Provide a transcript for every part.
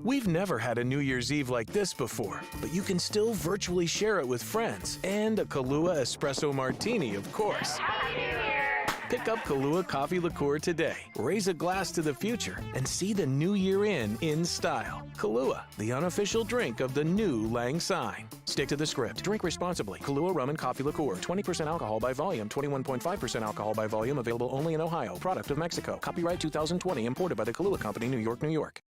We've never had a New Year's Eve like this before, but you can still virtually share it with friends. And a Kahlua Espresso Martini, of course. Pick up Kahlua Coffee Liqueur today. Raise a glass to the future and see the new year in style. Kahlua, the unofficial drink of the new Lang Syne. Stick to the script. Drink responsibly. Kahlua Rum and Coffee Liqueur. 20% alcohol by volume. 21.5% alcohol by volume. Available only in Ohio. Product of Mexico. Copyright 2020. Imported by the Kahlua Company, New York, New York.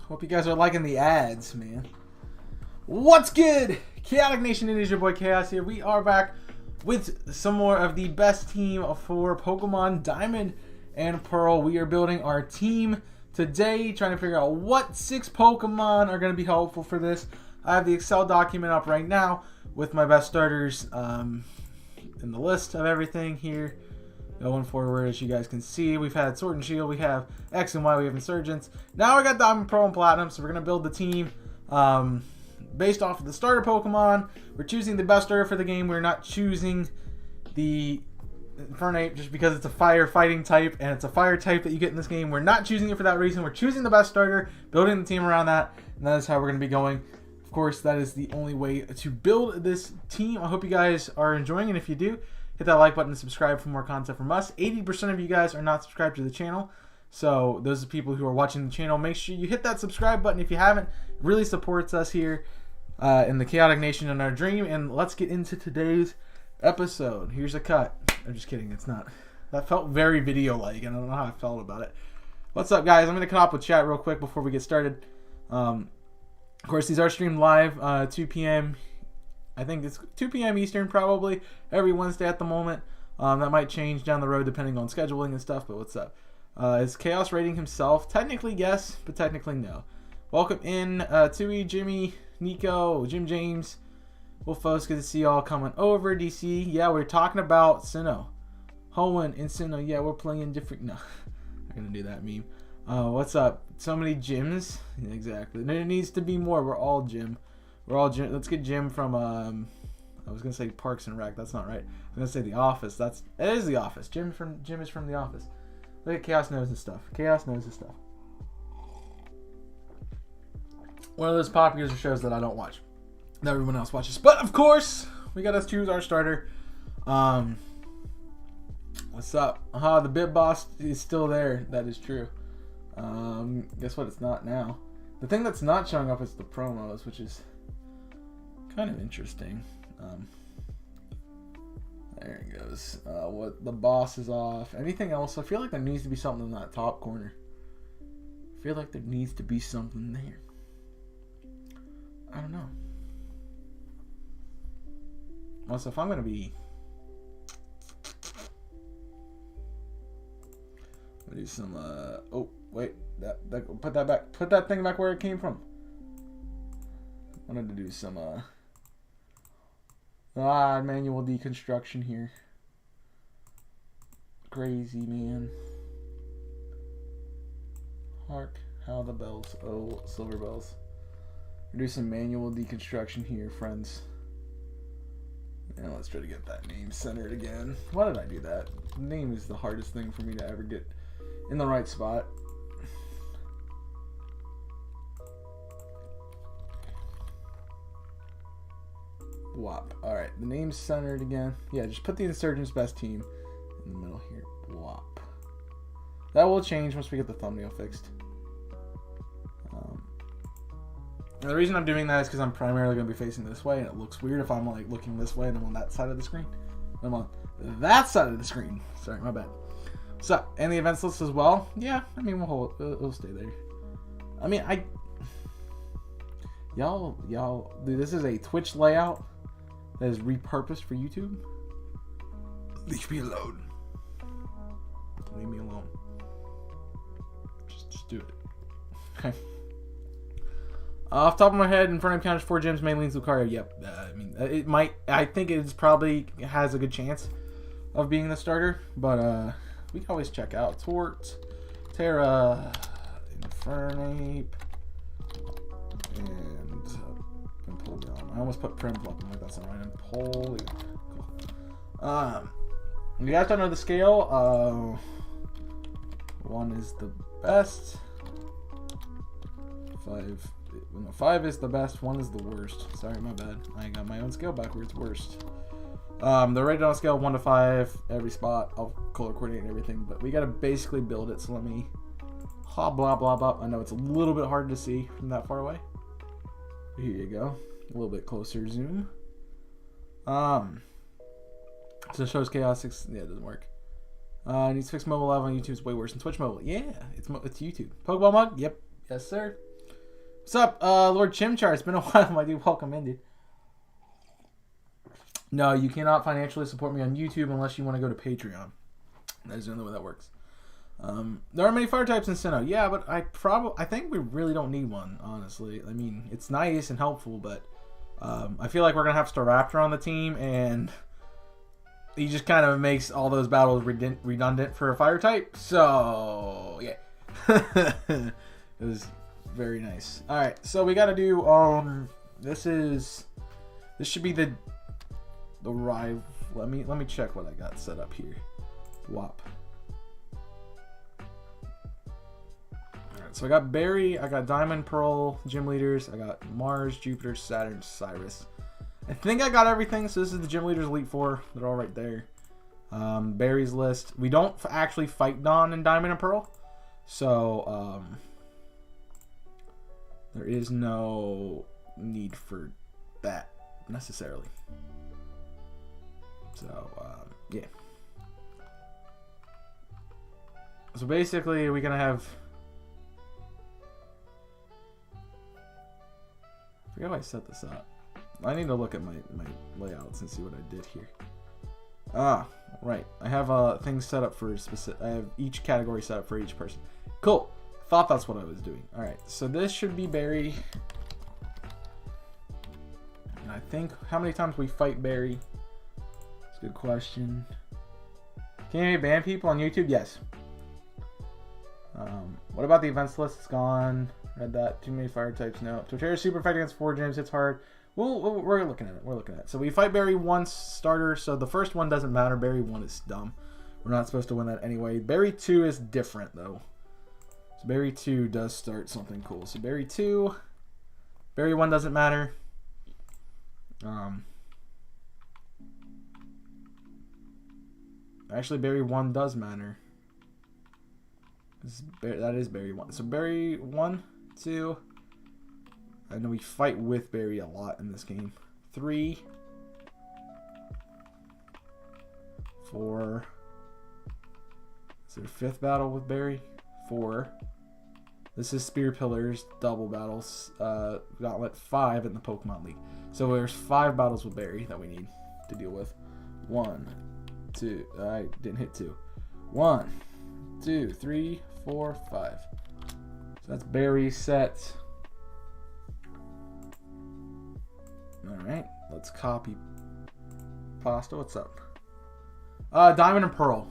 Hope you guys are liking the ads, man. What's good? Chaotic Nation, it is your boy Chaos here. We are back with some more of the best team for Pokemon Diamond and Pearl. We are building our team today, trying to figure out what 6 Pokemon are going to be helpful for this. I have the Excel document up right now with my best starters in the list of everything here. Going forward, as you guys can see, we've had Sword and Shield, we have X and Y, we have Insurgents. Now we got Diamond, Pearl, and Platinum, so we're going to build the team based off of the starter Pokemon. We're choosing the best starter for the game. We're not choosing the Infernape just because it's a fire fighting type, and it's a fire type that you get in this game. We're not choosing it for that reason. We're choosing the best starter, building the team around that, and that is how we're going to be going. Of course, that is the only way to build this team. I hope you guys are enjoying, and if you do, hit that like button and subscribe for more content from us. 80% of you guys are not subscribed to the channel. So those are people who are watching the channel. Make sure you hit that subscribe button if you haven't. It really supports us here in the Chaotic Nation and our dream. And let's get into today's episode. Here's a cut. I'm just kidding. It's not. That felt very video-like. And I don't know how I felt about it. What's up, guys? I'm going to come up with chat real quick before we get started. Of course, these are streamed live 2 p.m. I think it's 2 p.m. Eastern probably every Wednesday at the moment. That might change down the road depending on scheduling and stuff, but what's up? Is Chaos rating himself? Technically yes, but technically no. Welcome in Tui, Jimmy, Nico, Jim James. Wolfos, good to see y'all coming over. DC, yeah, we're talking about Sinnoh. Hoenn and Sinnoh, yeah, we're playing different. No, I'm going to do that meme. What's up? So many gyms? Yeah, exactly. There needs to be more. We're all gym. We're all Jim. Let's get Jim from I was gonna say Parks and Rec. That's not right. I was gonna say The Office. It is The Office. Jim is from The Office. Look at Chaos knows his stuff. Chaos knows his stuff. One of those popular shows that I don't watch, that everyone else watches. But of course, we gotta choose our starter. What's up? The Bit Boss is still there. That is true. Guess what? It's not now. The thing that's not showing up is the promos, which is kind of interesting. There it goes. What the boss is off. Anything else? I feel like there needs to be something in that top corner. I feel like there needs to be something there. I don't know. Also, if I'm gonna be, I'm gonna do some. Oh wait, put that back. Put that thing back where it came from. I wanted to do some Manual deconstruction here. Crazy, man. Hark how the bells. Oh, silver bells. We're doing some manual deconstruction here, friends. And let's try to get that name centered again. Why did I do that? Name is the hardest thing for me to ever get in the right spot. WAP. Alright, the name's centered again. Yeah, just put the Insurgents' best team in the middle here. WAP. That will change once we get the thumbnail fixed. And the reason I'm doing that is because I'm primarily going to be facing this way, and it looks weird if I'm like looking this way and I'm on that side of the screen. I'm on that side of the screen. Sorry, my bad. So, and the events list as well. Yeah, I mean we'll stay there. I mean y'all, dude, this is a Twitch layout that is repurposed for YouTube. Leave me alone. Leave me alone. Just do it. Okay. Off the top of my head, in front of counters 4 gems, mainly Lucario. Yep. I mean, it might. I think it's probably has a good chance of being the starter, but we can always check out Tort, Terra, Infernape, and Empoleon. I almost put Primplop. Like that's not right. Empoleon. Cool. You guys don't know the scale. 1 is the best. 5 is the best. 1 is the worst. Sorry, my bad. I got my own scale backwards. Worst. They're rated on a scale of 1 to 5 every spot. I'll color coordinate and everything, but we gotta basically build it. So let me. Blah blah blah. I know it's a little bit hard to see from that far away. Here you go. A little bit closer zoom. So it shows chaos 6. Yeah, it doesn't work. Needs to fix mobile live on YouTube. It's way worse than Twitch mobile. Yeah, it's YouTube. Pokeball mug. Yep. Yes, sir. What's up, Lord Chimchar? It's been a while, my dude. Welcome in, dude. No, you cannot financially support me on YouTube unless you want to go to Patreon. That is the only way that works. There are many fire types in Sinnoh. Yeah, but I think we really don't need one, honestly. I mean, it's nice and helpful, but I feel like we're gonna have Staraptor on the team, and he just kind of makes all those battles redundant for a fire type. So yeah, it was very nice. All right, so we got to do this should be the rival. Let me check what I got set up here. WAP. Alright, so I got Barry, I got Diamond, Pearl, gym leaders, I got Mars, Jupiter, Saturn, Cyrus. I think I got everything, so this is the gym leaders Elite 4. They're all right there. Barry's list. We don't actually fight Dawn and Diamond and Pearl, so there is no need for that necessarily. So, yeah. So basically, we're going to have... I forgot how I set this up. I need to look at my layouts and see what I did here. Ah, right. I have things set up for specific... I have each category set up for each person. Cool. Thought that's what I was doing. Alright, so this should be Barry. And I think... How many times we fight Barry? That's a good question. Can you ban people on YouTube? Yes. What about the events list? It's gone. Read that. Too many fire types. No. Torterra super fight against 4 gyms. It's hard. We're looking at it. We're looking at it. So we fight Barry once starter. So the first one doesn't matter. Barry 1 is dumb. We're not supposed to win that anyway. Barry 2 is different though. So Barry 2 does start something cool. So Barry 2. Barry 1 doesn't matter. Actually, Barry 1 does matter. That is Barry 1. So Barry 1, 2. I know we fight with Barry a lot in this game. 3. 4. Is there a 5th battle with Barry? 4. This is Spear Pillars, double battles. Gauntlet 5 in the Pokemon League. So there's 5 battles with Barry that we need to deal with. 1, 2. I didn't hit 2. 1, 2, 3, 4, 5. So that's Barry set. Alright, let's copy Pasta, what's up? Diamond and Pearl.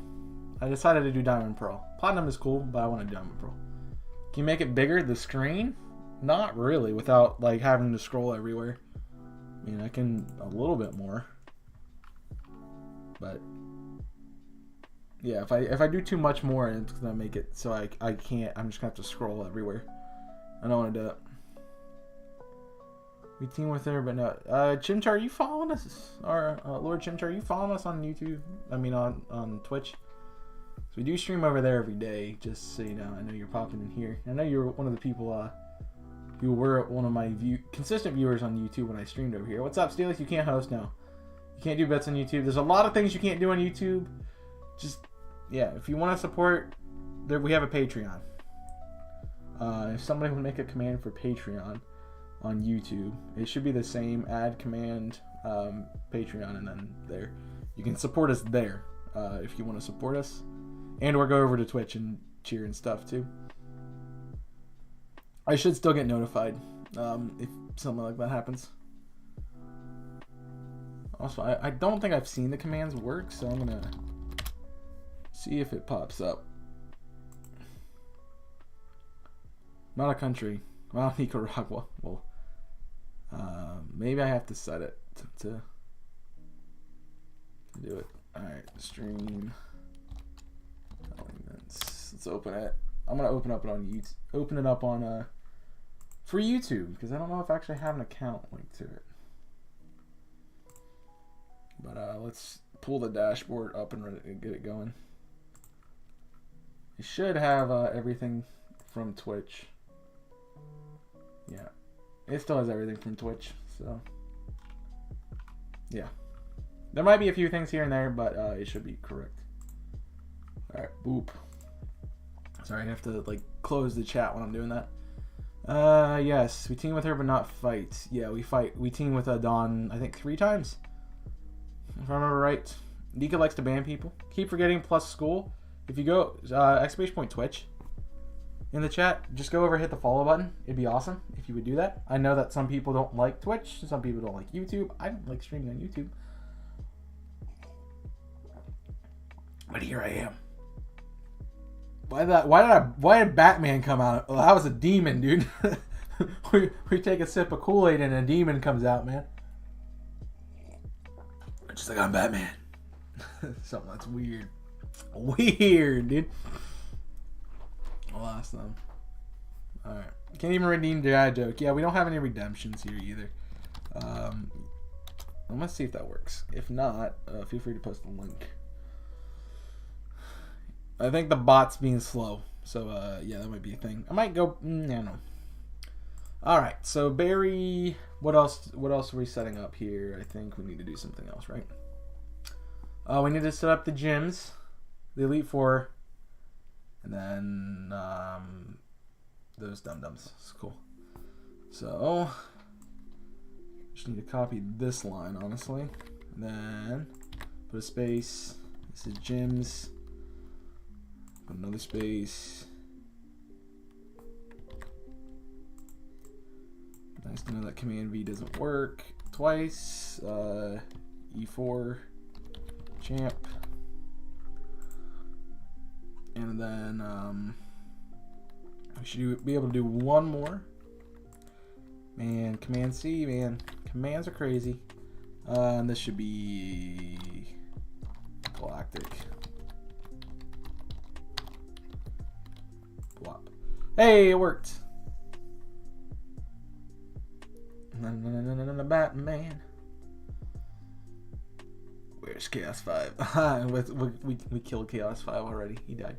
I decided to do Diamond and Pearl. Platinum is cool, but I want to Diamond and Pearl. Can you make it bigger, the screen? Not really, without like having to scroll everywhere. I mean, I can a little bit more. But yeah, if I do too much more, it's gonna make it so I can't. I'm just gonna have to scroll everywhere. I don't want to do it. We team with her, but no. Chimchar, are you following us? Or Lord Chimchar, are you following us on YouTube? I mean, on Twitch. So we do stream over there every day, just so you know. I know you're popping in here. I know you're one of the people who were one of my consistent viewers on YouTube when I streamed over here. What's up, Steelix? You can't host now. You can't do bets on YouTube. There's a lot of things you can't do on YouTube. Just, yeah, if you want to support, we have a Patreon. If somebody would make a command for Patreon on YouTube, it should be the same add command Patreon, and then there. You can support us there if you want to support us. And or go over to Twitch and cheer and stuff too. I should still get notified if something like that happens. Also, I don't think I've seen the commands work, so I'm gonna see if it pops up. Not a country. Well, Nicaragua. Well, maybe I have to set it to do it. All right, stream. Let's open it. I'm gonna open up it on YouTube. Open it up on for YouTube because I don't know if I actually have an account linked to it. But let's pull the dashboard up and get it going. You should have everything from Twitch. Yeah, it still has everything from Twitch. So yeah, there might be a few things here and there, but it should be correct. All right, boop. Sorry, I have to like close the chat when I'm doing that. Yes, we team with her, but not fight. Yeah, we fight. We team with Dawn, I think 3 times, if I remember right. Nika likes to ban people. Keep forgetting plus school. If you go exclamation point Twitch in the chat, just go over and hit the follow button. It'd be awesome if you would do that. I know that some people don't like Twitch, some people don't like YouTube. I don't like streaming on YouTube, but here I am. Why did Batman come out? Well, that was a demon, dude. we take a sip of Kool-Aid and a demon comes out, man. Just like I'm Batman. Something that's weird. Weird, dude. Lost them. Alright. Can't even redeem dad joke. Yeah, we don't have any redemptions here either. Let's see if that works. If not, feel free to post the link. I think the bot's being slow. So, yeah, that might be a thing. I might go... I don't know. Alright, so Barry... What else are we setting up here? I think we need to do something else, right? We need to set up the gyms. The Elite Four. And then... those dum-dums. It's cool. So... just need to copy this line, honestly. And then... put a space. This is gyms. Another space. Nice to know that Command V doesn't work twice. E4 champ, and then we should be able to do one more. Man, Command C, man, commands are crazy. And this should be Galactic. Hey, it worked. Batman. Where's Chaos 5? we killed Chaos 5 already. He died.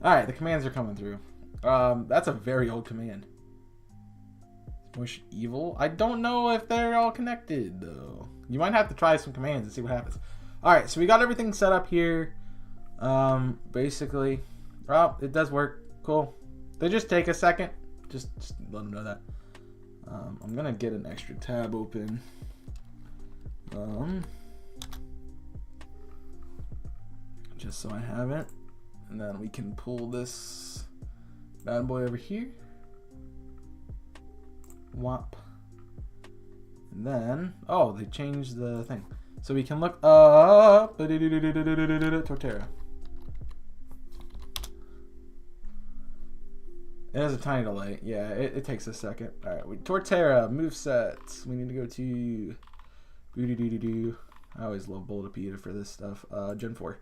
Alright, the commands are coming through. That's a very old command. Smush evil. I don't know if they're all connected, though. You might have to try some commands and see what happens. Alright, so we got everything set up here. Basically. Oh, it does work. Cool. They just take a second. Just let them know that. I'm gonna get an extra tab open. Just so I have it. And then we can pull this bad boy over here. Whop. And then, oh, they changed the thing. So we can look up Torterra. It has a tiny delay. Yeah, it takes a second. All right, Torterra movesets. We need to go to boo-doo-doo-doo-doo. I always love Bulbapedia for this stuff. Gen 4.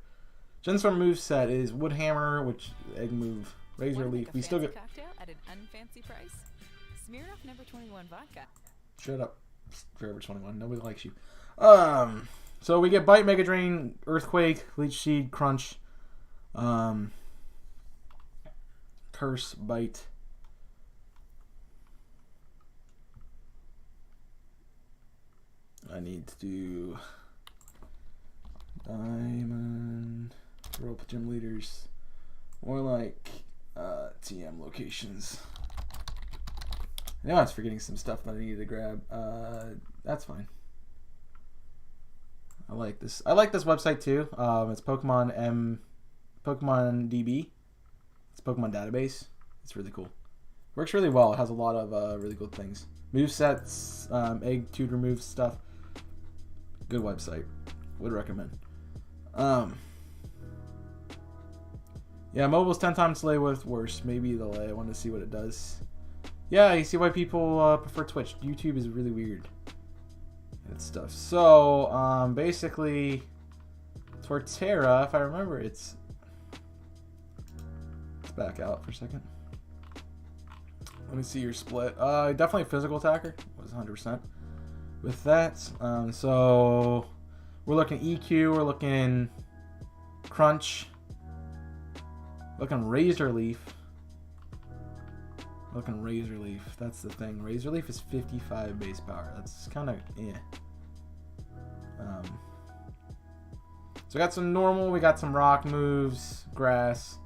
Gen 4 moveset is Woodhammer, which egg move, Razor Leaf. We still get cocktail at an unfancy price. Smirnoff number 21 vodka. Shut up, Forever 21. Nobody likes you. So we get Bite, Mega Drain, Earthquake, Leech Seed, Crunch, Curse, Bite. I need to do Diamond, Rope Gym Leaders, more like TM locations. I know I was forgetting some stuff that I needed to grab. That's fine. I like this. I like this website too. It's Pokemon DB. It's Pokemon database. It's really cool. Works really well. It has a lot of really cool things. Movesets, egg tutor move stuff. Good website. Would recommend. Yeah, mobile's 10 times delay with worse. Maybe delay. I want to see what it does. Yeah, you see why people prefer Twitch. YouTube is really weird. And stuff. So, basically, Torterra, if I remember, let's back out for a second. Let me see your split. Definitely a physical attacker. Was 100%. With that, so we're looking EQ, we're looking Crunch, looking Razor Leaf. Looking Razor Leaf. That's the thing. Razor Leaf is 55 base power. That's kind of so we got some normal. We got some rock moves, grass.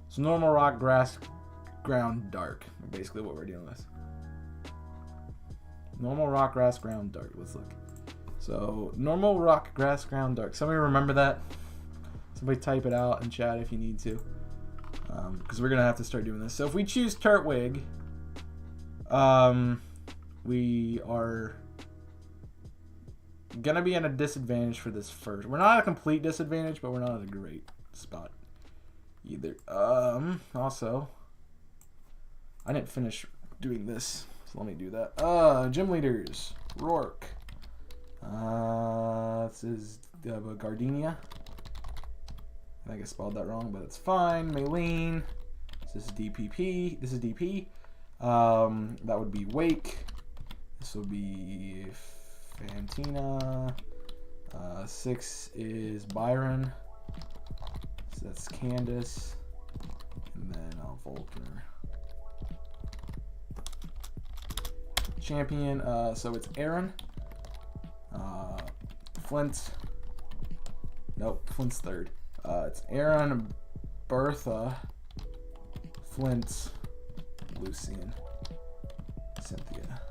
So normal, rock, grass, ground, dark. Basically what we're dealing with. Normal, rock, grass, ground, dark. Let's look. So normal, rock, grass, ground, dark. Somebody remember that? Somebody type it out in chat if you need to. Because we're going to have to start doing this. So if we choose Turtwig, we are going to be in a disadvantage for this first. We're not at a complete disadvantage, but we're not at a great spot either. Also, I didn't finish doing this, so let me do that. Gym leaders, Rourke. This is Gardenia. I think I spelled that wrong, but it's fine. Maylene. This is DPP. This is DP. That would be Wake. This will be Fantina. 6 is Byron. So that's Candace. And then Volker. Champion. So it's Aaron. Flint. Nope, Flint's third. It's Aaron, Bertha, Flint, Lucian, Cynthia.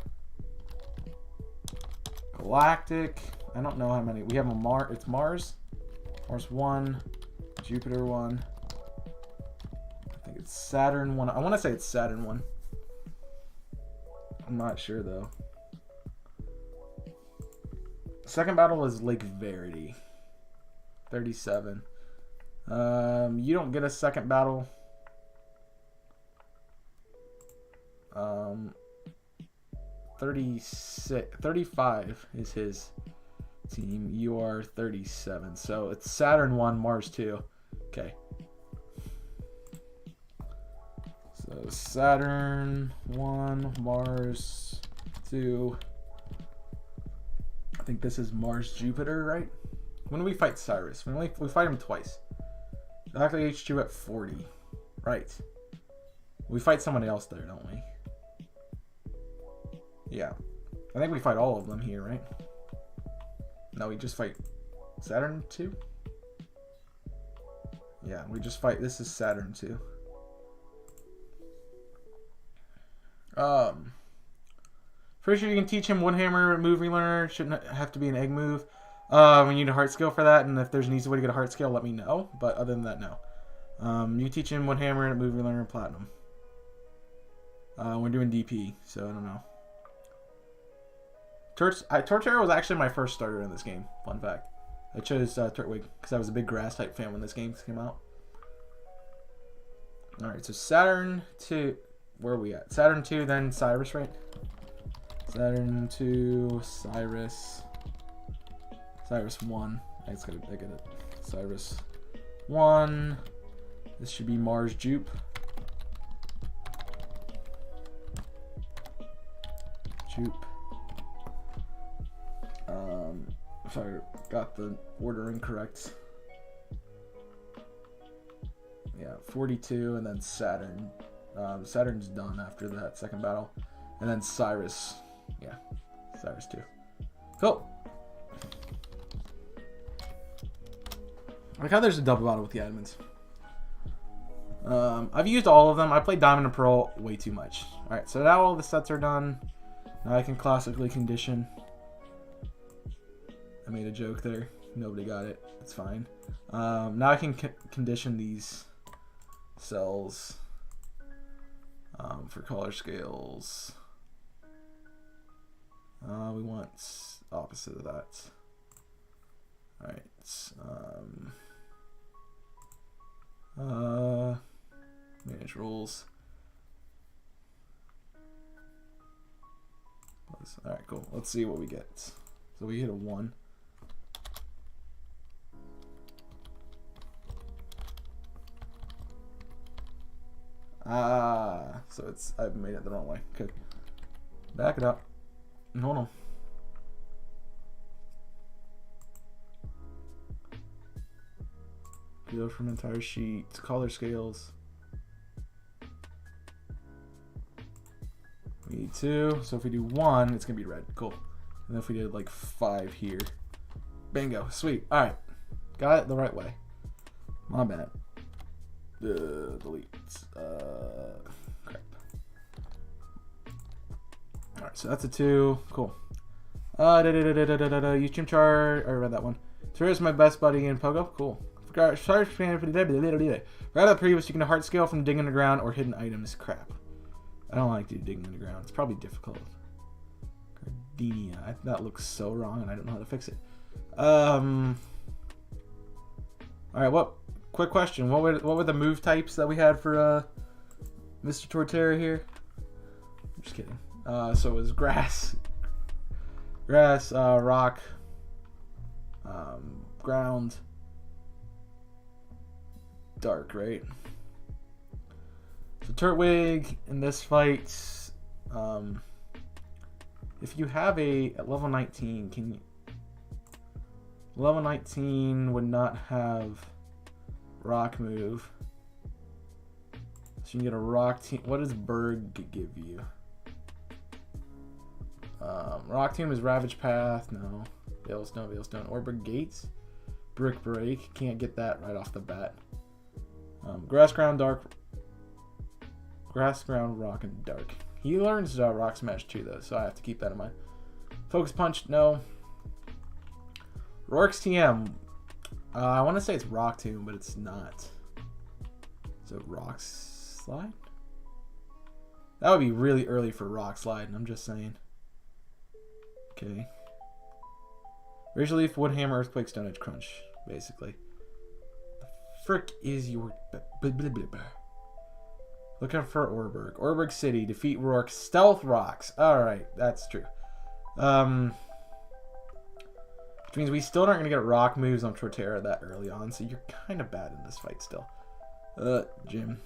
Galactic. I don't know how many. We have a Mars. It's Mars. Mars 1. Jupiter 1. I think it's Saturn 1. I want to say it's Saturn 1. I'm not sure though. Second battle is Lake Verity. 37. You don't get a second battle. 35 is his team. You are 37. So it's Saturn 1, Mars 2. Okay. So Saturn 1, Mars 2. I think this is Mars Jupiter, right? When do we fight Cyrus? We fight him twice. Exactly HQ at 40. Right. We fight someone else there, don't we? Yeah. I think we fight all of them here, right? No, we just fight Saturn 2? Yeah, we just fight. This is Saturn 2. Pretty sure you can teach him one hammer move relearner. Shouldn't have to be an egg move. We need a heart skill for that, and if there's an easy way to get a heart skill, let me know. But other than that, no. You teach him one hammer and a move relearner and platinum. We're doing DP, so I don't know. Torterra was actually my first starter in this game. Fun fact. I chose Turtwig because I was a big grass type fan when this game came out. Alright, so Saturn 2. Where are we at? Saturn 2, then Cyrus, right? Saturn 2, Cyrus. Cyrus 1. I get it. Cyrus 1. This should be Mars Jupe. If I got the order incorrect. Yeah, 42, and then Saturn. Saturn's done after that second battle. And then Cyrus. Yeah, Cyrus 2. Cool. I like how there's a double battle with the admins. I've used all of them. I played Diamond and Pearl way too much. Alright, so now all the sets are done. Now I can classically condition. I made a joke there. Nobody got it. It's fine. Now I can condition these cells for color scales. We want opposite of that. Alright. Manage rules. Alright, cool. Let's see what we get. So we hit a 1. So it's, I've made it the wrong way. Okay. Back it up. Hold on. Go from entire sheet. Color scales. We need 2. So if we do 1, it's going to be red. Cool. And if we did like 5 here. Bingo. Sweet. Alright. Got it the right way. My bad. Delete. Crap. Alright, so that's a 2. Cool. YouTube chart. I read that one. Tour is my best buddy in Pogo. Cool. Forgot the previous, you can heart scale from digging underground or hidden items. Crap. I don't like to do digging underground. It's probably difficult. Gardenia. That looks so wrong and I don't know how to fix it. Alright, what? Quick question. What were the move types that we had for Mr. Torterra here? I'm just kidding. So it was grass, rock, ground, dark, right? So Turtwig in this fight, if you have at level 19, can you? Level 19 would not have rock move. So you can get a rock team. What does Berg give you? Rock team is Ravage Path. No. Veilstone. Orberg Gates. Brick Break. Can't get that right off the bat. Grass Ground, Dark. Grass Ground, Rock, and Dark. He learns Rock Smash too, though, so I have to keep that in mind. Focus Punch, no. Rourke's TM. I want to say it's Rock Tomb, but it's not. Is it Rock Slide? That would be really early for Rock Slide, and I'm just saying. Okay. Razor Leaf, Wood Hammer, Earthquake, Stone Edge, Crunch, basically. The frick is your... Looking for Orberg. Orberg City, defeat Rourke, Stealth Rocks. Alright, that's true. Which means we still aren't going to get rock moves on Torterra that early on, so you're kind of bad in this fight still. Jim.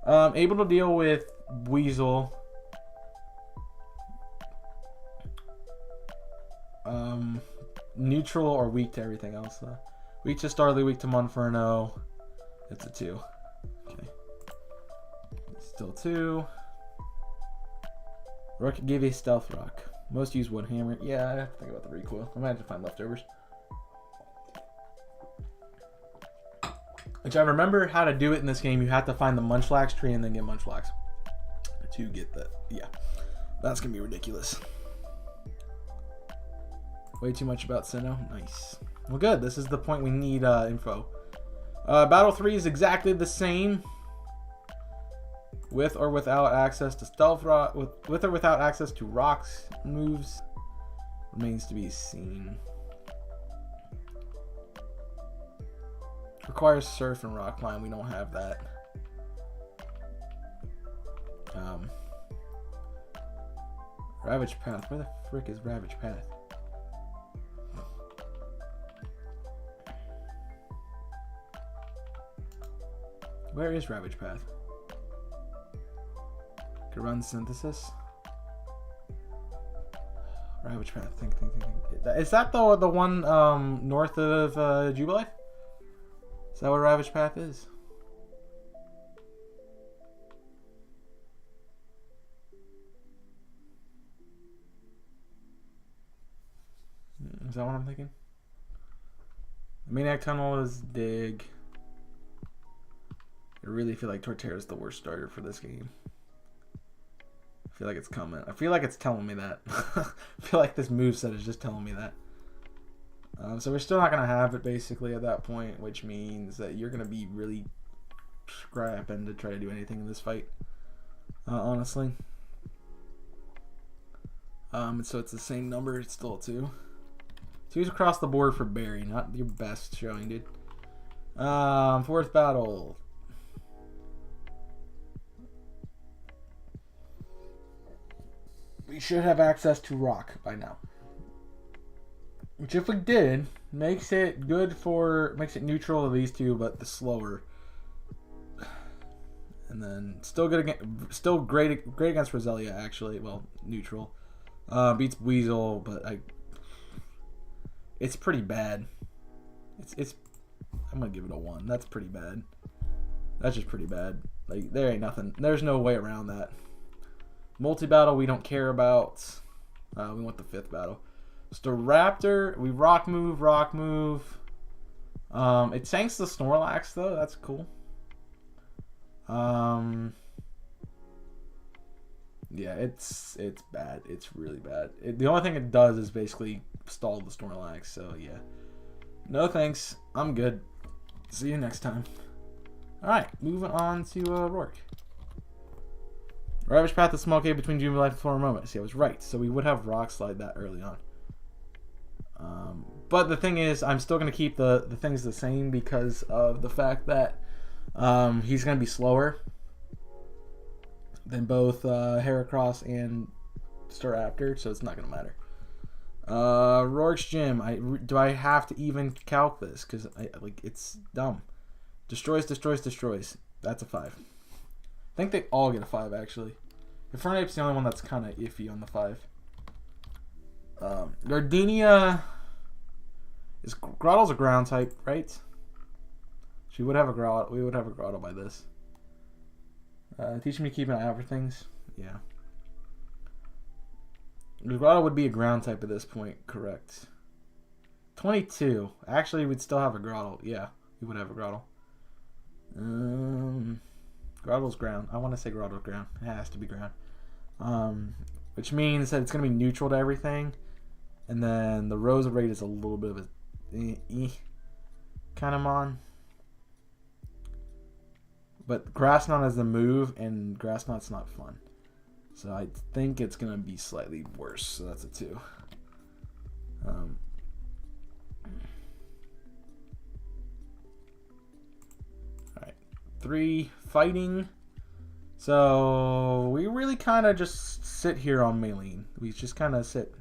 Able to deal with Weasel. Neutral or weak to everything else, though. Weak to Starly, weak to Monferno. It's a 2. Okay. Still 2. Rook give a Stealth Rock. Most use Wood Hammer. Yeah, I have to think about the recoil. I might have to find leftovers. Which I remember how to do it in this game. You have to find the Munchlax tree and then get Munchlax to get that. Yeah, that's gonna be ridiculous. Way too much about Sinnoh. Nice. Well, good. This is the point we need info. Battle 3 is exactly the same. With or without access to Stealth Rock. With or without access to Rocks moves. Remains to be seen. Requires surf and rock climb. We don't have that. Ravage Path. Where the frick is Ravage Path? Where is Ravage Path? Could run synthesis. Ravage Path. Think. Is that the one north of Jubilife? Is that what Ravage Path is? Is that what I'm thinking? The Maniac Tunnel is dig. I really feel like Torterra is the worst starter for this game. I feel like it's coming. I feel like it's telling me that. I feel like this moveset is just telling me that. So we're still not going to have it basically at that point, which means that you're going to be really scrapping to try to do anything in this fight, honestly. So it's the same number. It's still a 2. 2's across the board for Barry. Not your best showing, dude. 4th battle. We should have access to rock by now. Which, if we did, makes it neutral to these two, but the slower. And then still great against Roselia, actually. Well, neutral. Beats Weasel, but it's pretty bad. I'm gonna give it a 1. That's pretty bad. That's just pretty bad. Like, there ain't nothing. There's no way around that. Multi-battle we don't care about. We want the 5th battle. Staraptor, we rock move. It tanks the Snorlax though, that's cool. Yeah, it's bad. It's really bad. The only thing it does is basically stall the Snorlax, so yeah. No thanks. I'm good. See you next time. Alright, moving on to Rourke. Ravage Path of Small Cave between Jubilife and Flora Moment. See, I was right. So we would have Rock Slide that early on. But the thing is, I'm still going to keep the things the same because of the fact that he's going to be slower than both Heracross and Staraptor, so it's not going to matter. Rourke's Gym. Do I have to even calc this? Because it's dumb. Destroys. That's a 5. I think they all get a 5, actually. Infernape's the only one that's kind of iffy on the 5. Gardenia is Grottle's a ground type, right? She would have a Grottle. We would have a Grottle by this. Teach me to keep an eye out for things. Yeah. Grottle would be a ground type at this point, correct? 22. Actually, we'd still have a Grottle. Yeah, we would have a Grottle. Grottle's ground. I want to say Grottle's ground. It has to be ground. Which means that it's going to be neutral to everything. And then the Roserade is a little bit of a kind of mon. But Grass Knot is the move, and Grass Knot's not fun. So I think it's going to be slightly worse. So that's a 2. Alright. 3, Fighting. So we really kind of just sit here on Maylene. We just kind of sit.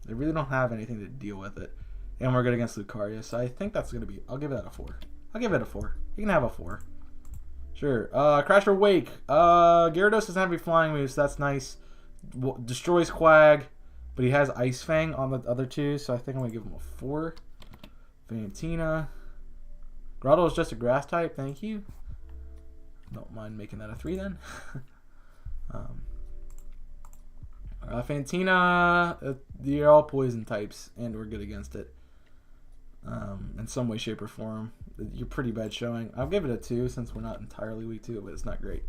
They really don't have anything to deal with it. And we're good against Lucaria, so I think that's going to be... I'll give that a 4. I'll give it a 4. You can have a 4. Sure. Crasher Wake. Gyarados doesn't have any flying moves, so that's nice. Destroys Quag, but he has Ice Fang on the other 2, so I think I'm going to give him a 4. Fantina. Grottle is just a grass type, thank you. Don't mind making that a 3 then. Fantina, they're all poison types, and we're good against it. In some way, shape, or form. You're pretty bad showing. I'll give it a 2 since we're not entirely weak to it, but it's not great.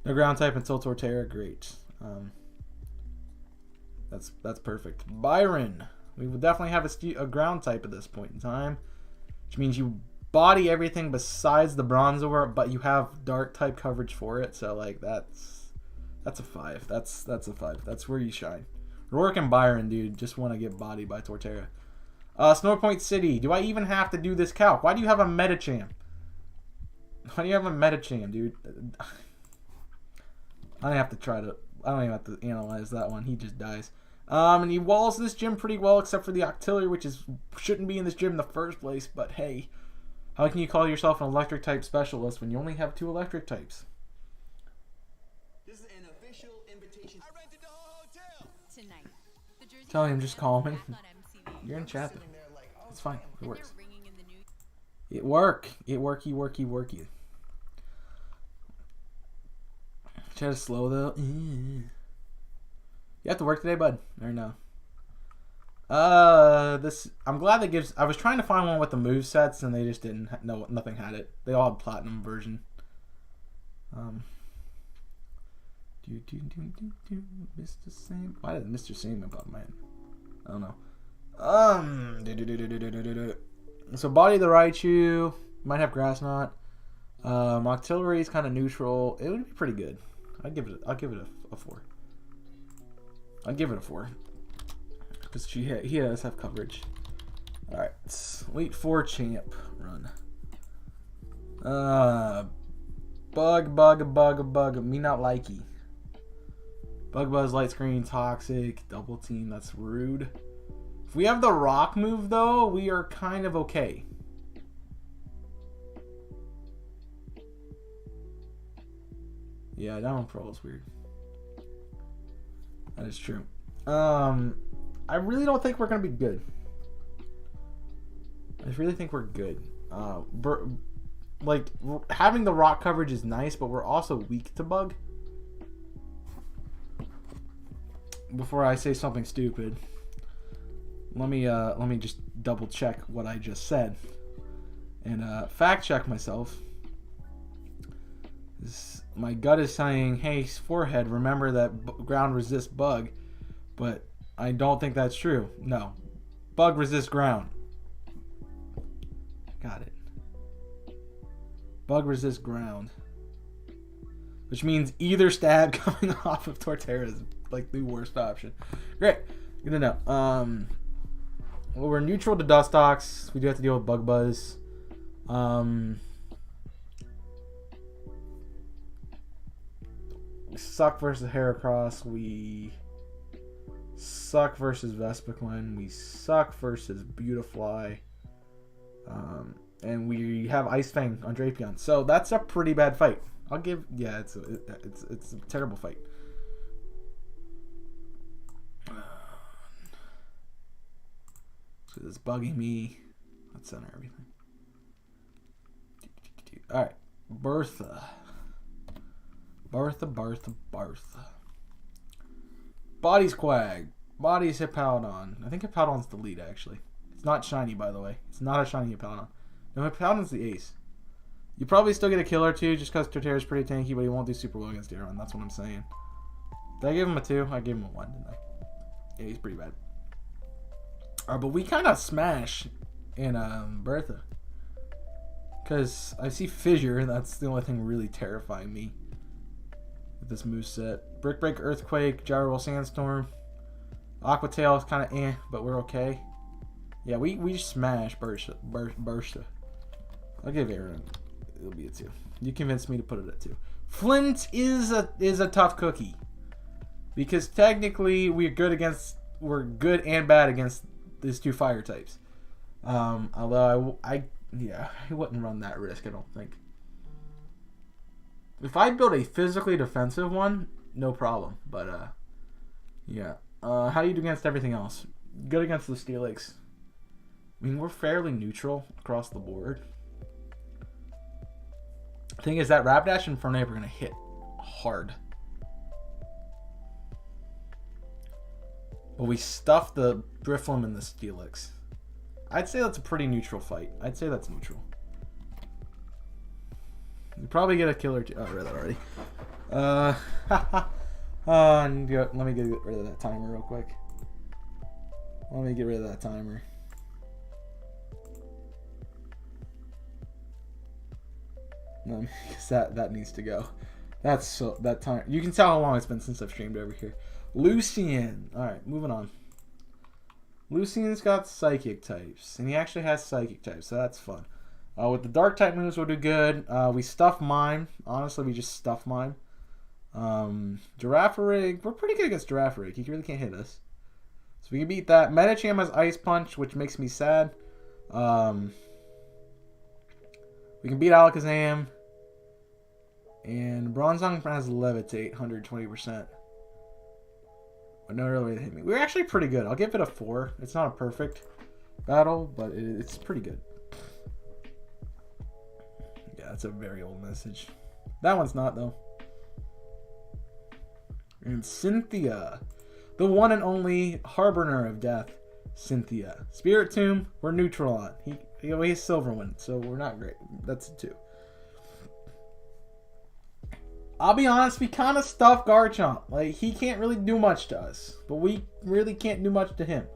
No ground type until Torterra, great. That's perfect. Byron, we would definitely have a ground type at this point in time, which means you body everything besides the Bronzor, but you have dark type coverage for it. So like that's That's a 5. That's a 5. That's where you shine. Rourke and Byron, dude, just want to get bodied by Torterra. Snowpoint City. Do I even have to do this calc? Why do you have a Metacham? Why do you have a Metacham, dude? I don't even have to analyze that one. He just dies. And he walls this gym pretty well, except for the Octillery, which shouldn't be in this gym in the first place. But hey, how can you call yourself an electric type specialist when you only have 2 electric types? This is an official invitation. I rented the whole hotel. Tonight, the Jersey Tell him, Shore just is call back me. on MTV. You're in chat. Sitting there like, oh, It's fine. It And works. they're ringing in the new It worky. Try to slow though. You have to work today, bud, or no? I'm glad that gives. I was trying to find one with the move sets, and they just didn't. No, nothing had it. They all had platinum version. Mr. Sam. Why did Mr. Sam about man? I don't know. So body of the Raichu might have Grass Knot. Octillery is kind of neutral. It would be pretty good. I'll give it a 4. I'd give it a 4 because he does have coverage. All right, Elite 4 champ run. Bug. Me not likey. Bug Buzz, Light Screen, Toxic, Double Team. That's rude. If we have the Rock move though, we are kind of okay. Yeah, Down Pro is weird. That is true. I really don't think we're gonna be good. I really think we're good. Having the rock coverage is nice, but we're also weak to bug. Before I say something stupid, let me just double check what I just said and fact check myself. My gut is saying, hey, Forehead, remember that ground resists bug, but I don't think that's true. No. Bug resists ground. Got it. Bug resists ground. Which means either stab coming off of Torterra is like the worst option. Great. Good to know. Well, we're neutral to Dustox. We do have to deal with Bug Buzz. We suck versus Heracross. We suck versus Vespiquen. We suck versus Beautifly. And we have Ice Fang on Drapion. So that's a pretty bad fight. It's a terrible fight. So it's bugging me. Let's center everything. Alright. Bertha. Body's Quag. Body's Hippowdon. I think Hippowdon's the lead, actually. It's not shiny, by the way. It's not a shiny Hippowdon. No, Hippowdon's the ace. You probably still get a kill or two just because Torterra's pretty tanky, but he won't do super well against Aeron. That's what I'm saying. Did I give him a 2? I gave him a 1, didn't I? Yeah, he's pretty bad. But we kind of smash in Bertha. Because I see Fissure, and that's the only thing really terrifying me with this moveset. Brick Break, Earthquake, Gyro Roll, Sandstorm. Aqua Tail is kind of but we're okay. Yeah, we smash Bertha. I'll give Aeron. It'll be a 2. You convinced me to put it at 2. Flint is a tough cookie. Because technically we're good and bad against these 2 fire types. Although I wouldn't run that risk, I don't think. If I build a physically defensive one, no problem. But yeah. How do you do against everything else? Good against the Steelix. I mean, we're fairly neutral across the board. Thing is that Rapidash and Fernape are going to hit hard. But we stuffed the Drifloon and the Steelix. I'd say that's a pretty neutral fight. I'd say that's neutral. You probably get a kill or 2. Oh, I read that already. Let me get rid of that timer real quick. No, because that needs to go. That's so that time. You can tell how long it's been since I've streamed over here. Lucian. All right, moving on. Lucian's got psychic types, and he actually has psychic types, so that's fun. With the dark type moves, we'll do good. We stuff mime. Honestly, we just stuff mime. Girafarig. We're pretty good against Girafarig. He really can't hit us. So we can beat that. Medicham has Ice Punch, which makes me sad. We can beat Alakazam. And Bronzong has Levitate, 120%. But no really hit me. We're actually pretty good. I'll give it a 4. It's not a perfect battle, but it's pretty good. Yeah, that's a very old message. That one's not, though. And Cynthia. The one and only Harbinger of Death. Cynthia. Spirit Tomb, we're neutral on. He's Silverwind, so we're not great. That's a 2. I'll be honest, we kind of stuff Garchomp. Like, he can't really do much to us. But we really can't do much to him.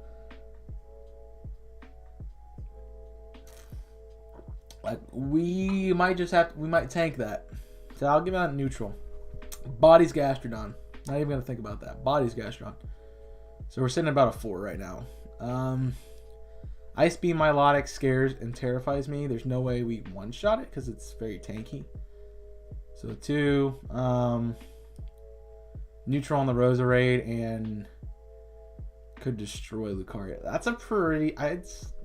Like, we might tank that. So I'll give it a neutral. Body's Gastrodon. Not even going to think about that. Body's Gastrodon. So we're sitting at about a 4 right now. Ice Beam Milotic scares and terrifies me. There's no way we one-shot it because it's very tanky. So 2, neutral on the Roserade and could destroy Lucario. That's a pretty,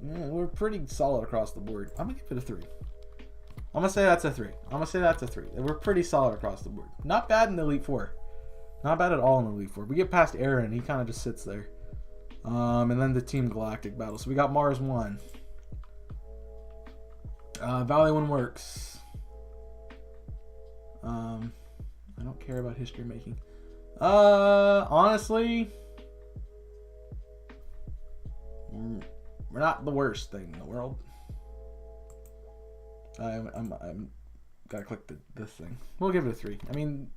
we're pretty solid across the board. I'm gonna give it a 3. I'm gonna say that's a 3. We're pretty solid across the board. Not bad in the Elite Four. Not bad at all in the Elite Four. We get past Aaron, he kind of just sits there. And then the Team Galactic battle. So we got Mars 1. Valley 1 works. I don't care about history making. Honestly, we're not the worst thing in the world. I'm gotta click this thing. We'll give it a 3. I mean,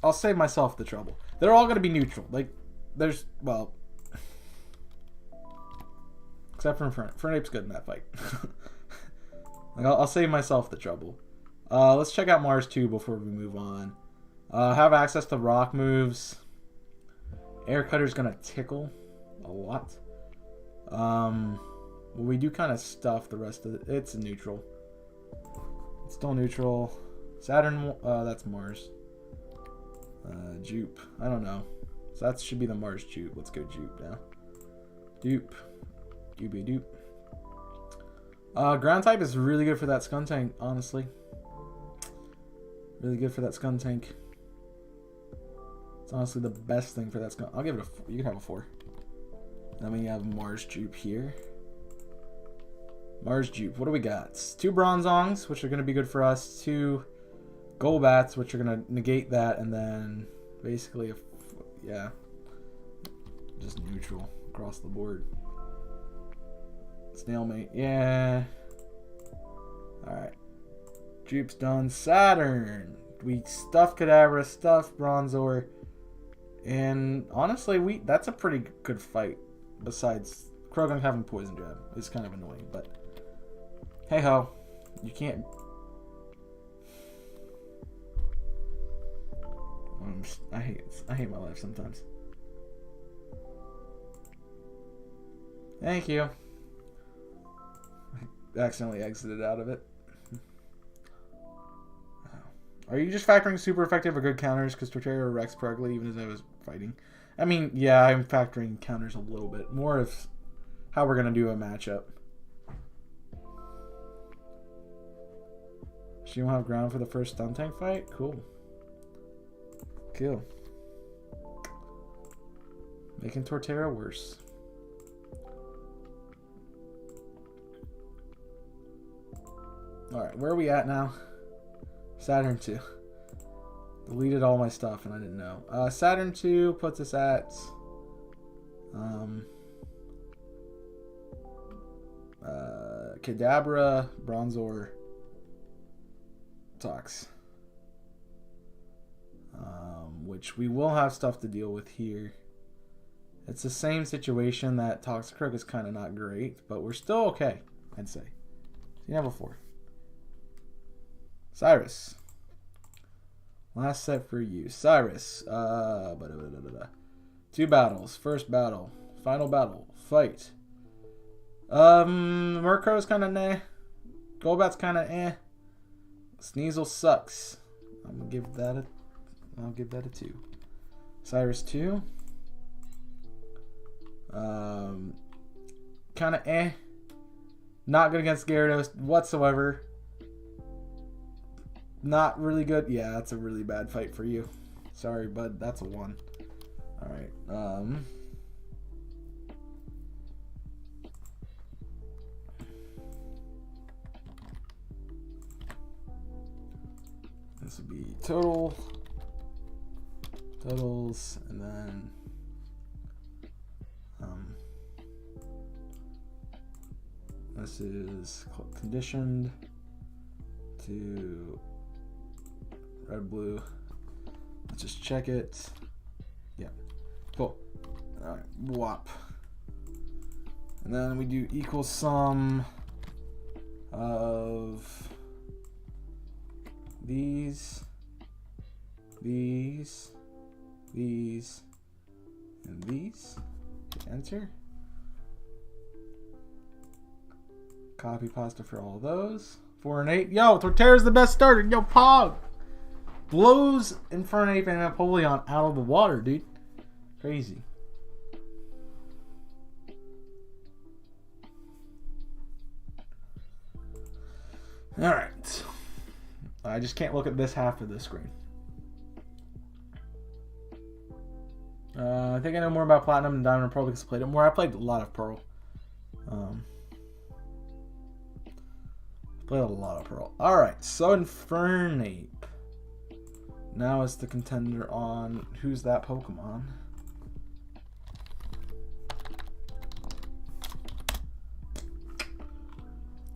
I'll save myself the trouble. They're all gonna be neutral. Like, except for Fernape's good in that fight. Like, I'll save myself the trouble. Let's check out Mars 2 before we move on. Have access to rock moves. Air Cutter's gonna tickle a lot. Well, we do kind of stuff the rest of it. It's neutral. It's still neutral. Saturn, that's Mars. Jupe. I don't know. So that should be the Mars Jupe. Let's go Jupe now. Dupe. Dupe. Ground type is really good for that Skuntank, honestly. Really good for that Skuntank. It's honestly the best thing for that Skunk. I'll give it a 4. You can have a 4. Then we have Mars Jupe here. Mars Jupe. What do we got? 2 Bronzongs, which are going to be good for us. 2 Golbats, which are going to negate that. And then basically, just neutral across the board. Snailmate, yeah. Alright. Jupe's done. Saturn. We stuff Kadabra, stuff Bronzor. And honestly, that's a pretty good fight. Besides, Krogan having Poison Jab is kind of annoying, but hey ho. You can't. I hate my life sometimes. Thank you. Accidentally exited out of it. Are you just factoring super effective or good counters? Because Torterra wrecks Pregly even as I was fighting. I mean, yeah, I'm factoring counters a little bit. More of how we're going to do a matchup. She won't have ground for the first Stuntank fight? Cool. Cool. Making Torterra worse. Alright, where are we at now? Saturn 2. Deleted all my stuff and I didn't know. Saturn 2 puts us at Kadabra, Bronzor, Tox. Which we will have stuff to deal with here. It's the same situation that Toxicroak is kind of not great, but we're still okay, I'd say. So you have a 4. Cyrus. Last set for you. Cyrus. 2 battles. First battle. Final battle. Fight. Murkrow's kind of nah. Golbat's kind of eh. Sneasel sucks. I'll give that a 2. Cyrus 2. Kind of eh. Not good against Gyarados whatsoever. Not really good. Yeah, that's a really bad fight for you. Sorry, bud. That's a 1. Alright. This would be totals, and then this is conditioned to red blue. Let's just check it. Yeah, cool. All right, WAP, and then we do equal sum of these, and these. Enter. Copy pasta for all those. 4 and 8. Yo, Torterra's the best starter. Yo, Pog blows Infernape and Napoleon out of the water, dude. Crazy. All right. I just can't look at this half of the screen. I think I know more about Platinum and Diamond and Pearl because I played it more. I played a lot of Pearl. Played a lot of Pearl. Alright, so Infernape. Now is the contender on who's that Pokemon.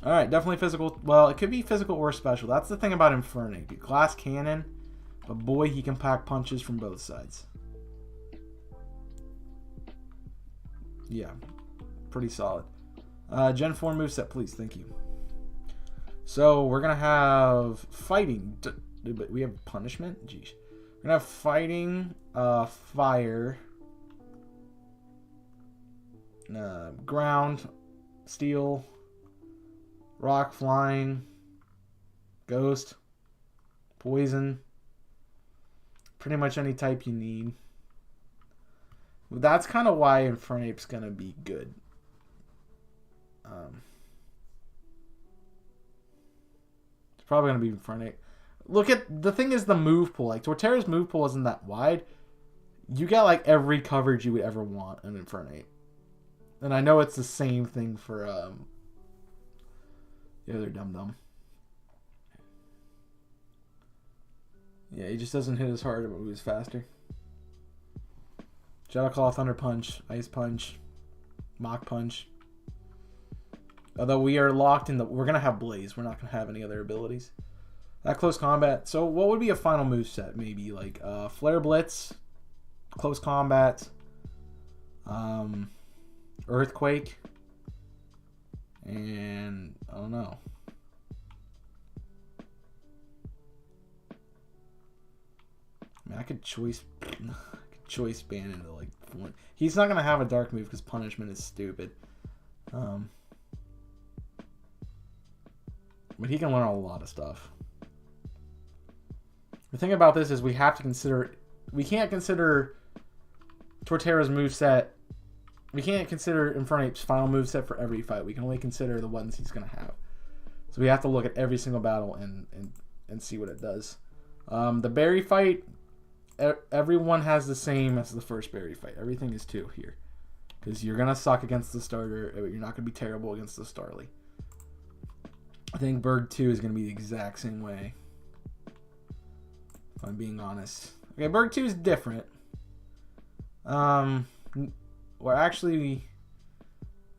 Alright, definitely physical. Well, it could be physical or special. That's the thing about Infernape. Glass Cannon, but boy, he can pack punches from both sides. Yeah, pretty solid. Gen 4 moveset, please. Thank you. So, we're going to have fighting. But we have punishment? Jeez. We're going to have fighting, fire, ground, steel, rock, flying, ghost, poison. Pretty much any type you need. That's kind of why Infernape's going to be good. It's probably going to be Infernape. Look at, the thing is the move pool. Like, Torterra's move pool isn't that wide. You got, like, every coverage you would ever want in Infernape. And I know it's the same thing for the other Dum-Dum. Yeah, he just doesn't hit as hard, but moves faster. Shadow Claw, Thunder Punch, Ice Punch, Mach Punch. Although we are locked in the... We're going to have Blaze. We're not going to have any other abilities. That close combat. So what would be a final move set? Maybe like Flare Blitz, close combat, Earthquake, and I don't know. I mean, I could choice ban into like one. He's not gonna have a dark move because punishment is stupid. But he can learn a lot of stuff. The thing about this is we have to consider... We can't consider Torterra's moveset... We can't consider Infernape's final moveset for every fight. We can only consider the ones he's going to have. So we have to look at every single battle and see what it does. The berry fight... Everyone has the same as the first berry fight. Everything is 2 here. Because you're going to suck against the starter. But you're not going to be terrible against the Starly. I think Berg 2 is going to be the exact same way. If I'm being honest. Okay, Berg 2 is different. We're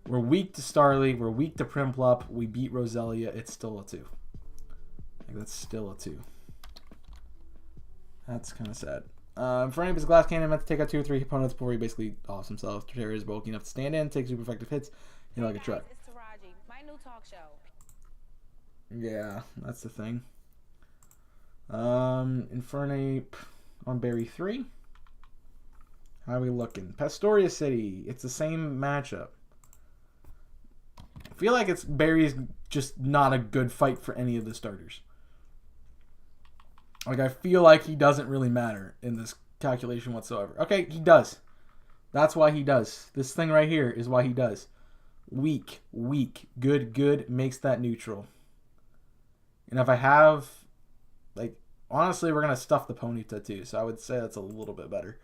weak to Starly. We're weak to Prinplup. We beat Roselia. It's still a 2. Like, that's still a 2. That's kind of sad. Infernape is a glass cannon meant to take out 2 or 3 opponents before he basically offs himself. Torterra is bulky enough to stand in, take super effective hits, like a truck. It's Taraji, my new talk show. Yeah, that's the thing. Infernape on Berry 3. How are we looking? Pastoria City. It's the same matchup. I feel like Barry's just not a good fight for any of the starters. Like, I feel like he doesn't really matter in this calculation whatsoever. Okay, he does. That's why he does. This thing right here is why he does. Weak, weak, good, good makes that neutral. And if I have, like, honestly, we're going to stuff the Ponyta too, so I would say that's a little bit better.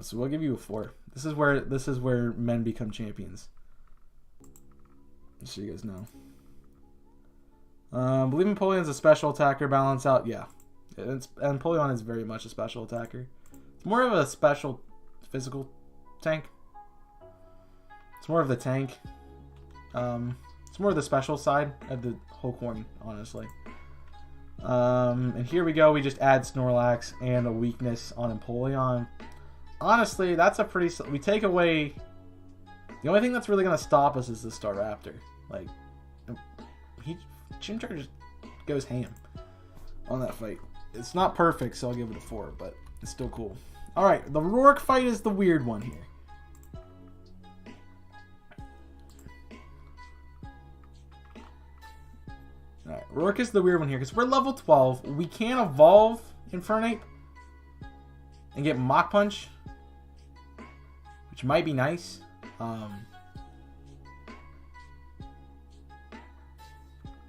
So we'll give you a 4. This is where men become champions. Just so you guys know. Believe Empoleon's a special attacker. Balance out, yeah. Empoleon is very much a special attacker. It's more of a special physical tank. It's more of the tank. It's more of the special side of the whole coin, honestly. And here we go. We just add Snorlax and a weakness on Empoleon. Honestly, that's a pretty... We take away... The only thing that's really going to stop us is the Staraptor. Like, Chimchar just goes ham on that fight. It's not perfect, so I'll give it a 4, but it's still cool. Alright, the Rourke fight is the weird one here. Alright, Rourke is the weird one here, because we're level 12. We can evolve Infernape and get Mach Punch, which might be nice.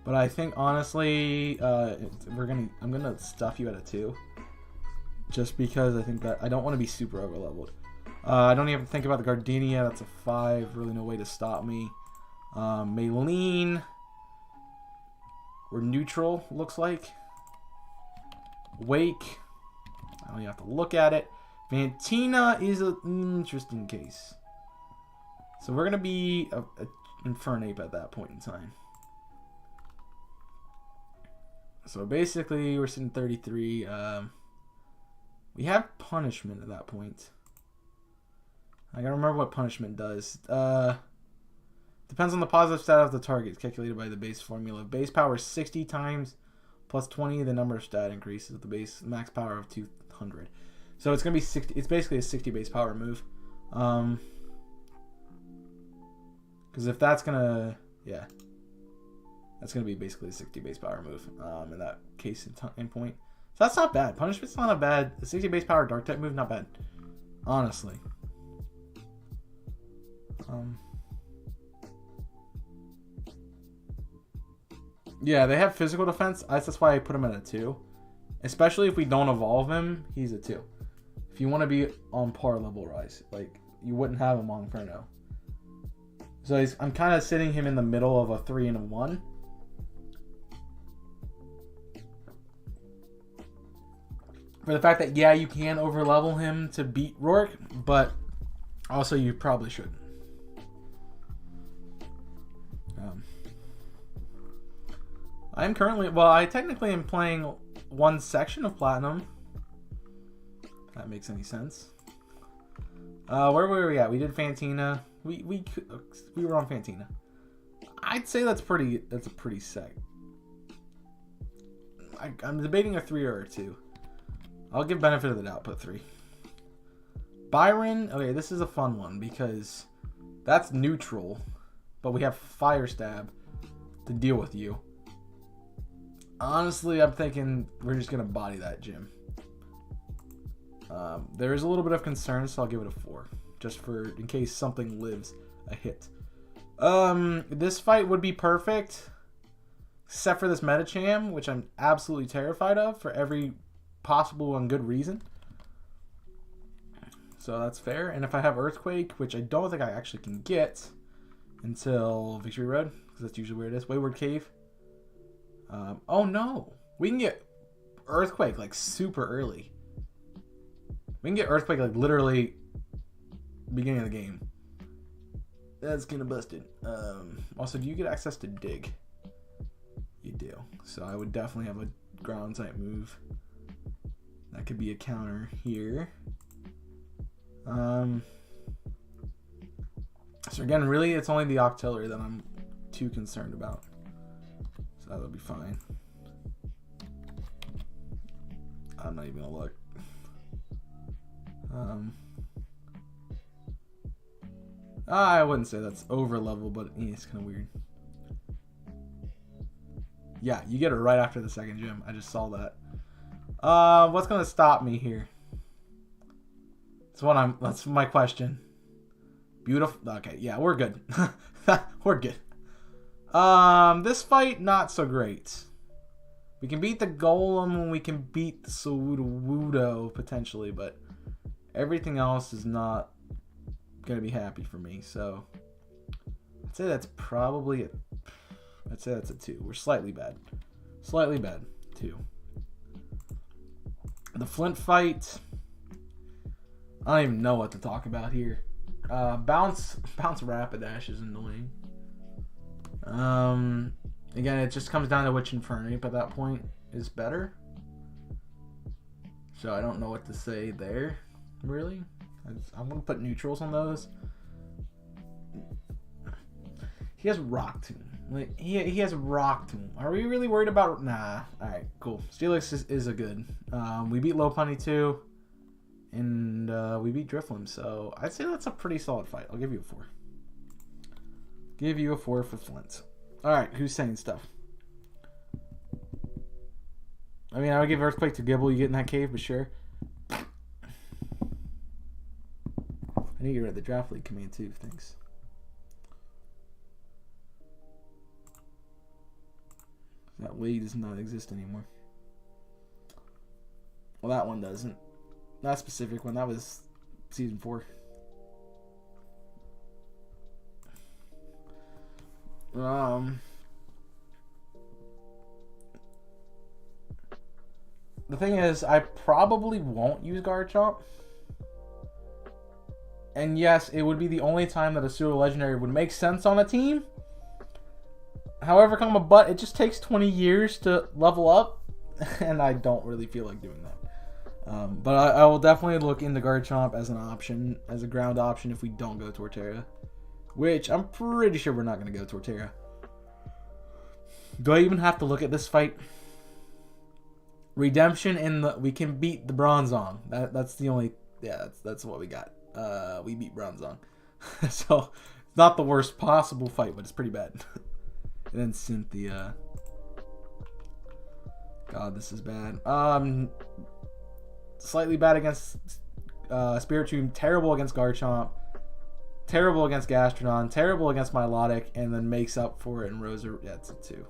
But I think honestly, I'm gonna stuff you at a 2, just because I think that I don't want to be super over leveled. I don't even think about the Gardenia. That's a 5. Really, no way to stop me. Maylene, we're neutral. Looks like. Wake, I don't even have to look at it. Fantina is an interesting case. So we're gonna be a Infernape at that point in time. So basically, we're sitting 33. We have Punishment at that point. I gotta remember what Punishment does. Depends on the positive stat of the target. It's calculated by the base formula. Base power 60 times plus 20. The number of stat increases with the base max power of 200. So it's gonna be 60. It's basically a 60 base power move. Because if that's gonna, yeah. That's going to be basically a 60 base power move in that case in point. So that's not bad. Punishment's not a bad... A 60 base power dark type move, not bad. Honestly. Yeah, they have physical defense. That's why I put him at a 2. Especially if we don't evolve him, he's a 2. If you want to be on par level rise, like, you wouldn't have him on Inferno. So I'm kind of sitting him in the middle of a 3 and a 1. For the fact that, yeah, you can overlevel him to beat Rourke, but also you probably shouldn't. I'm currently, well, I technically am playing one section of Platinum. If that makes any sense. Where were we at? We did Fantina. We were on Fantina. I'd say that's a pretty sec. I'm debating a 3 or a 2. I'll give benefit of the doubt, put 3. Byron, okay, this is a fun one because that's neutral, but we have Fire Stab to deal with you. Honestly, I'm thinking we're just going to body that gym. There is a little bit of concern, so I'll give it a 4, just for in case something lives a hit. This fight would be perfect, except for this Metacham, which I'm absolutely terrified of for every possible and good reason. So that's fair. And if I have Earthquake, which I don't think I actually can get until Victory Road, because that's usually where it is. Wayward Cave. Oh no, we can get Earthquake like super early. We can get Earthquake like literally beginning of the game. That's kind of busted. Also, do you get access to Dig? You do. So I would definitely have a ground type move. That could be a counter here. So again, really, it's only the Octillery that I'm too concerned about. So that'll be fine. I'm not even gonna look. I wouldn't say that's over level, but it's kind of weird. Yeah, you get it right after the second gym. I just saw that. What's gonna stop me here? That's my question. Beautiful. Okay, yeah, we're good. We're good. This fight, not so great. We can beat the Golem and we can beat the Sawudo potentially, but everything else is not gonna be happy for me. So I'd say that's probably it. I'd say that's a 2. We're slightly bad. Slightly bad. 2. The Flint fight. I don't even know what to talk about here. Bounce Rapidash is annoying. Again, it just comes down to which Infernape at that point is better. So I don't know what to say there, really. I'm going to put neutrals on those. He has Rock Tomb. Like, he has Rock Tomb. Are we really worried about... Nah. Alright, cool. Steelix is a good. We beat Lopunny too. And we beat Drifloon. So I'd say that's a pretty solid fight. I'll give you a 4. Give you a 4 for Flint. Alright, who's saying stuff? I mean, I would give Earthquake to Gibble. You get in that cave, but sure. I need to get rid of the Draft League command too. Thanks. That lead does not exist anymore. Well, that one doesn't. That specific one, that was season 4. The thing is, I probably won't use Garchomp. And yes, it would be the only time that a pseudo legendary would make sense on a team. However, come a butt, it just takes 20 years to level up, and I don't really feel like doing that. But I will definitely look into Garchomp as an option, as a ground option if we don't go Torterra. Which, I'm pretty sure we're not going to go Torterra. Do I even have to look at this fight? Redemption in the... We can beat the Bronzong. That's the only... Yeah, that's what we got. We beat Bronzong. So, it's not the worst possible fight, but it's pretty bad. And then Cynthia. God, this is bad. Slightly bad against Spiritomb. Terrible against Garchomp. Terrible against Gastrodon. Terrible against Milotic. And then makes up for it in Rosa. Yeah, it's a 2.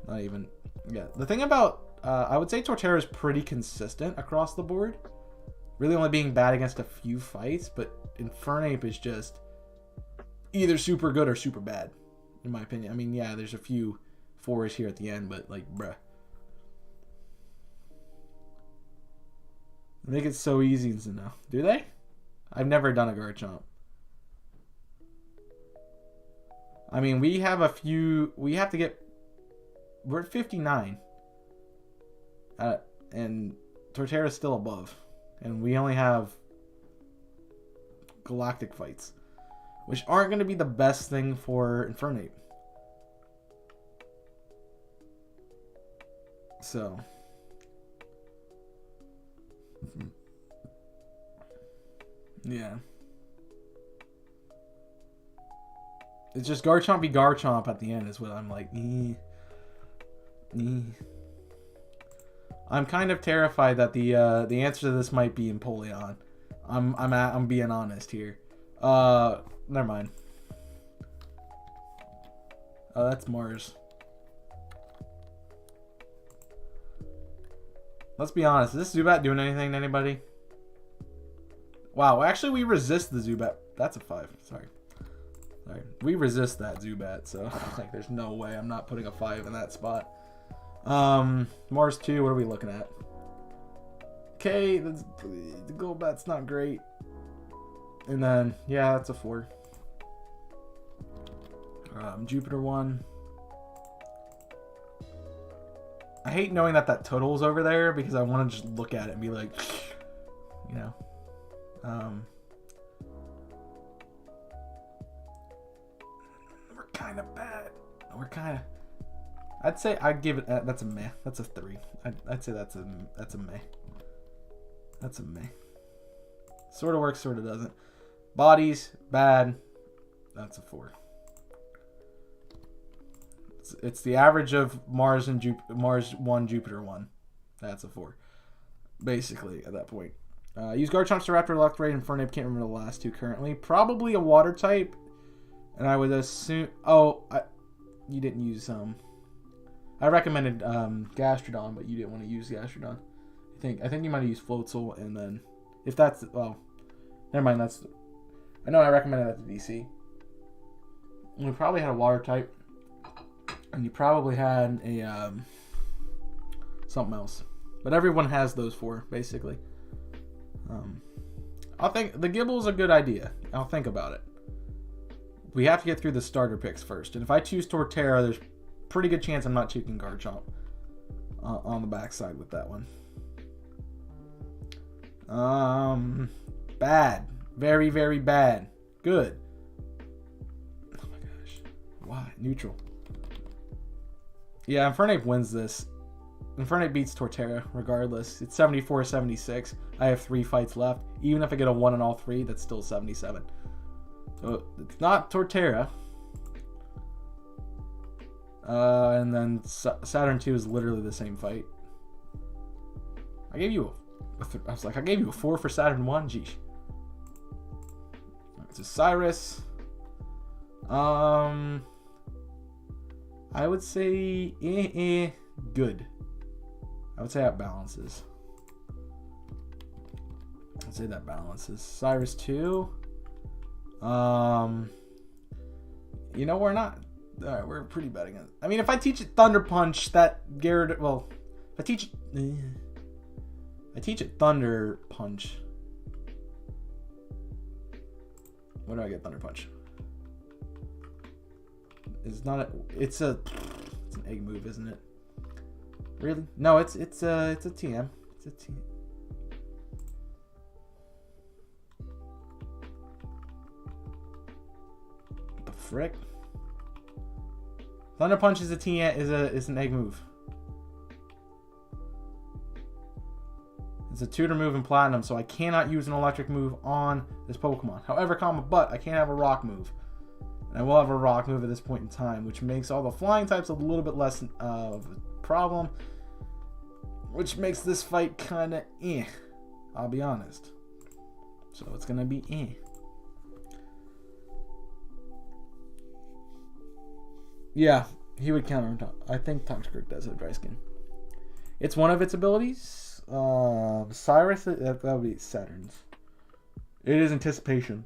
Not even... Yeah. The thing about... I would say Torterra is pretty consistent across the board. Really only being bad against a few fights. But Infernape is just either super good or super bad. In my opinion. I mean, yeah, there's a few 4s here at the end. But, like, bruh. They make it so easy to know. Do they? I've never done a Garchomp. I mean, we have a few... We have to get... We're at 59. And Torterra's still above. And we only have Galactic fights. Which aren't going to be the best thing for Infernape. So... Yeah. It's just Garchomp be Garchomp at the end is what I'm like. I'm kind of terrified that the answer to this might be Empoleon. I'm being honest here. Never mind. Oh, that's Mars. Let's be honest. Is this Zubat doing anything to anybody? Wow, actually we resist the Zubat. That's a 5. Sorry. We resist that Zubat, so like there's no way I'm not putting a 5 in that spot. Mars 2, what are we looking at? Okay, the Golbat's not great. And then, yeah, that's a 4. Jupiter 1. I hate knowing that total's over there because I want to just look at it and be like, you know. We're kind of bad. I'd say I'd give it. That's a meh. That's a 3. I'd say that's a meh. That's a meh. Sort of works, sort of doesn't. Bodies bad. That's a 4. It's the average of Mars and Mars 1, Jupiter 1. That's a 4. Basically, at that point. Use Garchomp, Staraptor, Electrade, and Fernape. Can't remember the last 2 currently. Probably a water type. And I would assume... Oh, you didn't use... I recommended Gastrodon, but you didn't want to use Gastrodon. I think you might have used Floatzel, and then... If that's... Well, never mind. That's... I know I recommended that to DC. And we probably had a water type. And you probably had a... something else. But everyone has those 4, basically. I think the Gibble's a good idea. I'll think about it. We have to get through the starter picks first. And if I choose Torterra, there's pretty good chance I'm not choosing Garchomp on the backside with that one. Bad. Very, very bad. Good. Oh my gosh. Why? Neutral. Yeah, Infernape wins this. Infernape beats Torterra regardless. It's 74-76. I have 3 fights left. Even if I get a 1 in all 3, that's still 77. So it's not Torterra. And then Saturn 2 is literally the same fight. I gave you I gave you a 4 for Saturn 1. Geesh. It's a Cyrus. I would say good. I would say that balances. I'd say that balances. Cyrus 2. You know, we're not. Alright, we're pretty bad against. I mean, if I teach it Thunder Punch, that Garrett. Well, if I teach it Thunder Punch. What do I get Thunder Punch? It's not a. It's an egg move, isn't it? Really? No, it's a TM. It's a TM. What the frick? Thunder Punch is a TM, is an egg move. It's a tutor move in Platinum, so I cannot use an electric move on this Pokemon. However, I can't have a rock move. And I will have a rock move at this point in time, which makes all the flying types a little bit less of a problem. Which makes this fight kind of I'll be honest. So it's going to be Yeah, he would counter on top. I think Toxicroak does have Dry Skin. It's one of its abilities. Cyrus, that would be Saturn's. It is Anticipation.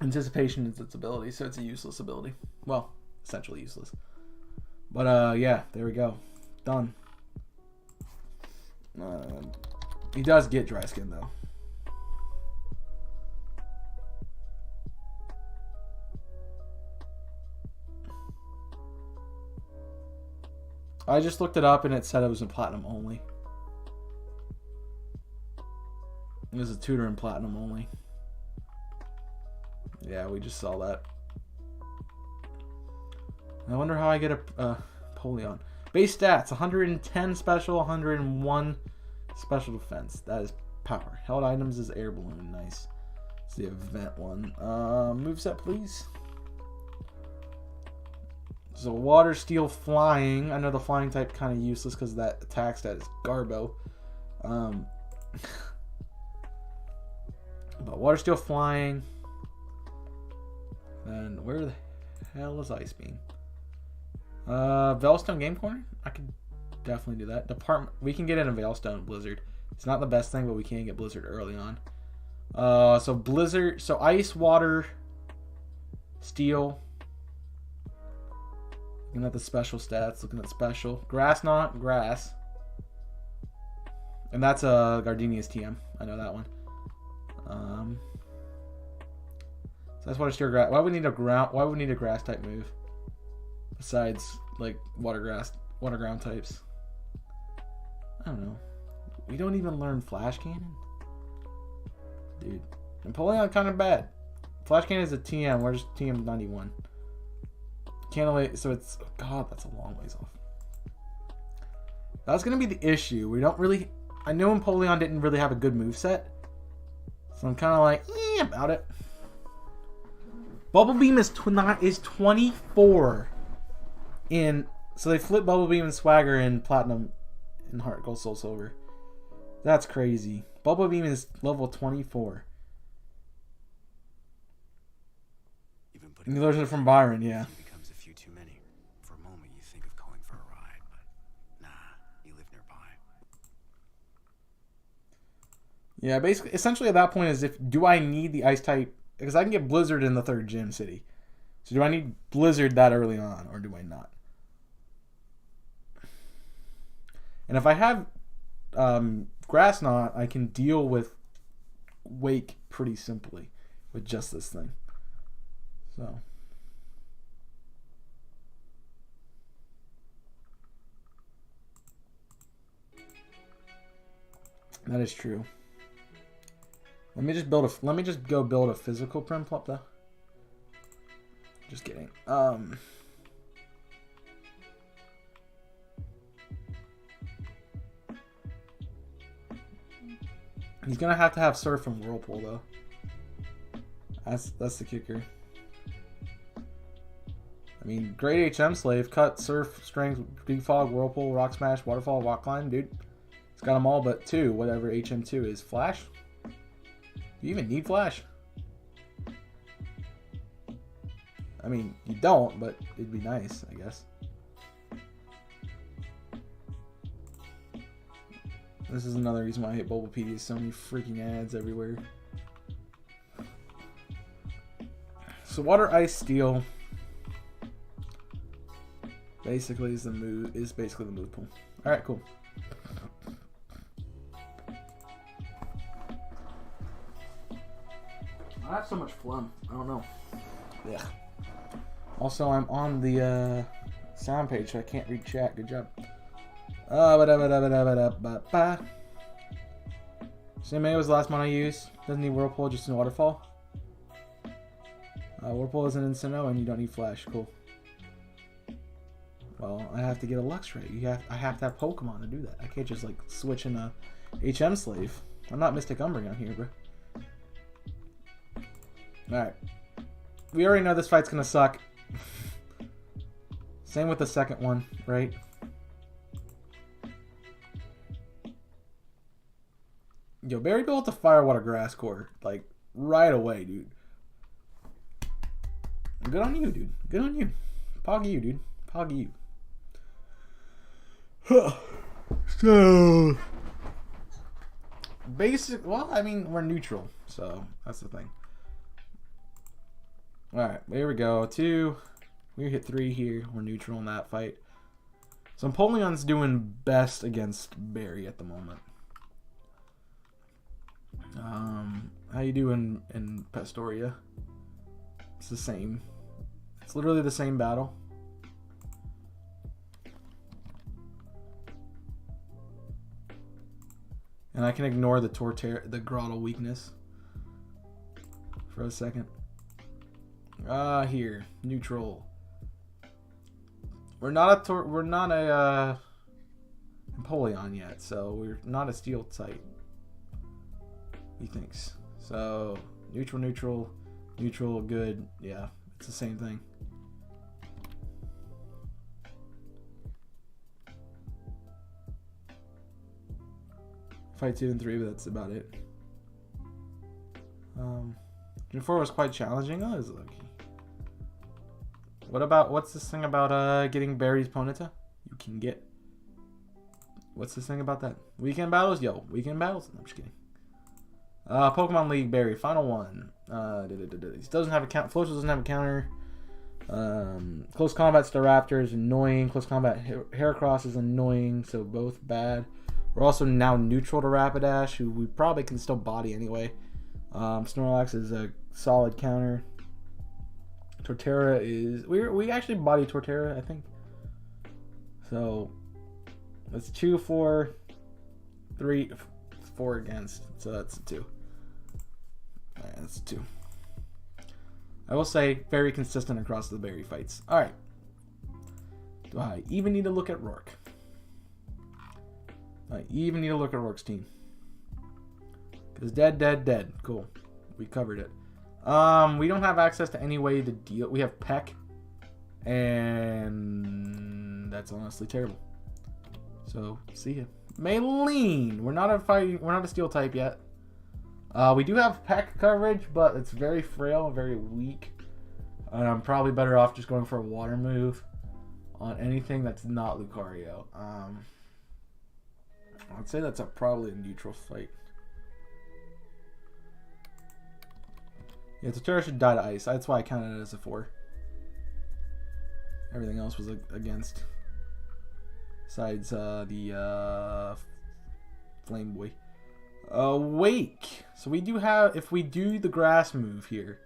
Anticipation is its ability, so it's a useless ability. Well, essentially useless. But yeah, there we go. Done. He does get Dry Skin though. I just looked it up and it said it was in Platinum only. It was a tutor in Platinum only. Yeah, we just saw that. I wonder how I get a Polion. Base stats, 110 special, 101 special defense. That is power. Held items is air balloon. Nice. It's the event one. Moveset, please. So water, steel, flying. I know the flying type kind of useless because that attack stat is Garbo. But water, steel, flying. And where the hell is Ice Beam? Veilstone Game Corner? I could definitely do that. Department, we can get in a Veilstone Blizzard. It's not the best thing, but we can get Blizzard early on. So Blizzard, so Ice, Water, Steel. Looking at the special stats, looking at special. Grass, not grass. And that's a Gardenia's TM. I know that one. So that's Water, Steel, Grass. Why would we need a grass type move? Besides, like, water ground types. I don't know. We don't even learn Flash Cannon? Dude. Napoleon kind of bad. Flash Cannon is a TM. Where's TM 91? Cannulate, so it's... Oh God, that's a long ways off. That's going to be the issue. We don't really... I know Empoleon didn't really have a good moveset. So I'm kind of like, about it. Bubble Beam is 24 in... So they flip Bubble Beam and Swagger in Platinum and Heart Gold Soul Silver. That's crazy. Bubble Beam is level 24. And you learn it from Byron, yeah. Becomes a few too many. For a moment, you think of going for a ride, but nah, you live nearby. Yeah, basically, essentially at that point is do I need the Ice type? Because I can get Blizzard in the 3rd gym city. So do I need Blizzard that early on, or do I not? And if I have Grass Knot, I can deal with Wake pretty simply with just this thing. So. That is true. Let me just go build a physical Prinplup though. Just kidding. He's gonna have to have Surf and Whirlpool though. That's the kicker. I mean, great HM Slave, Cut, Surf, Strength, Defog, Whirlpool, Rock Smash, Waterfall, Rock Climb, dude. It's got them all but 2, whatever HM2 is. Flash? Do you even need Flash? I mean, you don't, but it'd be nice, I guess. This is another reason why I hate Bulbapedia. So many freaking ads everywhere. So Water, Ice, Steel basically is basically the move pool. Alright, cool. I have so much phlegm. I don't know. Yeah. Also, I'm on the sound page, so I can't read chat. Good job. May was the last one I used. Doesn't need Whirlpool, just in Waterfall. Whirlpool isn't in Sinnoh, and you don't need Flash. Cool. Well, I have to get a Luxray. I have to have Pokemon to do that. I can't just like switch in a HM Slave. I'm not Mystic Umbreon here, bro. Alright. We already know this fight's gonna suck. Same with the second one, right? Yo, Barry built a Fire Water Grass core, like, right away, dude. Good on you, dude. Good on you. Pog you, dude. Pog you. So, well, I mean, we're neutral, so that's the thing. Alright, there we go. 2. We hit 3 here. We're neutral in that fight. So Empoleon's doing best against Barry at the moment. How you doing in Pastoria? It's the same. It's literally the same battle. And I can ignore the Grottle weakness for a second. Here, neutral. We're not a Empoleon yet, so we're not a Steel type. He thinks. So neutral, good. Yeah, it's the same thing. Fight 2 and 3, but that's about it. Gen 4 was quite challenging. Oh, it was lucky. What's this thing about getting Barry's Ponyta? You can get. What's this thing about that? Weekend battles? Yo, weekend battles? No, I'm just kidding. Pokemon League Barry, final one. He doesn't have a count. Floatzel doesn't have a counter. Close combat Staraptor is annoying. Close combat Heracross is annoying. So both bad. We're also now neutral to Rapidash, who we probably can still body anyway. Snorlax is a solid counter. Torterra is... We actually body Torterra, I think. So, that's 2, 4, 3, 4 against. So that's a 2. Yeah, that's a 2. I will say, very consistent across the Berry fights. Alright. Do I even need to look at Rourke? I even need to look at Rourke's team. Because dead. Cool. We covered it. We don't have access to any way to deal. We have Peck. And that's honestly terrible. So, see ya. Maylene! We're not a steel type yet. We do have Peck coverage, but it's very frail and very weak. And I'm probably better off just going for a water move on anything that's not Lucario. I'd say that's probably a neutral fight. Yeah, Totoro should die to ice. That's why I counted it as a 4. Everything else was against. Besides the Flame Boy. Wake. So we do have, if we do the grass move here,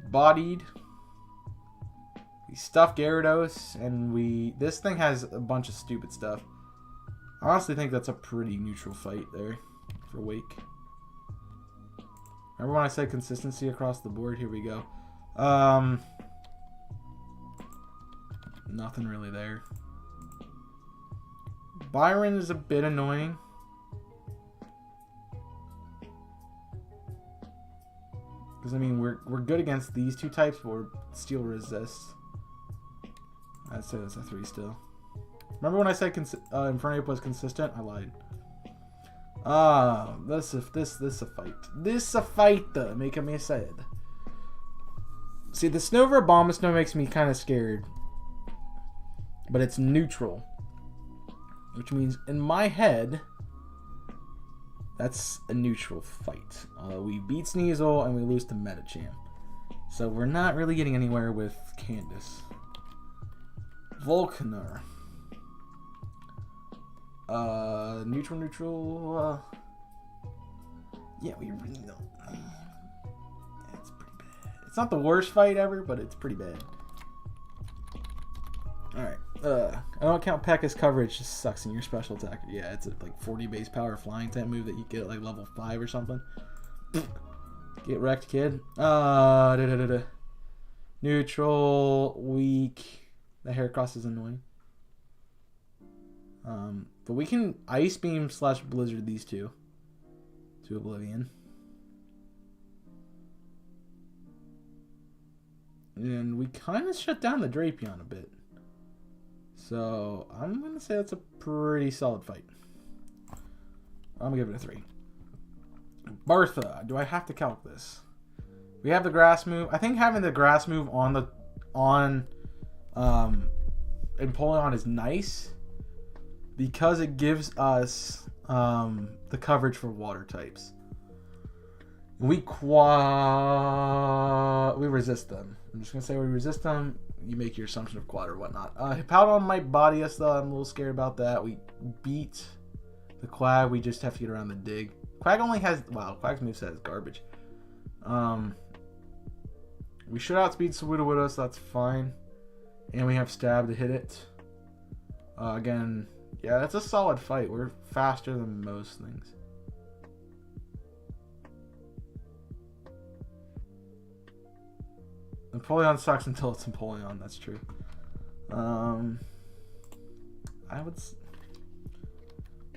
bodied. We stuff Gyarados, and this thing has a bunch of stupid stuff. I honestly think that's a pretty neutral fight there for Wake. Remember when I said consistency across the board? Here we go. Nothing really there. Byron is a bit annoying. Because, I mean, we're good against these two types, but we're steel resists. I'd say that's a 3 still. Remember when I said Infernape was consistent? I lied. This a fight. This a fight, making me sad. See, the Snover Abomasnow makes me kind of scared. But it's neutral. Which means, in my head, that's a neutral fight. We beat Sneasel and we lose to Metacham. So we're not really getting anywhere with Candace. Volkner. Neutral. Yeah, we really don't. It's pretty bad. It's not the worst fight ever, but it's pretty bad. Alright. I don't count Pekka's coverage, just sucks in your special attack. Yeah, it's a like 40 base power flying type move that you get at like level 5 or something. Get wrecked, kid. Neutral, weak. The Heracross is annoying. But we can Ice Beam / Blizzard these two to Oblivion. And we kind of shut down the Drapion a bit. So, I'm going to say that's a pretty solid fight. I'm going to give it a 3. Bertha. Do I have to calc this? We have the grass move. I think having the grass move on Empoleon is nice. Because it gives us the coverage for water types. We resist them. I'm just going to say we resist them. You make your assumption of quad or whatnot. Hippowdon might body us, though. I'm a little scared about that. We beat the Quag. We just have to get around the dig. Quag only has... Wow, Quag's moveset is garbage. We should outspeed Sawoodo, so that's fine. And we have Stab to hit it. Again... Yeah, that's a solid fight. We're faster than most things. Empoleon sucks until it's Empoleon. That's true.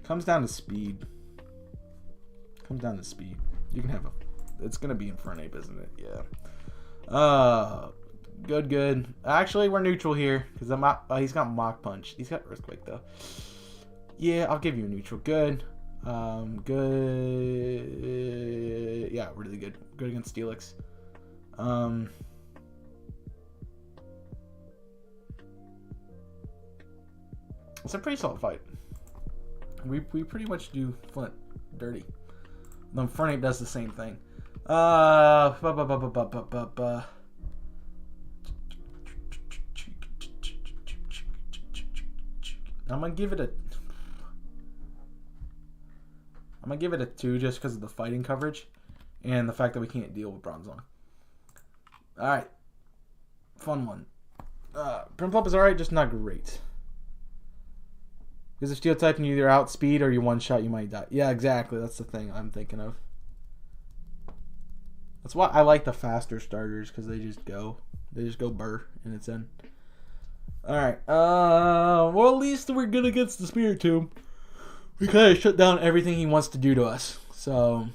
Comes down to speed. You can have a... It's going to be Infernape, isn't it? Yeah. Good. Actually, we're neutral here. Because he's got Mach Punch. He's got Earthquake, though. Yeah, I'll give you a neutral. Good. Good. Yeah, really good. Good against Steelix. It's a pretty solid fight. We pretty much do Flint dirty. The Infernape does the same thing. I'm gonna give it a 2 just because of the fighting coverage and the fact that we can't deal with Bronzong. Alright. Fun one. Prinplup is alright, just not great. Because if steel type, you either outspeed or you one shot, you might die. Yeah, exactly. That's the thing I'm thinking of. That's why I like the faster starters, because they just go burr and it's in. Alright. Well, at least we're good against the Spirit Tomb. We kind of shut down everything he wants to do to us. So,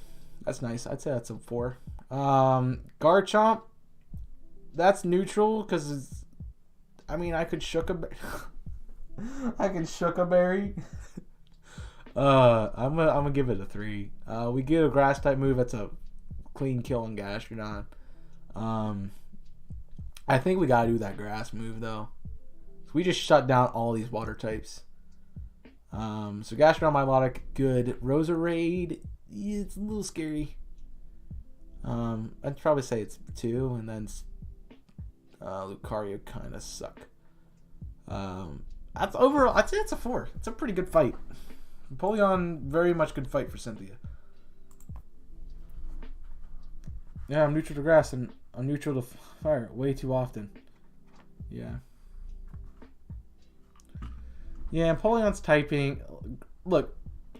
that's nice. I'd say that's a 4. Garchomp. That's neutral, because I could shook a berry. I can shook a berry. I'm gonna give it a 3. We get a grass type move. That's a clean kill on Gastrodon. I think we gotta do that grass move though. So we just shut down all these water types. So Gastrodon, Milotic, good. Roserade, it's a little scary. I'd probably say it's 2, and then Lucario kind of suck. That's overall. I'd say it's a 4. It's a pretty good fight. Empoleon, very much good fight for Cynthia. Yeah, I'm neutral to grass and I'm neutral to fire way too often. Yeah. Yeah, Empoleon's typing. Look,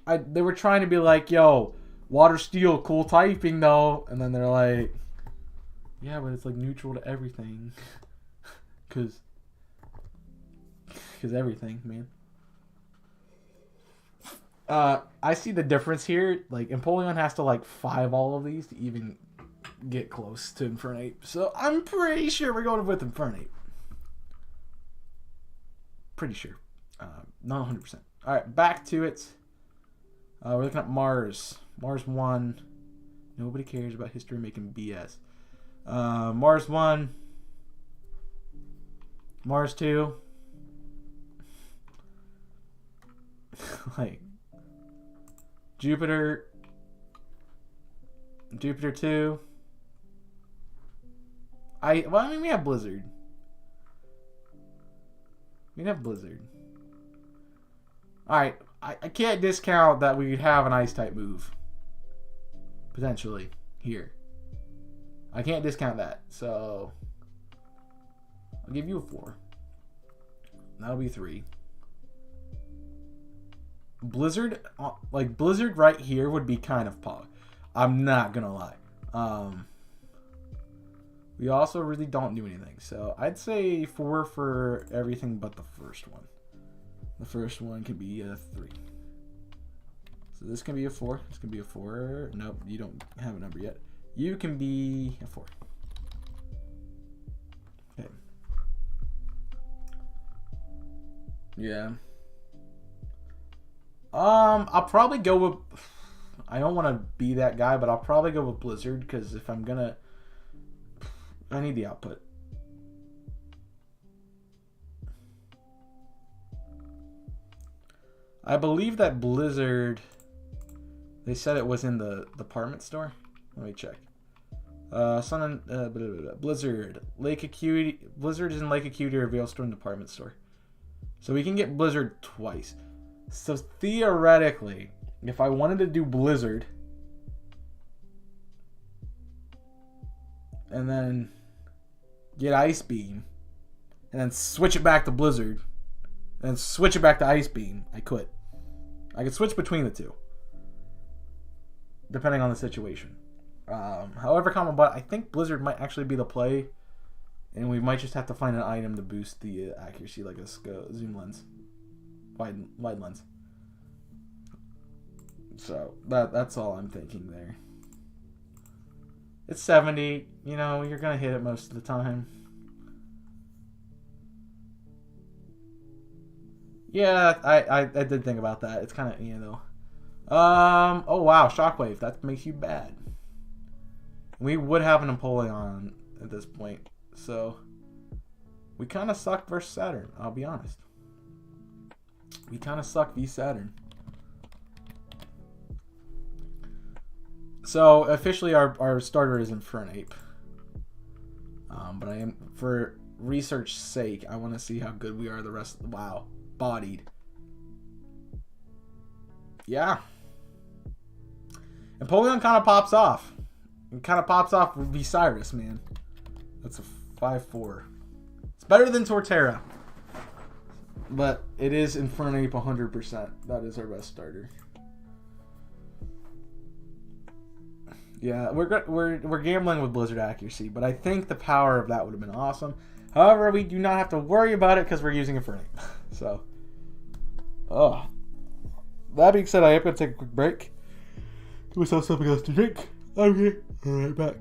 they were trying to be like, yo, Water Steel, cool typing though. And then they're like, yeah, but it's like neutral to everything. Cause everything, man. I see the difference here. Like, Empoleon has to like 5 all of these to even get close to Infernape. So I'm pretty sure we're going with Infernape. Pretty sure. Not 100%. Alright, back to it. We're looking at Mars. Mars 1. Nobody cares about history making BS. Mars 1. Mars 2. Like, Jupiter 2. We have Blizzard. We have Blizzard. Alright, I can't discount that we could have an ice type move. Potentially. Here. I can't discount that. So I'll give you a 4. That'll be 3. Blizzard, like Blizzard right here would be kind of pog. I'm not gonna lie. We also really don't do anything. So I'd say 4 for everything but the first one. The first one could be a 3. So this can be a 4. This can be a 4. Nope, you don't have a number yet. You can be a 4. Okay. Yeah. I'll probably go with... I don't want to be that guy, but I'll probably go with Blizzard, because if I'm gonna... I need the output. I believe that Blizzard... They said it was in the department store. Let me check. Blizzard. Lake Acuity. Blizzard is in Lake Acuity or Veilstone department store. So we can get Blizzard twice. So theoretically, if I wanted to do Blizzard and then get Ice Beam and then switch it back to Blizzard and then switch it back to Ice Beam, I could. I could switch between the two, depending on the situation. However, I think Blizzard might actually be the play, and we might just have to find an item to boost the accuracy, like a zoom lens. Wide lens. So that's all I'm thinking there. It's 70. You know, you're gonna hit it most of the time. Yeah, I did think about that. It's kind of, you know. Oh wow, Shockwave. That makes you bad. We would have an Empoleon at this point, so we kind of suck versus Saturn. I'll be honest. We kind of suck v Saturn. So officially, our starter is Infernape. But I am, for research sake, I want to see how good we are the rest. Wow, bodied. Yeah. Empoleon kind of pops off. It kind of pops off with V-Cyrus, man. That's a 5-4. It's better than Torterra. But it is Infernape 100%. That is our best starter. Yeah, we're gambling with Blizzard accuracy, but I think the power of that would have been awesome. However, we do not have to worry about it because we're using Infernape. So, that being said, I am going to take a quick break. Give myself something else to drink. Okay, I'll be right back.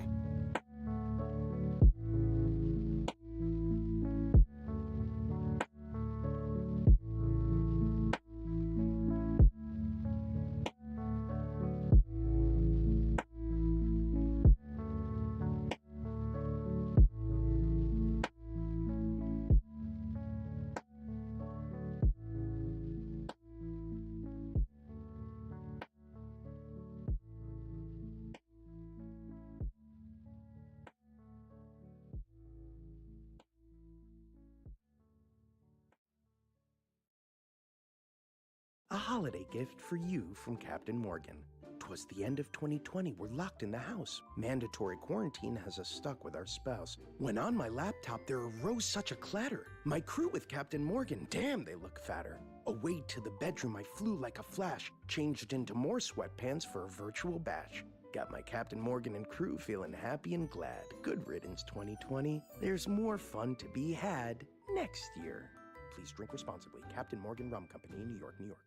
A holiday gift for you from Captain Morgan. 'Twas the end of 2020, we're locked in the house. Mandatory quarantine has us stuck with our spouse. When on my laptop there arose such a clatter. My crew with Captain Morgan, damn they look fatter. Away to the bedroom I flew like a flash, changed into more sweatpants for a virtual bash. Got my Captain Morgan and crew feeling happy and glad. Good riddance 2020, there's more fun to be had next year. Please drink responsibly. Captain Morgan Rum Company, New York, New York.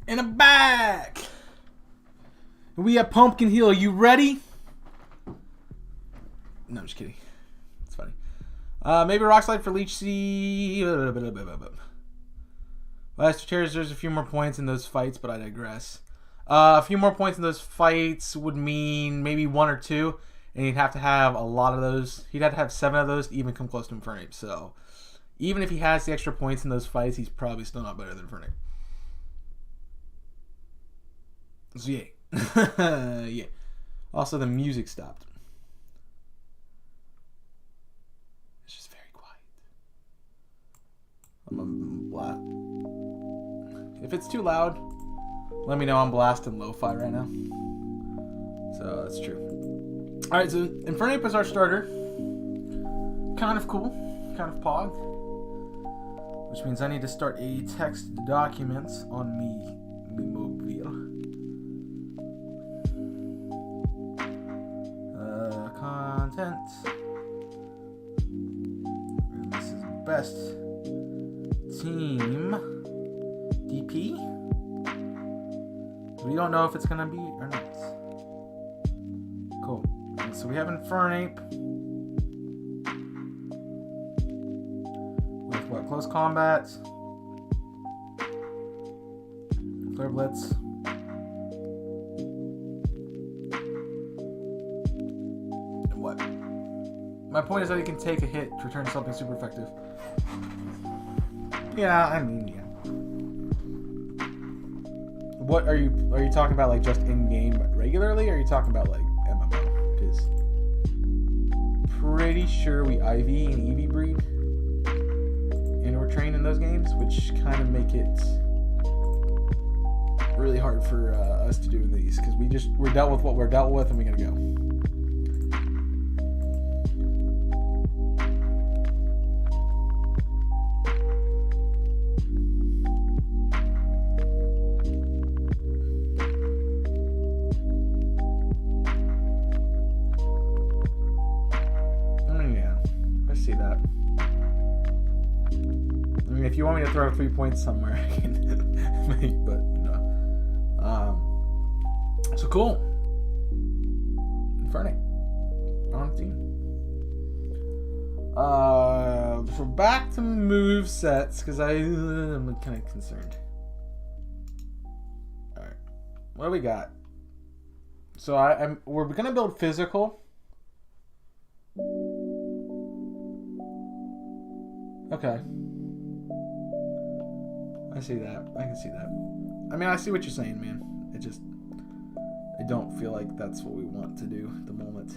And I'm back! We have Pumpkin Hill. You ready? No, I'm just kidding. It's funny. Maybe Rock Slide for Leech Sea. Last chairs, there's a few more points in those fights, but I digress. A few more points in those fights would mean maybe 1 or 2, and he'd have to have a lot of those. He'd have to have 7 of those to even come close to Infernape. So, even if he has the extra points in those fights, he's probably still not better than Infernape. So yeah. Yeah. Also, the music stopped. It's just very quiet. I'm a blast. If it's too loud, let me know. I'm blasting lo-fi right now. So that's true. Alright, so Infernape is our starter. Kind of cool. Kind of pog. Which means I need to start a text documents on me mobile. Content. And this is best team DP. We don't know if it's gonna be or not. Cool. So we have Infernape with what? Close combat, Flare Blitz. What? My point is that he can take a hit to return something super effective. Yeah, I mean, yeah. What are you talking about? Like just in game regularly, or are you talking about like MMO? Because pretty sure we IV and EV breed and or train in those games, which kind of make it really hard for us to do in these because we're dealt with what we're dealt with, and we gotta go. See that. I mean, if you want me to throw 3 points somewhere, I can make, but no. So cool. Infernape on the team. So back to move sets because I'm kind of concerned. All right, what do we got? So we're gonna build physical. Okay. I see that. I can see that. I mean, I see what you're saying, man. I don't feel like that's what we want to do at the moment.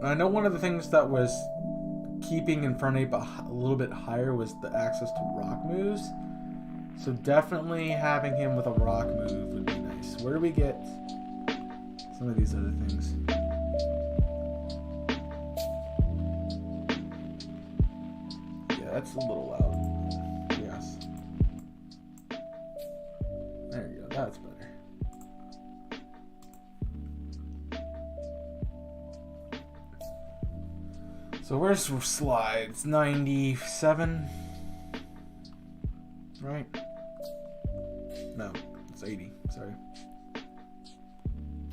I know one of the things that was keeping Infernape a little bit higher was the access to rock moves. So definitely having him with a rock move would be nice. Where do we get some of these other things? Yeah, that's a little loud. Yes. There you go. That's better. So where's slides? 97? Right? No, it's 80. Sorry.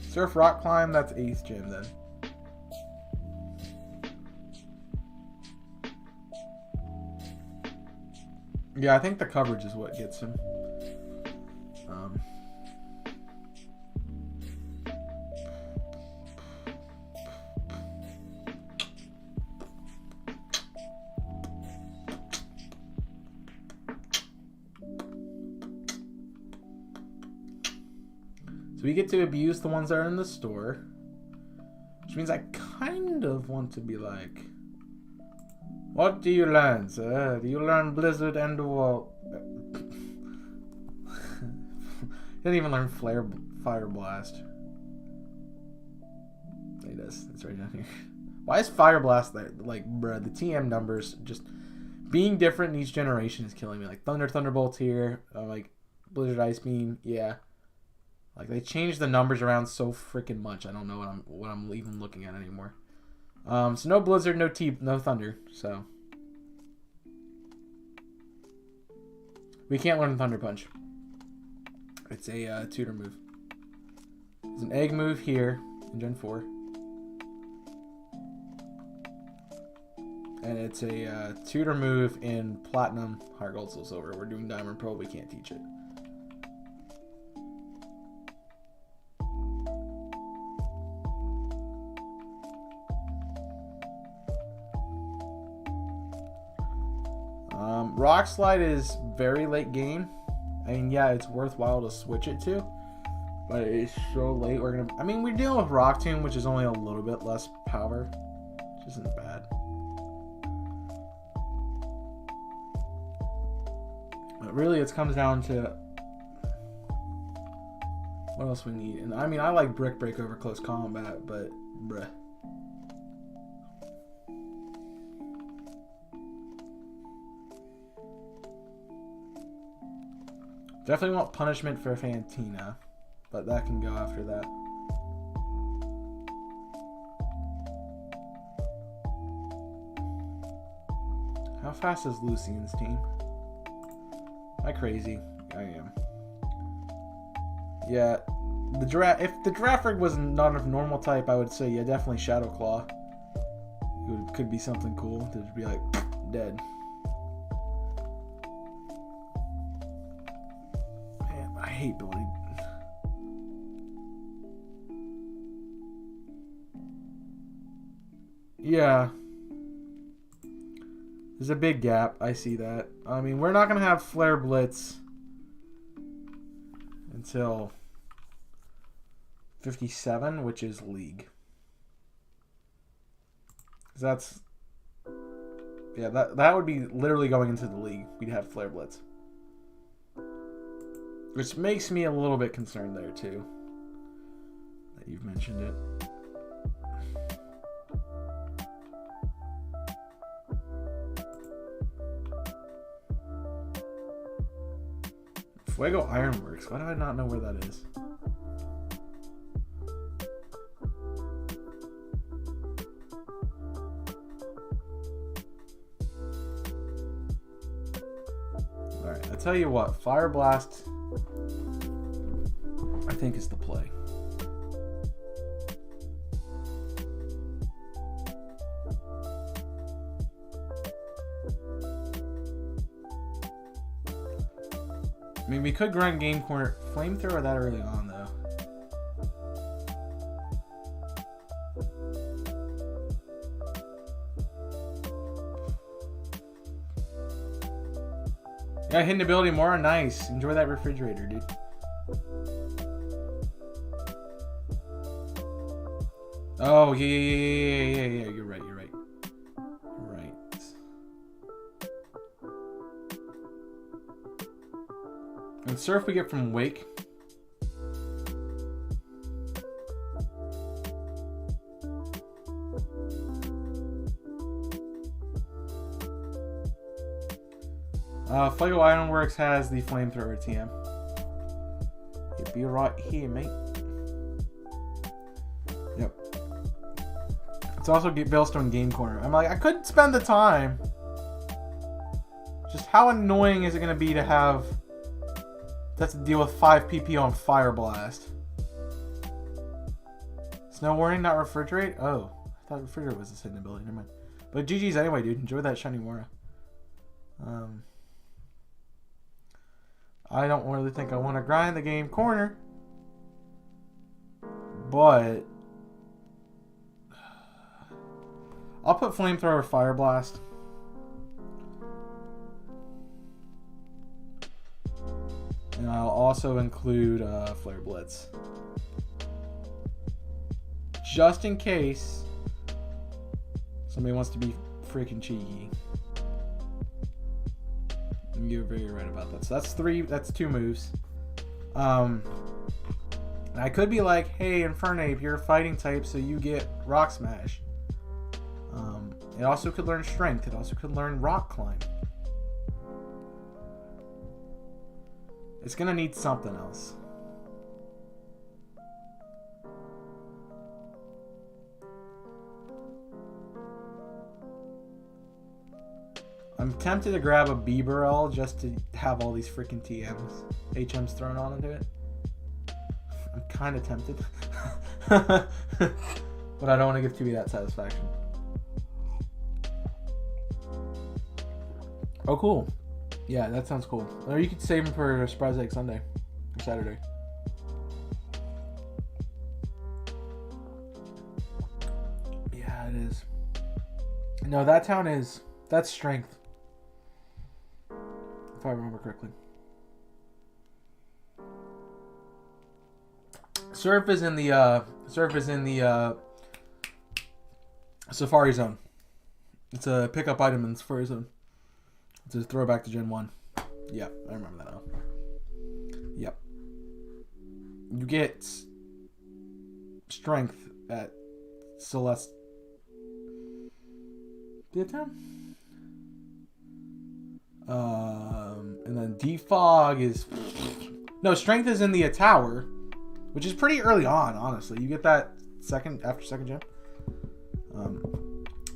Surf Rock Climb, that's 8th gym then. Yeah, I think the coverage is what gets him. So we get to abuse the ones that are in the store. Which means I kind of want to be like... What do you learn, sir? Do you learn Blizzard and Wall? Didn't even learn Fire Blast. He does. It's right down here. Why is Fire Blast there? Like, bruh, the TM numbers just being different in each generation is killing me. Like Thunderbolt here, like Blizzard Ice Beam, yeah. Like they changed the numbers around so freaking much. I don't know what I'm even looking at anymore. So no Blizzard, no Thunder. So we can't learn Thunder Punch. It's a tutor move. There's an egg move here in Gen 4. And it's a tutor move in Platinum, Heart Gold, Soul Silver. We're doing Diamond Pearl, we can't teach it. Rock Slide is very late game. I mean, yeah, it's worthwhile to switch it to, but it's so late. We're dealing with Rock Tomb, which is only a little bit less power, which isn't bad. But really, it comes down to what else we need. And I mean, I like Brick Break over close combat, but bruh. Definitely want punishment for Fantina, but that can go after that. How fast is Lucian's team? Am I crazy? I am. Yeah, if the Giraffe Rig was not of normal type, I would say yeah, definitely Shadow Claw. It could be something cool to be like dead. I hate building. Yeah. There's a big gap. I see that. I mean, we're not going to have Flare Blitz until 57, which is League. That's Yeah, that would be literally going into the league. We'd have Flare Blitz. Which makes me a little bit concerned there, too. That you've mentioned it. Fuego Ironworks. Why do I not know where that is? Alright, I tell you what, Fire Blast I think is the play. I mean, we could grind Game Corner. Flamethrower that early on, though. Yeah, hidden ability more. Nice. Enjoy that refrigerator, dude. Oh, yeah. You're right. And Surf we get from Wake. Fuego Ironworks has the Flamethrower TM. You'd be right here, mate. Yep. It's also Veilstone Game Corner. I'm like, I could spend the time. Just how annoying is it going to be to have... That's to deal with 5 PP on Fire Blast. Snow Warning, not Refrigerate? Oh, I thought Refrigerate was a hidden ability. Never mind. But GG's anyway, dude. Enjoy that Shiny Mora. I don't really think I want to grind the Game Corner. But... I'll put Flamethrower Fire Blast. And I'll also include Flare Blitz. Just in case somebody wants to be freaking cheeky. And you're very right about that. So that's 2 moves. And I could be like, hey, Infernape, you're a fighting type, so you get Rock Smash. It also could learn Strength. It also could learn Rock Climb. It's gonna need something else. I'm tempted to grab a Bieberl just to have all these freaking HMs thrown on into it. I'm kind of tempted. But I don't want to give 2E that satisfaction. Oh, cool. Yeah, that sounds cool. Or you could save them for Surprise Egg Sunday. Or Saturday. Yeah, it is. No, that town is... That's Strength. If I remember correctly. Surf is in the Safari Zone. It's a pickup item in the Safari Zone. It's a throwback to Gen 1. Yep, I remember that now. Yep. You get Strength at Celeste. Town? And then Defog is... No, Strength is in the tower, which is pretty early on, honestly. You get that after second gen.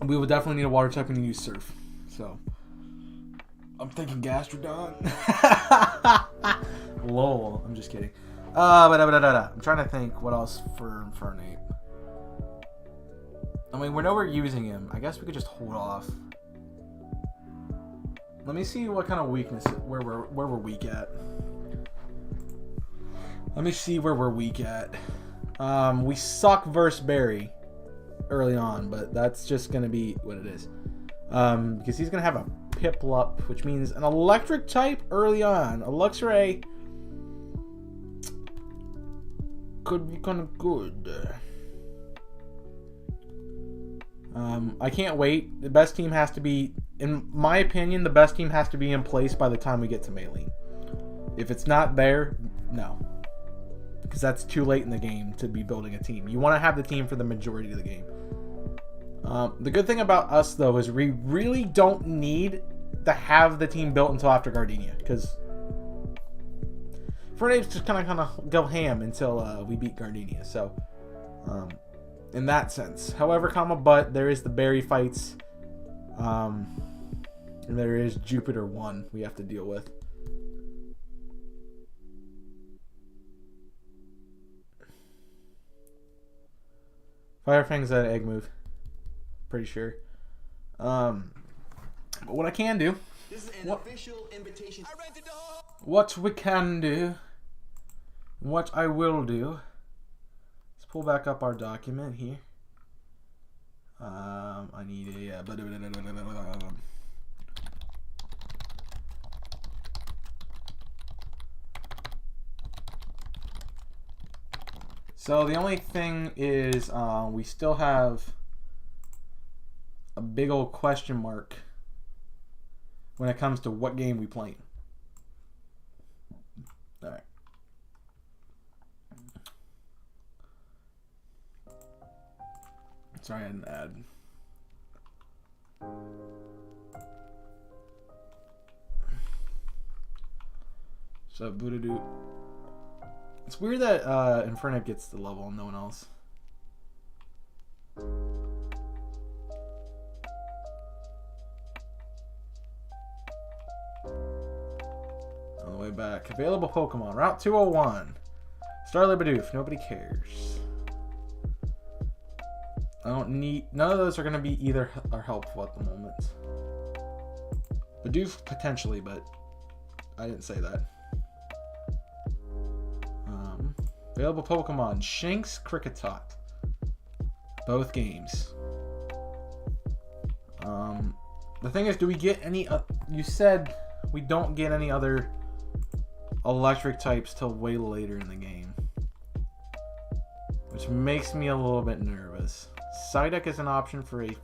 We will definitely need a water type when you use Surf. So... I'm thinking Gastrodon. Lol. I'm just kidding. I'm trying to think what else for Infernape. I mean, we know we're using him. I guess we could just hold off. Let me see what kind of weakness where we're weak at. Let me see where we're weak at. We suck versus Barry early on, but that's just gonna be what it is. Because he's gonna have a Piplup, which means an electric type early on. A Luxray could be kind of good. I can't wait. The best team has to be in my opinion, the best team has to be in place by the time we get to Maylene. If it's not there, no. Because that's too late in the game to be building a team. You want to have the team for the majority of the game. The good thing about us, though, is we really don't need to have the team built until after Gardenia. Because Fernape's just kind of go ham until we beat Gardenia. So, in that sense. However, but there is the berry fights. And there is Jupiter 1 we have to deal with. Firefang's that egg move. Pretty sure. But what I can do. This is an official invitation. I rented the hall. What we can do. What I will do. Let's pull back up our document here. I need a. So the only thing is, we still have a big old question mark when it comes to what game we play. All right. Sorry, I had an ad. So Boodadoo. It's weird that Infernape gets the level and no one else. On the way back. Available Pokemon. Route 201. Starly Bidoof. Nobody cares. I don't need... None of those are going to be either are helpful at the moment. Bidoof potentially, but I didn't say that. Available Pokemon. Shinx, Kricketot. Both games. The thing is, do we get any... you said we don't get any other electric types till way later in the game. Which makes me a little bit nervous. Psyduck is an option for a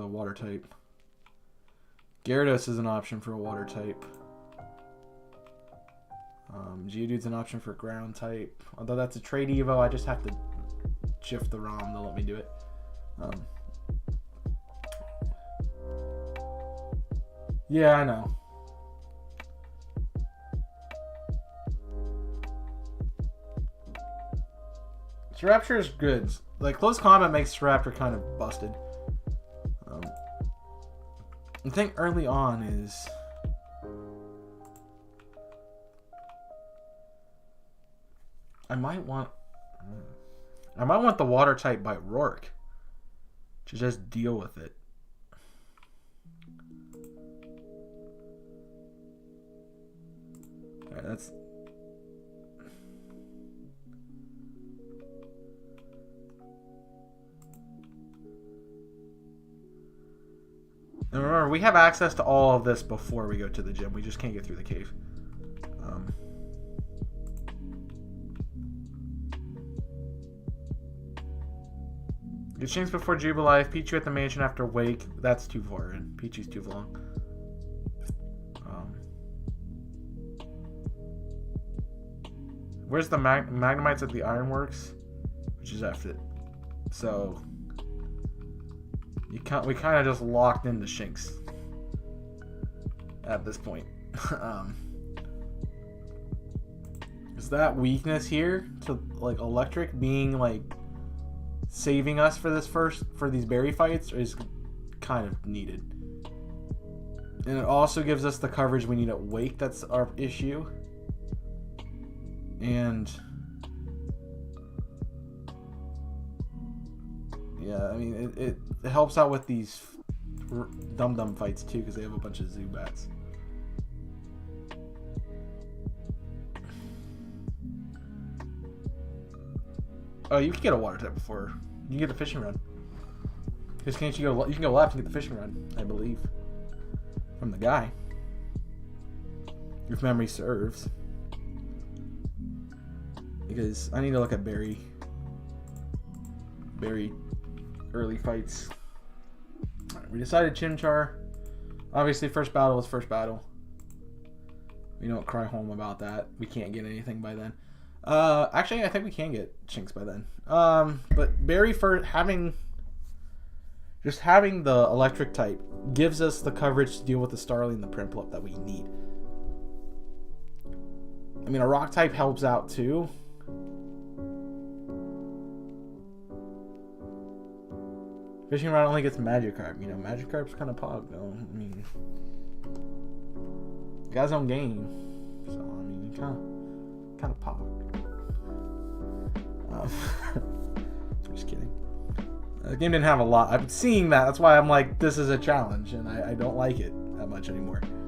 water type. Gyarados is an option for a water type. Geodude's an option for ground type. Although that's a trade Evo, I just have to shift the ROM to let me do it. Yeah, I know. Staraptor is good. Like, close combat makes Staraptor kind of busted. The thing early on is... I might want the water type by Rourke to just deal with it. Alright, that's... And remember, we have access to all of this before we go to the gym. We just can't get through the cave. Get Shinx before Jubilife. Pichu at the mansion after Wake. That's too far in. Pichu's too long. Where's the Magnemites at the Ironworks? Which is after it. So... we kind of just locked into Shinx at this point. Is that weakness here to like electric being like saving us for these berry fights is kind of needed, and it also gives us the coverage we need at Wake. That's our issue, and yeah, I mean it helps out with these dum-dum fights too, because they have a bunch of Zubats. Oh, you can get a water type before. You can get the fishing rod. Because can't you go? You can go left and get the fishing rod, I believe, from the guy, if memory serves. Because I need to look at berry early fights. All right, we decided Chimchar. Obviously, first battle is first battle. We don't cry home about that. We can't get anything by then. Actually, I think we can get Shinx by then. But Barry, for having the electric type gives us the coverage to deal with the Starly and the Prinplup that we need. I mean, a rock type helps out too. Fishing Rod only gets Magikarp. You know, Magikarp's kind of pog though. I mean, guy's own game. So I mean, kind of pog. Just kidding. The game didn't have a lot. I'm seeing that. That's why I'm like, this is a challenge, and I don't like it that much anymore. Man.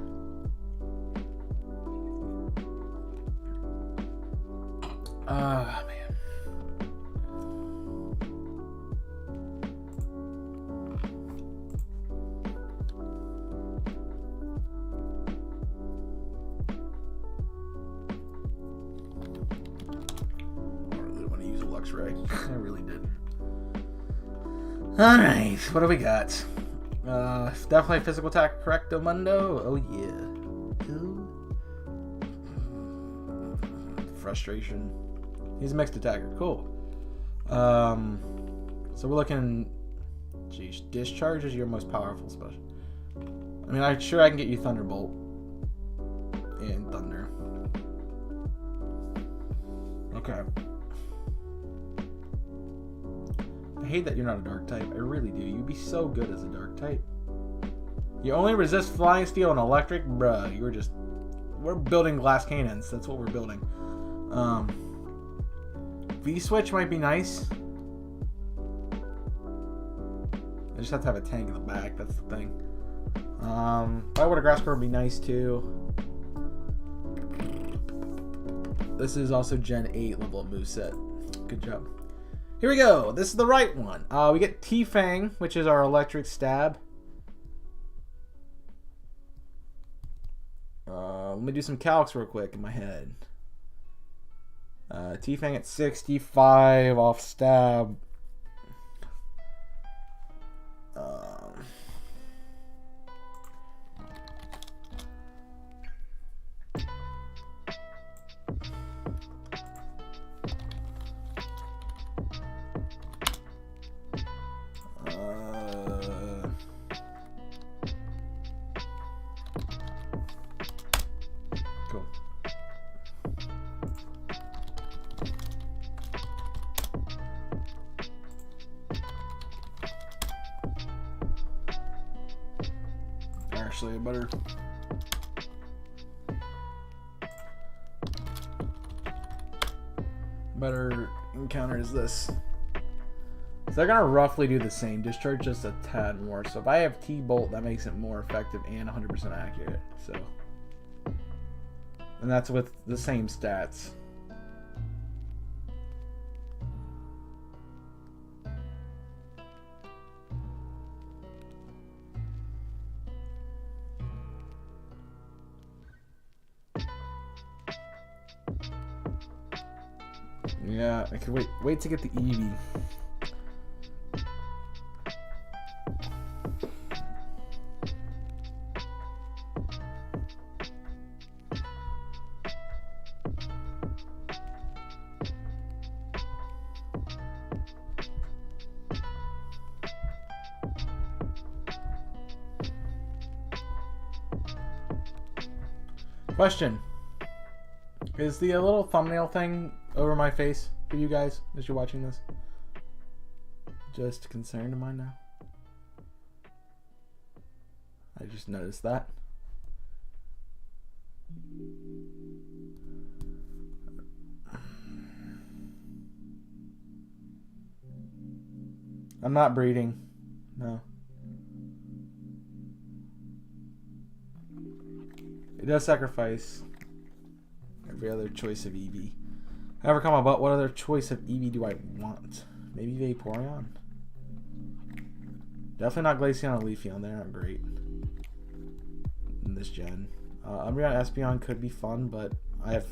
I really want to use a Luxray. I really did. Alright, what do we got? Definitely physical attack, correcto mundo. Oh yeah. Ooh. Frustration. He's a mixed attacker. Cool. So we're looking. Geez, Discharge is your most powerful special. I mean, I'm sure I can get you Thunderbolt and Thunder. Okay. I hate that you're not a dark type. I really do. You'd be so good as a dark type. You only resist flying, steel, and electric? Bruh, you were just... We're building glass cannons. That's what we're building. V-Switch might be nice. I just have to have a tank in the back. That's the thing. Firewater Grasscore would be nice too. This is also Gen 8 level up moveset. Good job. Here we go. This is the right one. We get T-Fang, which is our electric stab. Let me do some calcs real quick in my head. T-Fang at 65 off stab. Cool. Actually, I better encounter is this. So they're gonna roughly do the same. Discharge just a tad more. So if I have T-Bolt, that makes it more effective and 100% accurate. So, and that's with the same stats. Yeah, I can wait to get the Eevee. Question. Is the little thumbnail thing over my face for you guys as you're watching this? Just a concern of mine now. I just noticed that. I'm not breeding. No. It does sacrifice every other choice of Eevee. However, come about, what other choice of Eevee do I want? Maybe Vaporeon? Definitely not Glaceon or Leafeon. They're not great in this gen. Umbreon, Espeon could be fun, but I have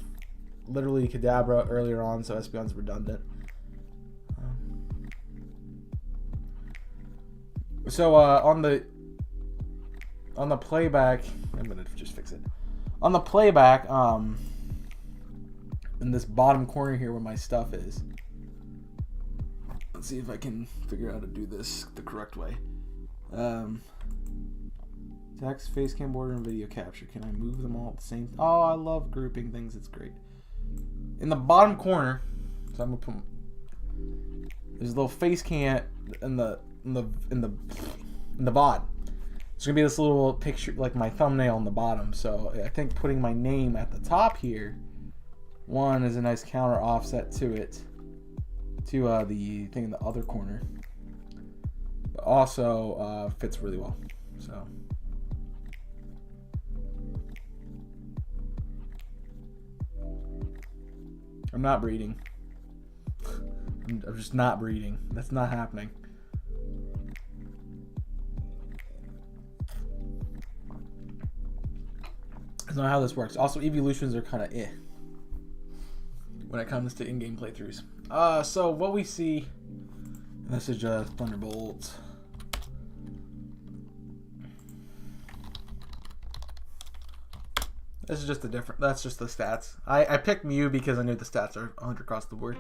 literally Kadabra earlier on, so Espeon's redundant. So on the playback, I'm gonna just fix it. On the playback, in this bottom corner here where my stuff is. Let's see if I can figure out how to do this the correct way. Text, face cam, border, and video capture. Can I move them all at the same? Oh, I love grouping things. It's great. In the bottom corner, so I'm gonna put. There's a little face cam in the VOD. There's gonna be this little picture, like my thumbnail on the bottom. So I think putting my name at the top here, one is a nice counter offset to it, to the thing in the other corner. But also fits really well. So. I'm not breeding. I'm just not breeding. That's not happening. That's not how this works. Also, evolutions are kind of when it comes to in-game playthroughs. So what we see, this is just Thunderbolt. This is just the different. That's just the stats. I picked Mew because I knew the stats are 100 across the board.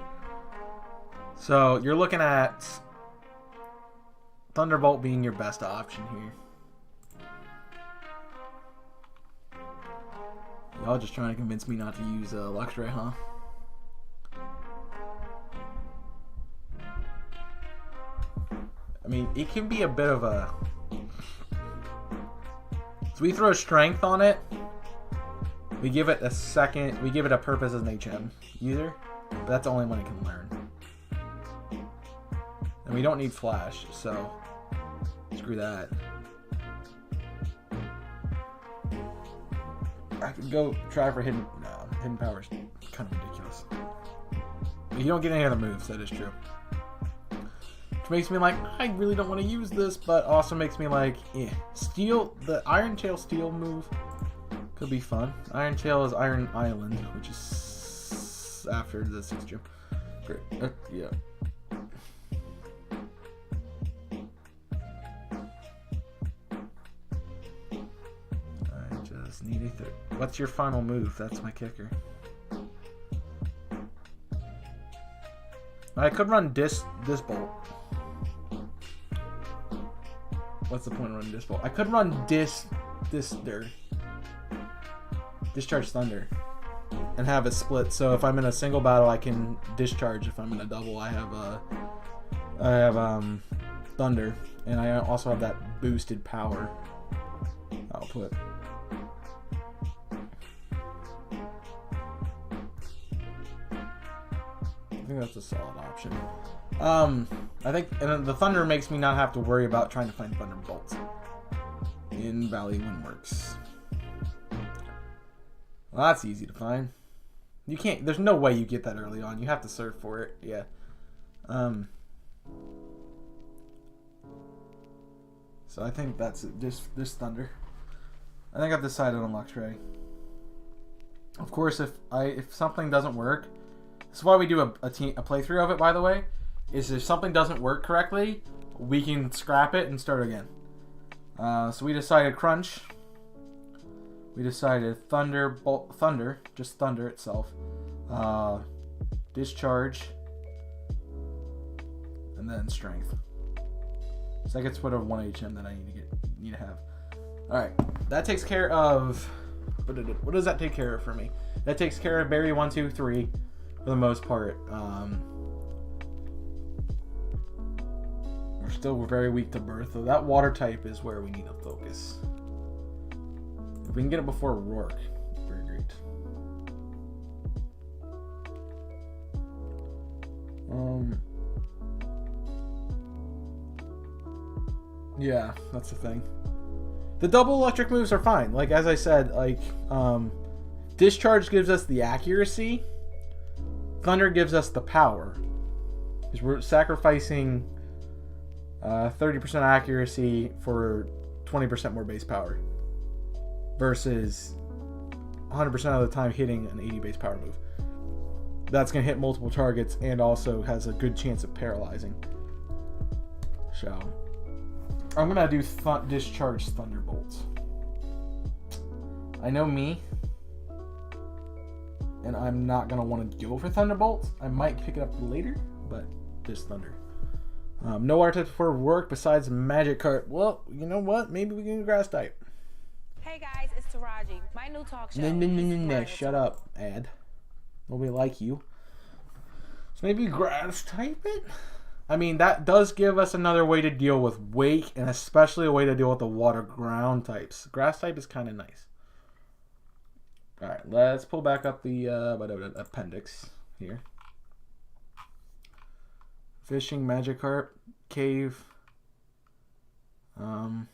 So you're looking at Thunderbolt being your best option here. Y'all just trying to convince me not to use Luxray, huh? I mean, it can be a bit of a. So we throw strength on it. We give it a second. We give it a purpose as an HM user, but that's the only one it can learn. And we don't need flash, so screw that. I could go try for hidden. No, hidden power is kind of ridiculous. You don't get any other moves. That is true. Which makes me like, I really don't want to use this, but also makes me like, Steel. The Iron Tail Steel move could be fun. Iron Tail is Iron Island, which is after the 6th gym. Great. Yeah. I just need a third. What's your final move? That's my kicker. I could run this bolt. What's the point of running this bolt? I could run Discharge Thunder and have it split. So if I'm in a single battle, I can discharge. If I'm in a double, I have Thunder, and I also have that boosted power output. I think that's a solid option. I think, and the Thunder makes me not have to worry about trying to find Thunderbolts in Valley Windworks. Well, that's easy to find. You can't. There's no way you get that early on. You have to surf for it. Yeah. So I think that's it. This Thunder. I think I've decided on Luxray. Of course, if something doesn't work, this is why we do a playthrough of it. By the way, is if something doesn't work correctly, we can scrap it and start again. So we decided Crunch. We decided Thunder, just Thunder itself, Discharge, and then Strength. So I get to put a 1 HM that I need to have. All right, that takes care of. What does that take care of for me? That takes care of Berry 1, 2, 3, for the most part. We're very weak to Birth, though. That water type is where we need to focus. If we can get it before Rourke, very great. Yeah, that's the thing. The double electric moves are fine. Like, as I said, like, Discharge gives us the accuracy. Thunder gives us the power. Because we're sacrificing 30% accuracy for 20% more base power. Versus 100% of the time hitting an 80 base power move. That's going to hit multiple targets and also has a good chance of paralyzing. So, I'm gonna do discharge thunderbolts. I know me, and I'm not gonna want to go for thunderbolts. I might pick it up later, but just thunder. No water type for work besides magic card. Well, you know what? Maybe we can go grass type. Hey guys, it's Taraji. My new talk show. No, shut up, ad. Nobody like you. So maybe grass type it? I mean, that does give us another way to deal with wake, and especially a way to deal with the water ground types. Grass type is kind of nice. Alright, let's pull back up the appendix here. Fishing, Magikarp, Cave. I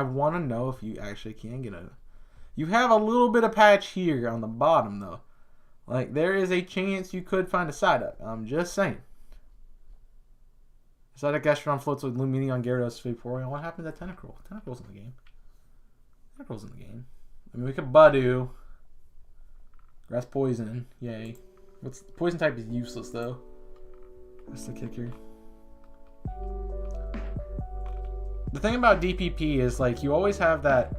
want to know if you actually can get a... You have a little bit of patch here on the bottom, though. Like, there is a chance you could find a Psyduck. I'm just saying. Psyduck Gastrodon floats with Lumineon, Gyarados, Vaporeon. What happened to Tentacruel? Tentacruel's in the game. Tentacruel's in the game. I mean, we could Budew. Grass Poison. Yay. Poison type is useless, though. That's the kicker. The thing about DPP is, like, you always have that...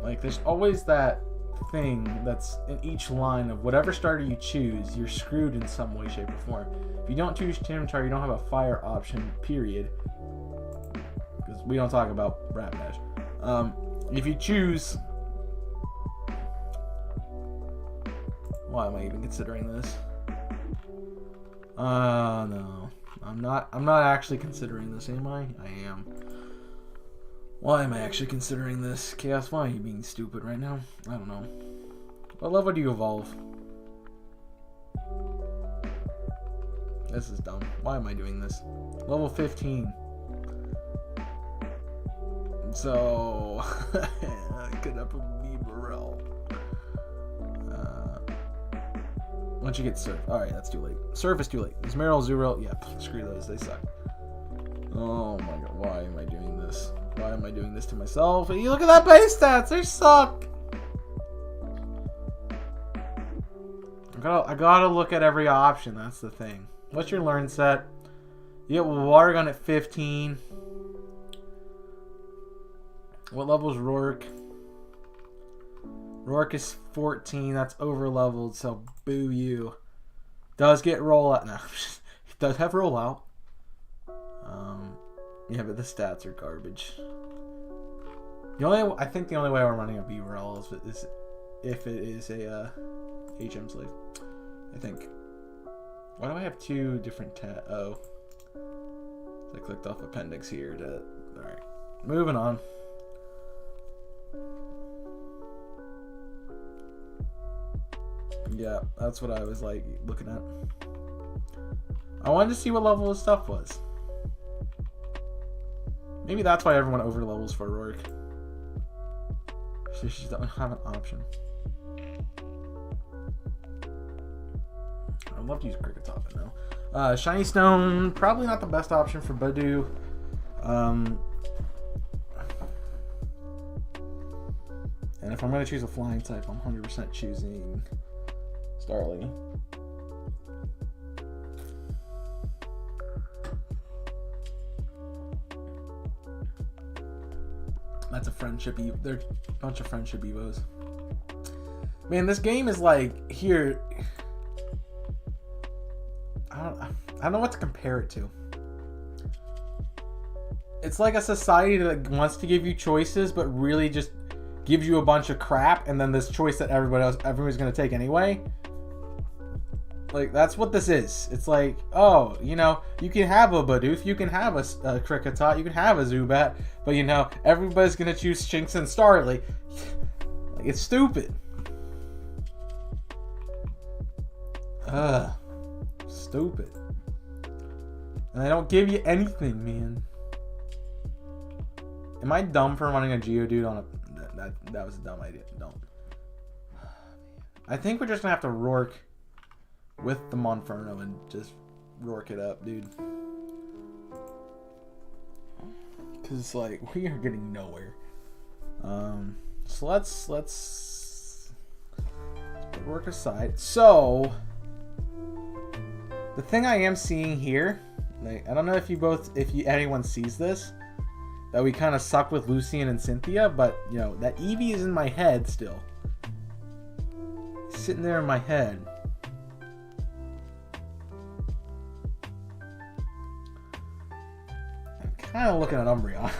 Like, there's always that thing that's in each line of whatever starter you choose, you're screwed in some way, shape, or form. If you don't choose Tyranitar, you don't have a fire option, period. Because we don't talk about Rapidash. If you choose... Why am I even considering this? No. I'm not actually considering this, am I? I am. Why am I actually considering this? Chaos, why are you being stupid right now? I don't know. What level do you evolve? This is dumb. Why am I doing this? Level 15. So... I could have a Beaverell. Once you get Surf. Alright, that's too late. Surf is too late. Is Meryl, Zero? Yeah, screw those. They suck. Oh my god, why am I doing this? Why am I doing this to myself? You look at that base stats! They suck! I gotta look at every option, that's the thing. What's your learn set? You get Water Gun at 15. What level is Rourke? Rourke is 14. That's over leveled, so boo you. Does get rollout. No, he does have rollout. Yeah, but the stats are garbage. I think the only way I'm running a Beaverell is if it is a HM slave. I think. Why do I have two different oh. I clicked off appendix here to... Alright. Moving on. Yeah, that's what I was like looking at. I wanted to see what level his stuff was. Maybe that's why everyone over levels for Rourke. She just don't have an option. I'd love to use Cricketop now. Shiny Stone, probably not the best option for Budew. And if I'm going to choose a flying type, I'm 100% choosing Starly. That's a friendship Evo. They're a bunch of friendship Evos. Man, this game is like, here... I don't know what to compare it to. It's like a society that wants to give you choices, but really just gives you a bunch of crap, and then this choice that everyone's going to take anyway. Like, that's what this is. It's like, oh, you know, you can have a Bidoof, you can have a Kricketot, you can have a Zubat, but, you know, everybody's going to choose Shinx and Starly. Like, it's stupid. Stupid. And they don't give you anything, man. Am I dumb for running a Geodude on a... That was a dumb idea. Don't. I think we're just going to have to Rourke with the Monferno and just Rourke it up, dude. Because, like, we are getting nowhere. So let's put Rourke aside. So, The thing I am seeing here, like, I don't know if anyone sees this, that we kind of suck with Lucian and Cynthia, but you know that Eevee is in my head still. It's sitting there in my head. I'm kind of looking at Umbreon.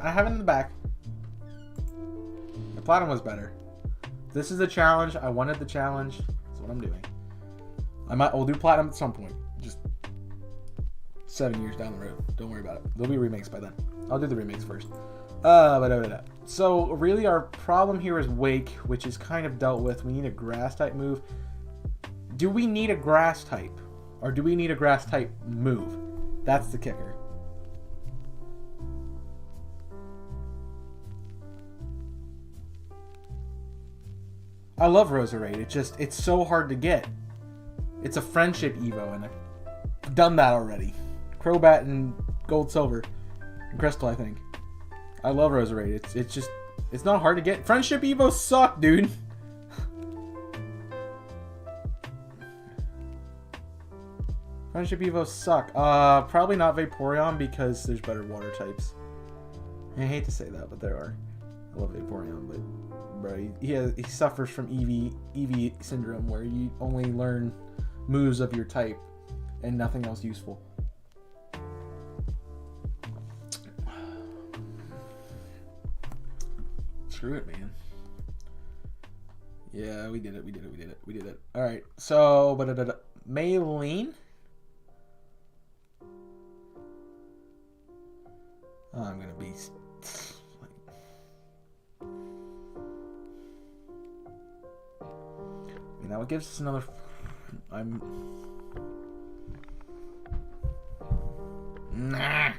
I have it in the back. The Platinum was better. This is the challenge. I wanted the challenge. That's what I'm doing. We'll do Platinum at some point. Just 7 years down the road. Don't worry about it. There'll be remakes by then. I'll do the remakes first. So really our problem here is Wake, which is kind of dealt with. We need a grass type move. Do we need a grass type? Or do we need a grass type move? That's the kicker. I love Roserade. It's so hard to get. It's a friendship Evo, and I've done that already. Crobat and Gold, Silver, and Crystal, I think. I love Roserade. It's not hard to get. Friendship Evos suck, dude. Friendship Evos suck. Probably not Vaporeon because there's better water types. I hate to say that, but there are. I love Vaporeon, but bro, he suffers from Eevee syndrome, where you only learn moves of your type and nothing else useful. Screw it, man. Yeah, we did it. Alright, so, Maylene? Oh, I'm gonna be... Now it gives us another... Nah.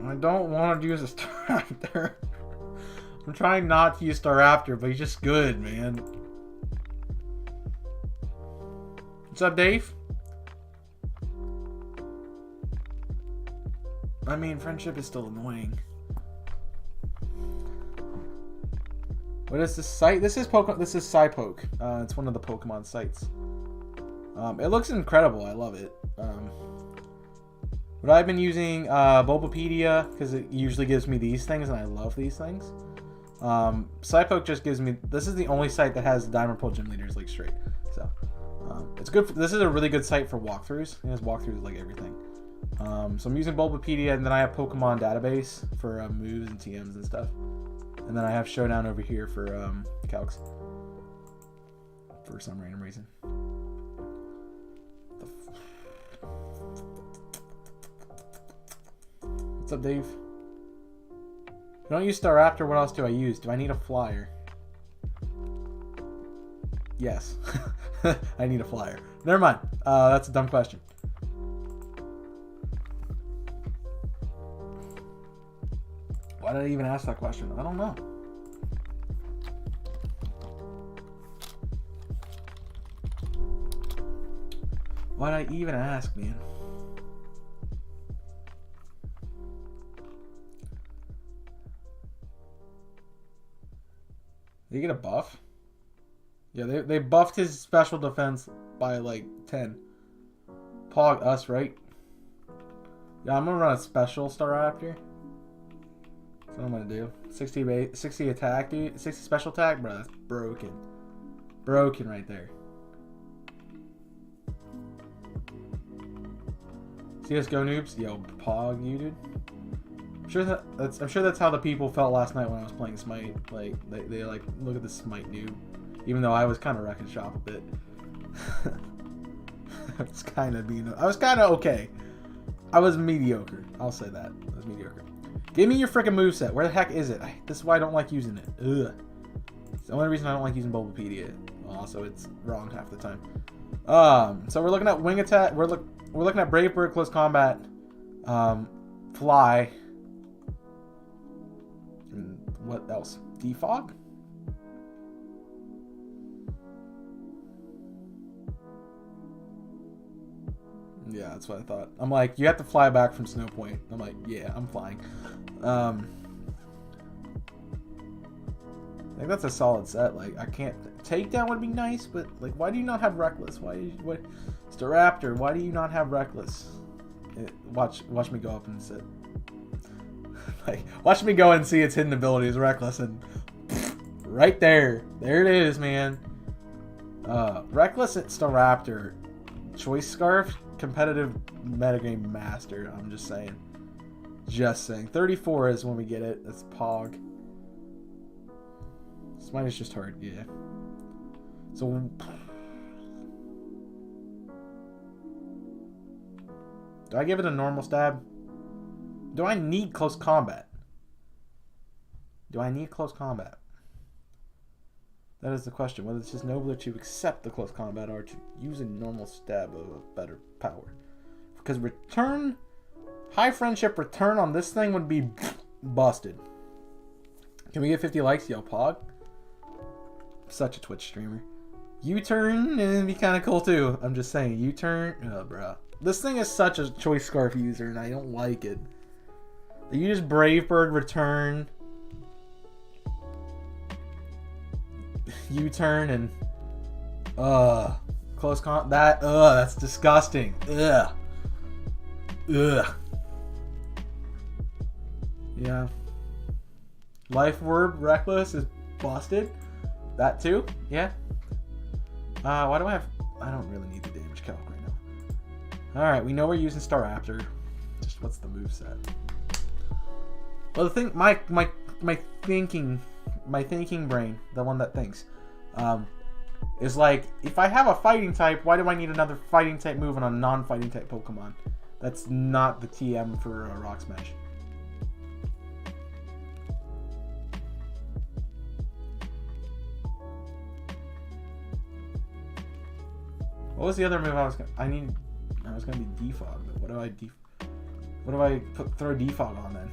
I don't want to use a Staraptor. I'm trying not to use Staraptor, but he's just good, man. What's up, Dave? I mean, friendship is still annoying. What is this site? This is Pokemon. This is Psypoke. It's one of the Pokemon sites. It looks incredible. I love it. But I've been using Bulbapedia because it usually gives me these things, and I love these things. Psypoke just gives me. This is the only site that has Diamond Pearl gym leaders like straight. So it's good. This is a really good site for walkthroughs. It has walkthroughs like everything. So I'm using Bulbapedia, and then I have Pokemon Database for moves and TMs and stuff. And then I have Showdown over here for Calcs. For some random reason. What's up, Dave? If I don't use Staraptor, what else do I use? Do I need a flyer? Yes. I need a flyer. Never mind. That's a dumb question. Why did I even ask that question? I don't know. Why did I even ask, man? Did he get a buff? Yeah, they buffed his special defense by like 10. Pog us, right? Yeah, I'm gonna run a special Staraptor. That's what I'm gonna do. 60 attack, dude. 60 special attack, bro. That's broken. Broken right there. CS:GO noobs, yo, Pog you, dude. I'm sure that's how the people felt last night when I was playing Smite. Like they like look at the Smite noob, even though I was kind of wrecking shop a bit. I was kind of okay. I was mediocre. I'll say that. I was mediocre. Give me your freaking moveset. Where the heck is it? This is why I don't like using it. Ugh. It's the only reason I don't like using Bulbapedia. Also, it's wrong half the time. So we're looking at Wing Attack. We're looking at Brave Bird, Close Combat, Fly. And what else? Defog? Yeah, that's what I thought. I'm like, you have to fly back from Snow Point. I'm like, yeah, I'm flying. Like, that's a solid set. Like, I can't... Takedown would be nice, but, like, why do you not have Reckless? What? It's the Raptor. Why do you not have Reckless? Watch me go up and sit. Like, watch me go and see its hidden ability is Reckless, and right there. There it is, man. Reckless, it's the Raptor. Choice Scarf, competitive metagame master. I'm just saying. Just saying. 34 is when we get it. That's Pog. Mine is just hard, yeah. So, do I give it a normal stab? Do I need close combat? Do I need close combat? That is the question. Whether it's just nobler to accept the close combat or to use a normal stab of a better power. Because return, high friendship return on this thing would be busted. Can we get 50 likes, yo, Pog? Such a Twitch streamer. U-turn, it'd be kind of cool too. I'm just saying, U-turn, oh, bro. This thing is such a Choice Scarf user, and I don't like it. You just Brave Bird return, U-turn, and close combat. That's disgusting. Ugh. Yeah. Life Word Reckless is busted. That too? Yeah. Why do I have... I don't really need the damage calc right now. Alright, we know we're using Staraptor. Just what's the moveset? Well, the thing... My thinking brain, the one that thinks, is like, if I have a fighting type, why do I need another fighting type move on a non-fighting type Pokemon? That's not the TM for Rock Smash. What was the other move I was gonna be defog, but what do I throw defog on then?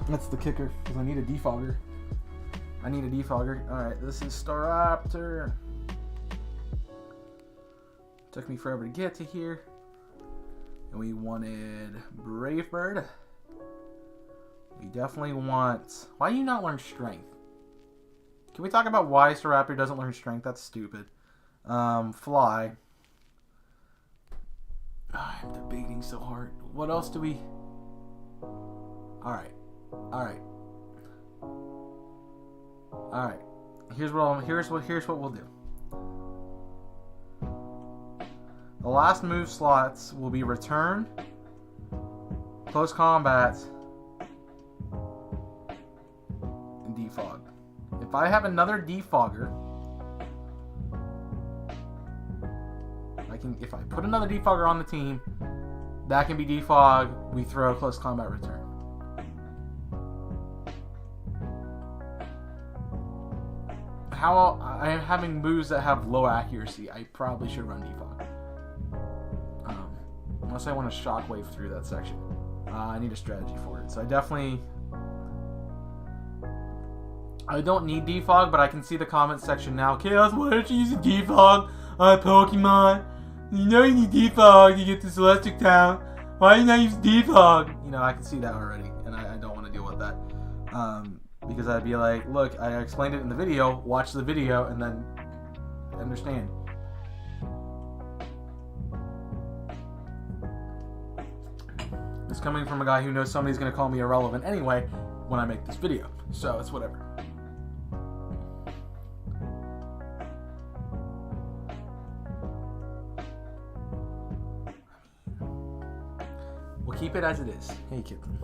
That's the kicker, because I need a defogger. Alright, this is Staraptor. Took me forever to get to here. And we wanted Brave Bird. We definitely want... Why do you not learn Strength? Can we talk about why Staraptor doesn't learn Strength? That's stupid. Fly. Oh, I'm debating so hard. What else do we... Alright. Here's what we'll do. The last move slots will be Return, Close Combat, and Defog. If I have another defogger, if I put another defogger on the team, that can be defog. We throw a Close Combat Return. How I am having moves that have low accuracy, I probably should run defog. Unless I want to shockwave through that section. I need a strategy for it. So I don't need defog, but I can see the comment section now. Chaos, why don't you use a defog on Pokemon? You know you need defog to get to Celestic Town. Why do you not use defog? You know, I can see that already, and I don't want to deal with that. Because I'd be like, look, I explained it in the video, watch the video, and then understand. It's coming from a guy who knows somebody's going to call me irrelevant anyway when I make this video. So, it's whatever. We'll keep it as it is. Hey, Kitten.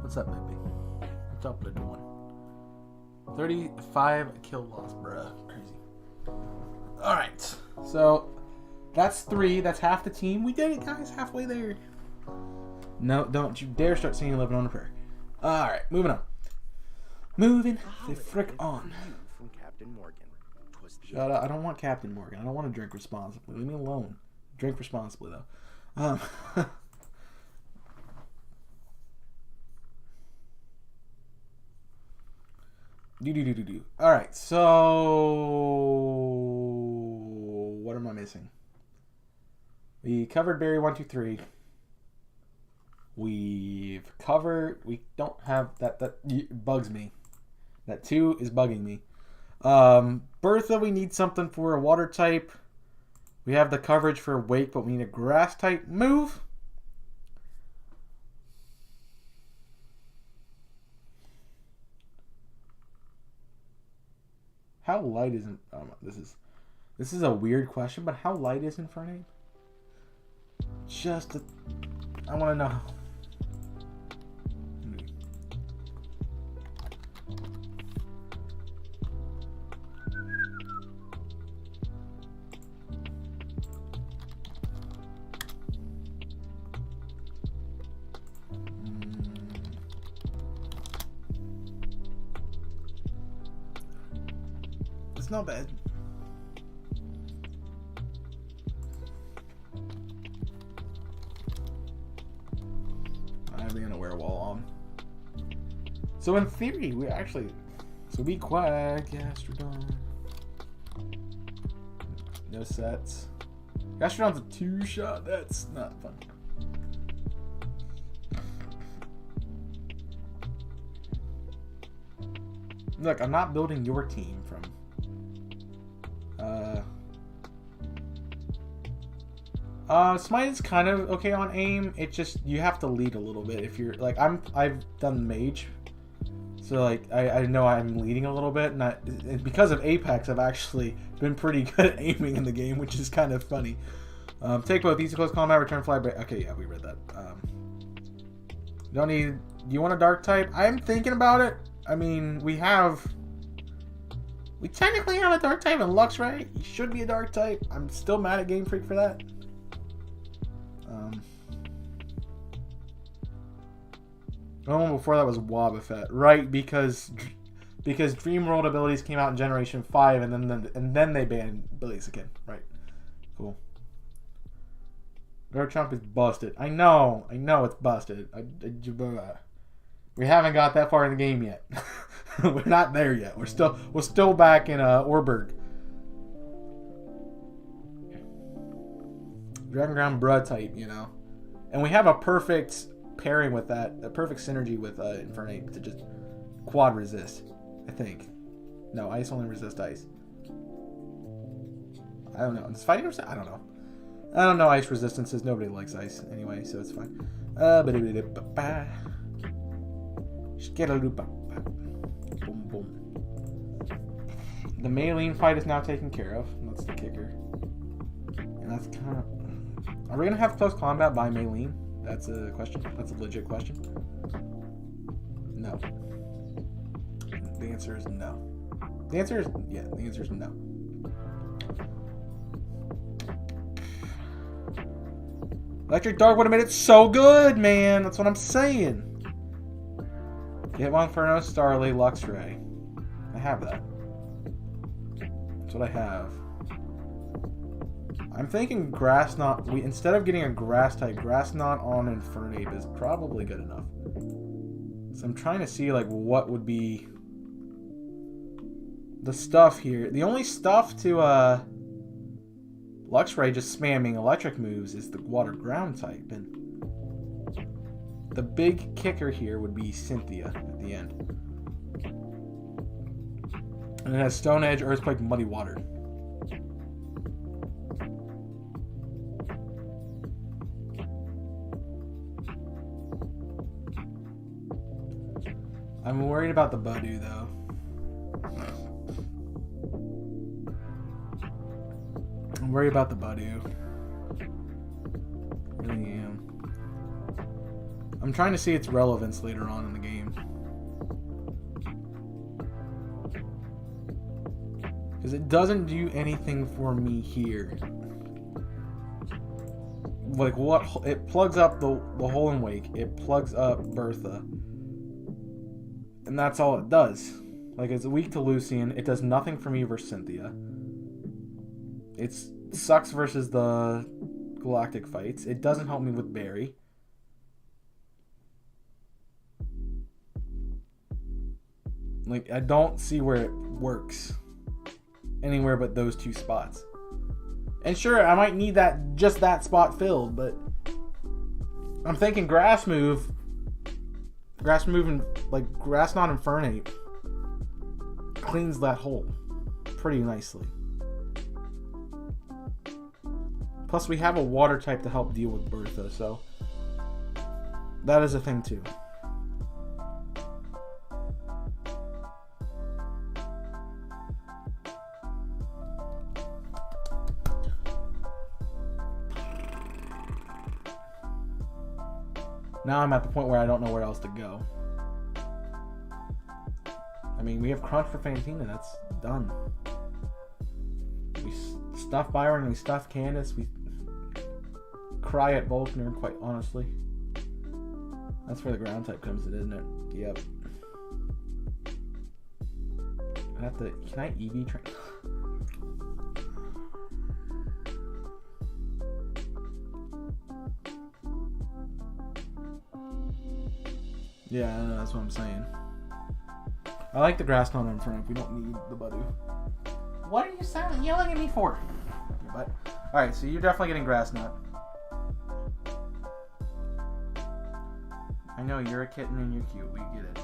What's up, baby? What's up, little one? 35 kill loss, bruh. Crazy. Alright. So, that's 3. That's half the team. We did it, guys. Halfway there. No, don't you dare start singing Living on a Prayer. Alright, moving on. Moving the frick on. From Captain Morgan. Shut up. I don't want Captain Morgan. I don't want to drink responsibly. Leave me alone. Drink responsibly, though. Alright, so... What am I missing? We covered Berry 1, 2, 3. We save. Cover, we don't have that. That bugs me. That 2 is bugging me. Bertha, we need something for a water type. We have the coverage for wake, but we need a grass type move. How light is this is a weird question, but how light is Infernape? I want to know. It's not bad. I'm gonna wear a wall on. So in theory, we actually, so be Quack, Gastrodon. No sets. Gastrodon's a 2-shot. That's not fun. Look, I'm not building your team from. Smite is kind of okay on aim. It just, you have to lead a little bit. If you're like, I've done mage, so like I know I'm leading a little bit, and because of Apex, I've actually been pretty good at aiming in the game, which is kind of funny. Take both easy close combat, return fly break. Okay, yeah, we read that. Don't need. Do you want a dark type? I'm thinking about it. I mean, we technically have a dark type in Luxray. He should be a dark type. I'm still mad at Game Freak for that. The one before that was Wobbuffet, right? Because Dream World abilities came out in Generation 5, and then they banned Blaziken, right? Cool. Garchomp is busted. I know it's busted. We haven't got that far in the game yet. We're not there yet. We're still back in Orberg. Dragon Ground Bruh type, you know. And we have a perfect pairing with that, a perfect synergy with Infernape to just quad resist, I think. No, ice only resist ice. I don't know. Does fighting resist? I don't know. I don't know ice resistances. Nobody likes ice anyway, so it's fine. Boom, boom. The Maylene fight is now taken care of. That's the kicker. And that's kind of... Are we going to have close combat by Maylene? That's a question. That's a legit question. No. The answer is no. The answer is... Yeah, the answer is no. Electric Dark would have made it so good, man. That's what I'm saying. Get one Inferno, Starly, Luxray. I have that. That's what I have. I'm thinking Grass Knot. Instead of getting a Grass type, Grass Knot on Infernape is probably good enough. So I'm trying to see like what would be the stuff here. The only stuff to Luxray just spamming electric moves is the Water Ground type, and the big kicker here would be Cynthia at the end. And it has Stone Edge, Earthquake, Muddy Water. I'm worried about the Budew, though. I'm worried about the Budew. Really am. I'm trying to see its relevance later on in the game. Because it doesn't do anything for me here. Like what? It plugs up the hole in Wake. It plugs up Bertha. And that's all it does. Like, it's weak to Lucian. It does nothing for me versus Cynthia. It sucks versus the Galactic fights. It doesn't help me with Barry. Like, I don't see where it works anywhere but those two spots. And sure, I might need just that spot filled, but I'm thinking Grass move grass removing, like grass non-infernate, cleans that hole pretty nicely. Plus, we have a water type to help deal with Bertha, so that is a thing too. Now I'm at the point where I don't know where else to go. I mean, we have Crunch for Fantina. That's done. We stuff Byron, we stuff Candace, we cry at Volkner, quite honestly. That's where the ground type comes in, isn't it? Yep. I have to... Can I EV train? Yeah, I know, that's what I'm saying. I like the grass non in front. We don't need the Budu. What are you yelling at me for? But alright, so you're definitely getting grass nut. I know you're a kitten and you're cute. We get it.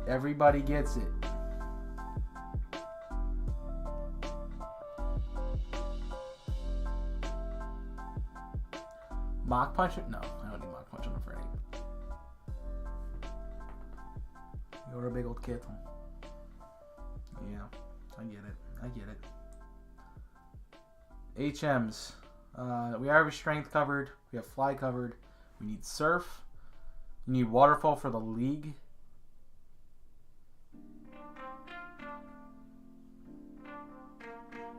Everybody gets it. Mach punch? No, I don't need Mach punch on a Freddy. You're a big old kitten. Yeah, I get it. I get it. HMs. We have strength covered. We have fly covered. We need surf. We need waterfall for the league.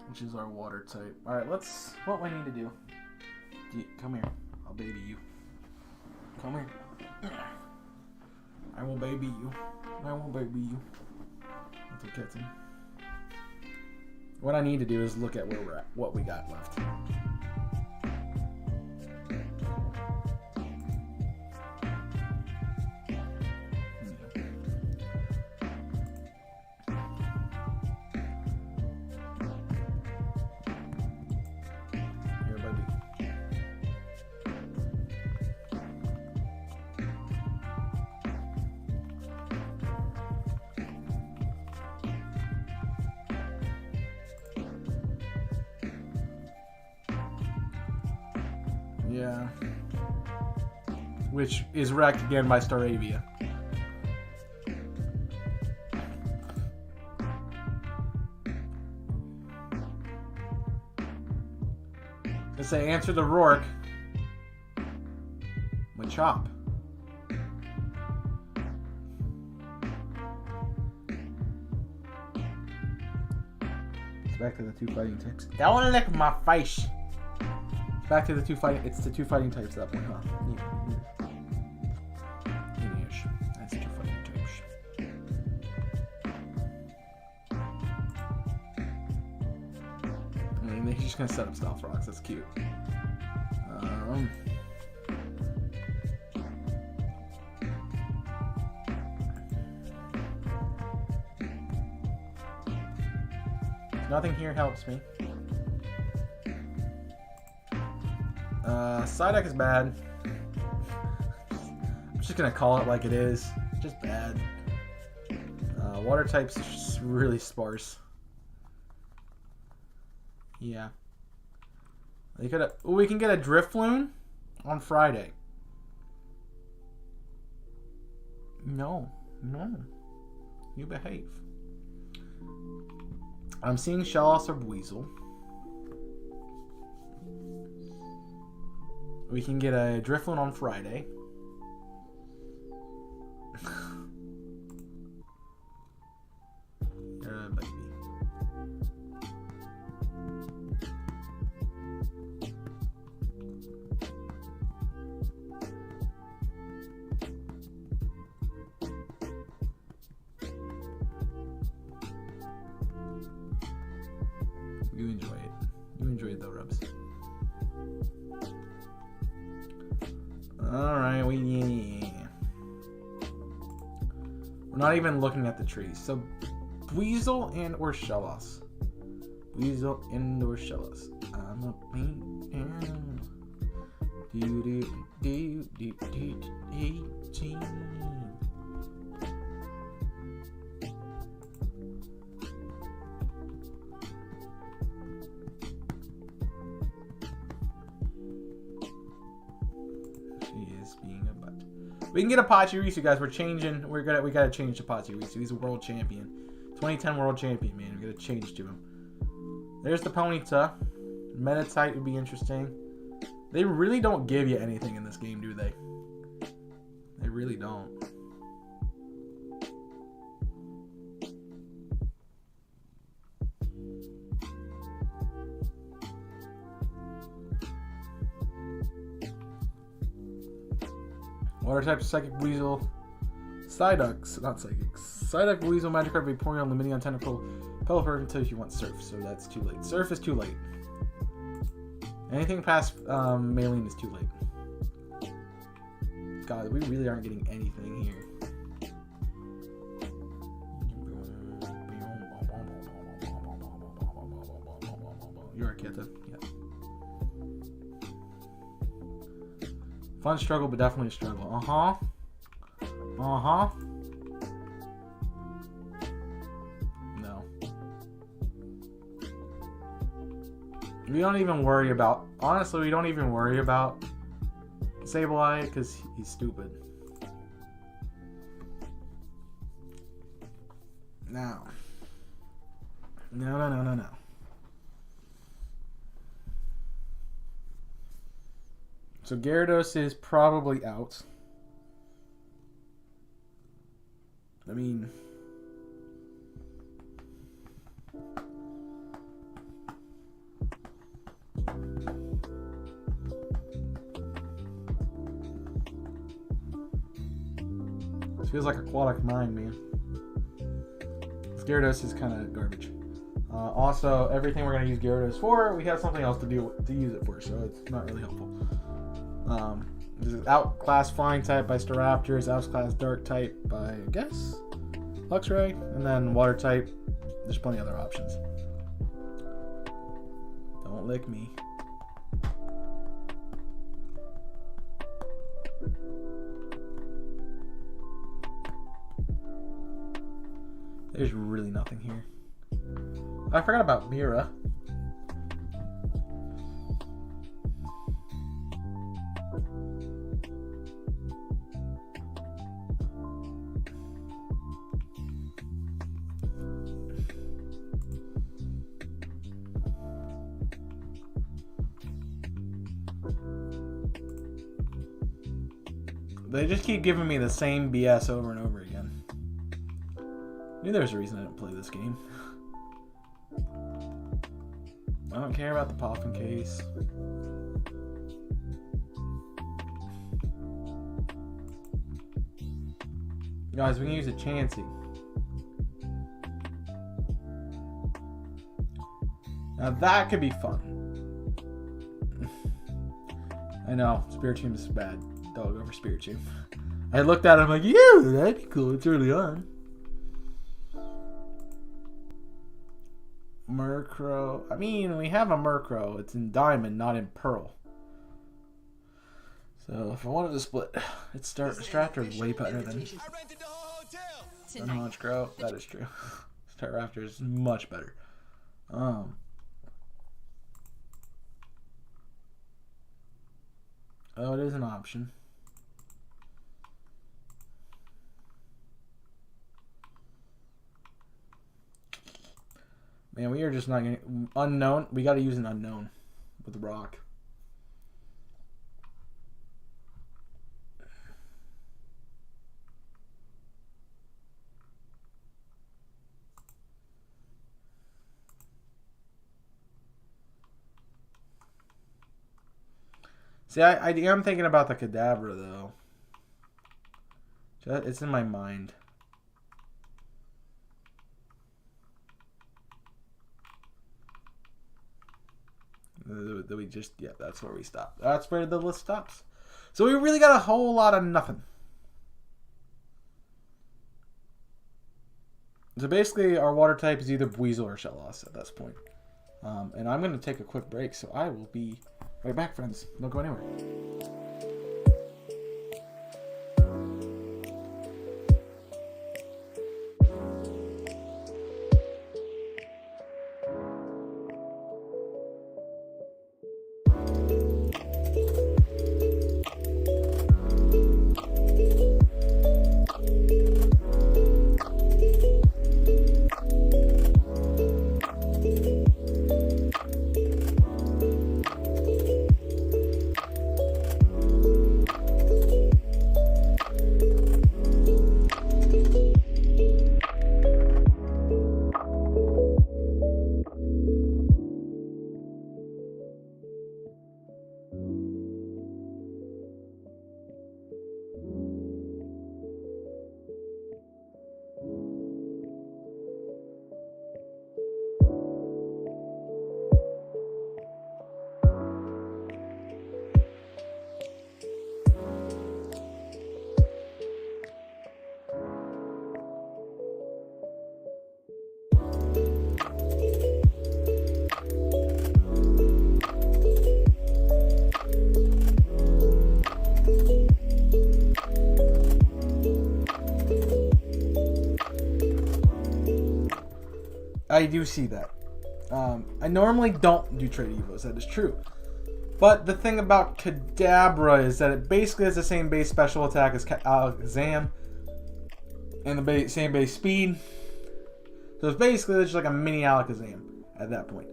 Which is our water type. Alright, let's... What do I need to do? Come here. I'll baby you. Come here. I will baby you. I will baby you. That's a kitten. What I need to do is look at where we're at, what we got left. Here, baby. Yeah. Which is wrecked again by Staravia. I say answer the Rourke. Machop. It's back to the two fighting types. Don't lick my face. Back to the two fighting. It's the two fighting types at that point, huh? Yeah. Yes. That's the two fighting types. I mean, he's just gonna set up Stealth Rocks. That's cute. Nothing here helps me. Side deck is bad. I'm just gonna call it like it is. It's just bad. Water type's just really sparse. Yeah. We can get a Drifloon on Friday. No. You behave. I'm seeing Shellos or Weasel. We can get a Drifloon on Friday. Baby. You enjoy it. You enjoy the rubs. Alright, we're not even looking at the trees. So, Weasel and or Shellos. Weasel and or Shellos. I'm a pain. Do. We can get a Pachirisu, guys. We're changing. We gotta change to Pachirisu. He's a world champion. 2010 world champion, man. We gotta change to him. There's the Ponyta. Metatite would be interesting. They really don't give you anything in this game, do they? They really don't. Water type Psychic Weasel. Psyduck, not Psychic. Psyduck, Weasel, Magikarp, Vaporeon, Lumineon, Tentacle, Pelipper until if you want Surf, so that's too late. Surf is too late. Anything past Maylene is too late. God, we really aren't getting anything here. You're a kitten. Yeah. Fun struggle, but definitely a struggle. No. We don't even worry about... Honestly, we don't even worry about Sableye because he's stupid. Now. No. So Gyarados is probably out. I mean... This feels like Aquatic Mine, man. This Gyarados is kind of garbage. Also, everything we're going to use Gyarados for, we have something else to use it for, so it's not really helpful. This is Outclass Flying type by Staraptors, Outclass Dark type by, I guess, Luxray, and then Water type. There's plenty of other options. Don't lick me. There's really nothing here. I forgot about Mira. They just keep giving me the same BS over and over again. I knew there was a reason I didn't play this game. I don't care about the Poffin case. Guys, we can use a Chansey. Now that could be fun. I know, Spiritomb is bad. Dog over Spiritomb. I looked at it, I'm like, yeah, that'd be cool. It's early on. Murkrow. I mean, we have a Murkrow. It's in Diamond, not in Pearl. So if I wanted to split, it's Staraptor is way better than Honchkrow. That is true. Staraptor is much better. Oh, it is an option. Man, we are just not getting... Unknown. We got to use an unknown with the rock. See, I am thinking about the Kadabra, though. It's in my mind. We just, yeah, that's where we stop. That's where the list stops. So we really got a whole lot of nothing. So basically, our water type is either Weasel or Shellos at this point. And I'm going to take a quick break, so I will be right back, friends. Don't go anywhere. I do see that. I normally don't do trade evos. That is true. But the thing about Kadabra is that it basically has the same base special attack as Alakazam and the same base speed. So it's basically just like a mini Alakazam at that point,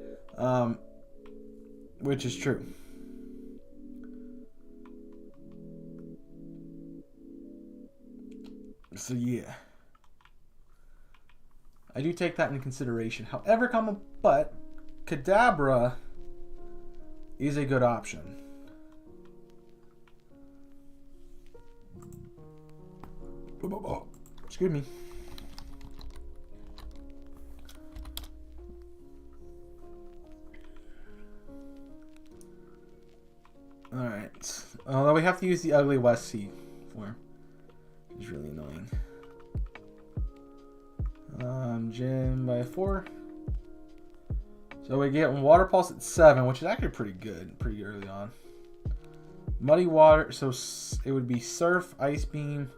which is true. So yeah, I do take that into consideration. However, but Kadabra is a good option. Excuse me. Alright. Although we have to use the ugly West Sea form. Which is really annoying. Gym by 4. So we get Water Pulse at 7, which is actually pretty good. Pretty early on. Muddy Water. So it would be Surf, Ice Beam,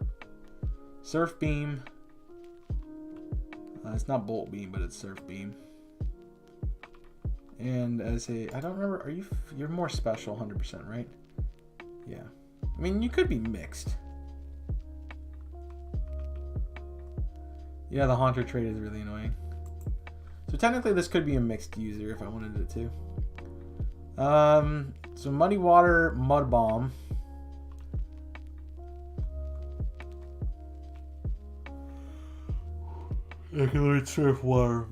Surf Beam. It's not Bolt Beam, but it's Surf Beam. And as a, I don't remember, you're more special 100%, right? Yeah. I mean, you could be mixed. Yeah, the Haunter trait is really annoying. So technically this could be a mixed user if I wanted it to. So Muddy Water, Mud Bomb. I can learn Surf Water.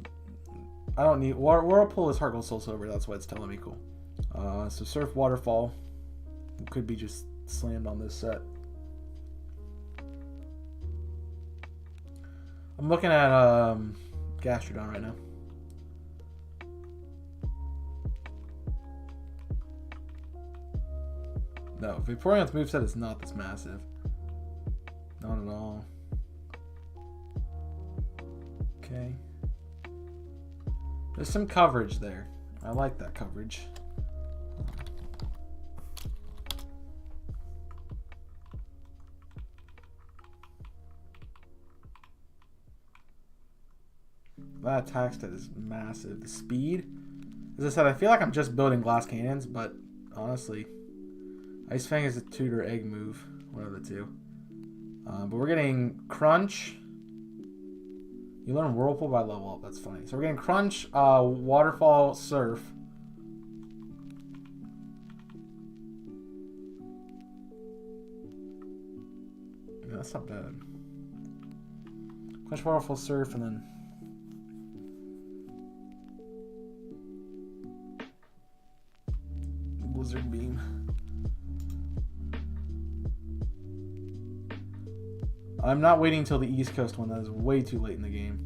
I don't need Whirlpool is Heart Gold Soul Silver. That's why it's telling me cool. So Surf Waterfall could be just slammed on this set. I'm looking at Gastrodon right now. No, Vaporeon's moveset is not this massive. Not at all. Okay. There's some coverage there. I like that coverage. That attack stat is massive. The speed. As I said, I feel like I'm just building glass cannons, but honestly, Ice Fang is a tutor egg move. One of the two. But we're getting Crunch. You learn Whirlpool by level up. That's funny. So we're getting Crunch, Waterfall, Surf. Yeah, that's not bad. Crunch, Waterfall, Surf, and then Blizzard Beam. I'm not waiting until the East Coast one. That is way too late in the game.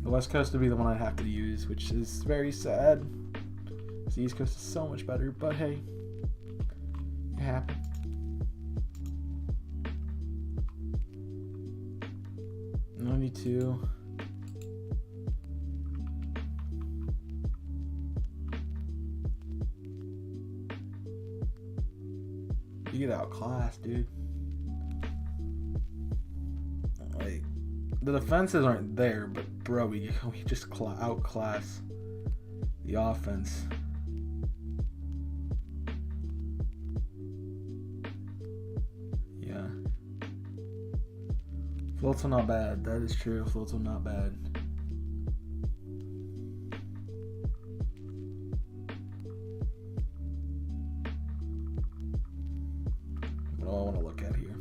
The West Coast would be the one I'd have to use, which is very sad. The East Coast is so much better, but hey, it happened. $92. You get outclassed, dude. Like, the defenses aren't there, but bro, we just outclass the offense. Yeah. Floatzel not bad. That is true. Floatzel not bad. What do I want to look at here?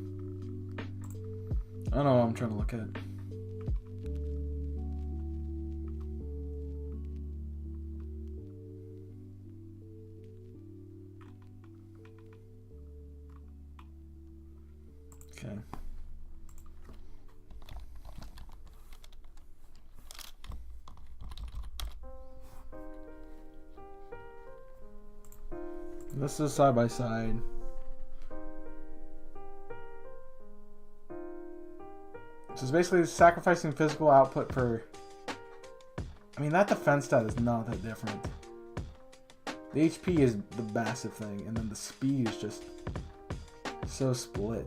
I don't know what I'm trying to look at. Okay. This is side by side. So it's basically sacrificing physical output for... I mean, that defense stat is not that different. The HP is the massive thing, and then the speed is just so split.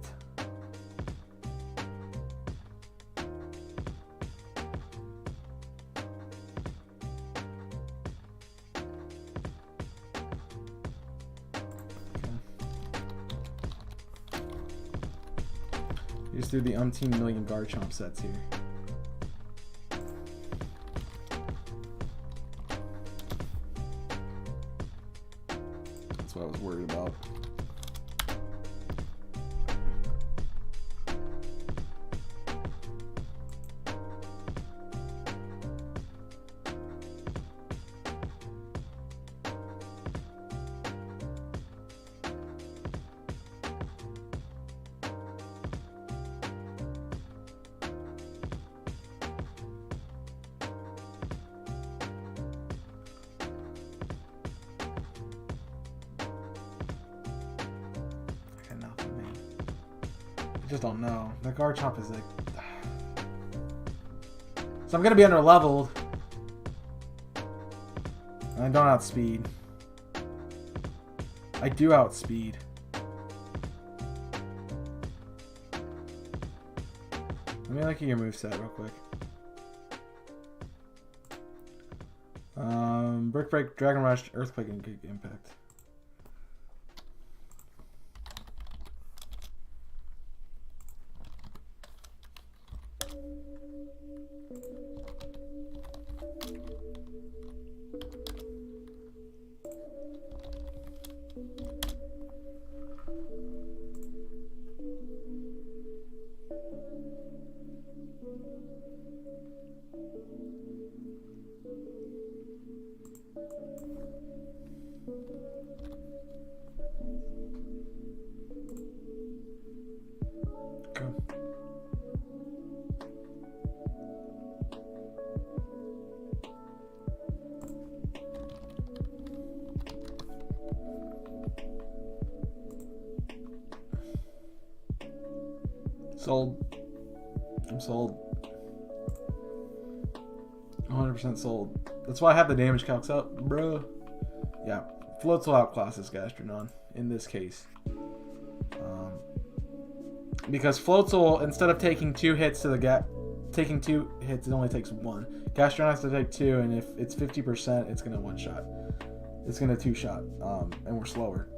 You just threw the umpteen million Garchomp sets here. That's what I was worried about. I just don't know. That Garchomp is like... So I'm going to be under-leveled. I don't outspeed. I do outspeed. Let me look at your moveset real quick. Brick Break, Dragon Rush, Earthquake, and Kick Impact. Sold. I'm sold. 100% sold. That's why I have the damage calcs up, bro. Yeah, Floats will outclass this Gastrodon in this case. Because Floatzel, instead of taking 2 hits to the taking 2 hits, it only takes 1. Gastrodon has to take 2, and if it's 50%, it's gonna 1-shot. It's gonna 2-shot, and we're slower.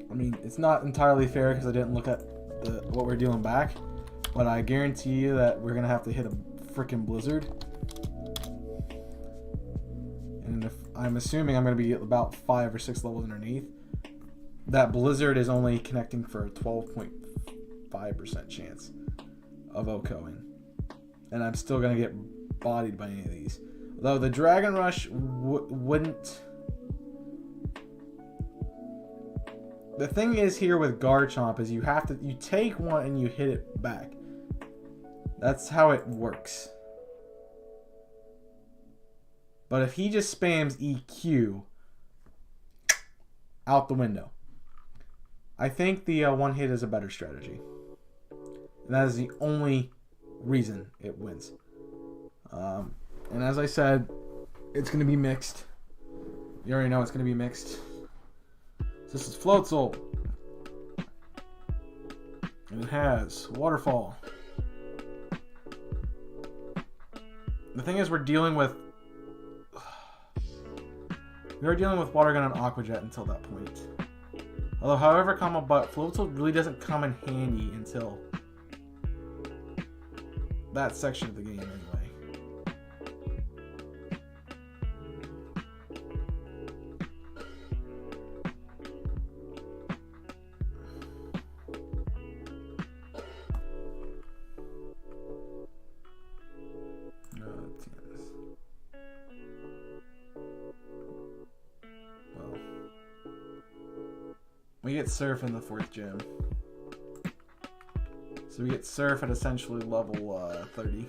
I mean, it's not entirely fair because I didn't look at what we're dealing back, but I guarantee you that we're gonna have to hit a freaking Blizzard. And if I'm assuming I'm gonna be about 5 or 6 levels underneath, that Blizzard is only connecting for a 12.5% chance of OHKOing. And I'm still gonna get bodied by any of these. Though the Dragon Rush wouldn't. The thing is here with Garchomp is you take one and you hit it back. That's how it works. But if he just spams EQ, out the window. I think the one hit is a better strategy. And that is the only reason it wins. And as I said, it's going to be mixed. You already know it's going to be mixed. This is Floatzel. And it has Waterfall. The thing is, we're dealing with Water Gun and Aqua Jet until that point. Although, however, but Floatzel really doesn't come in handy until that section of the game, anyway. We get Surf in the 4th gym. So we get Surf at essentially level 30.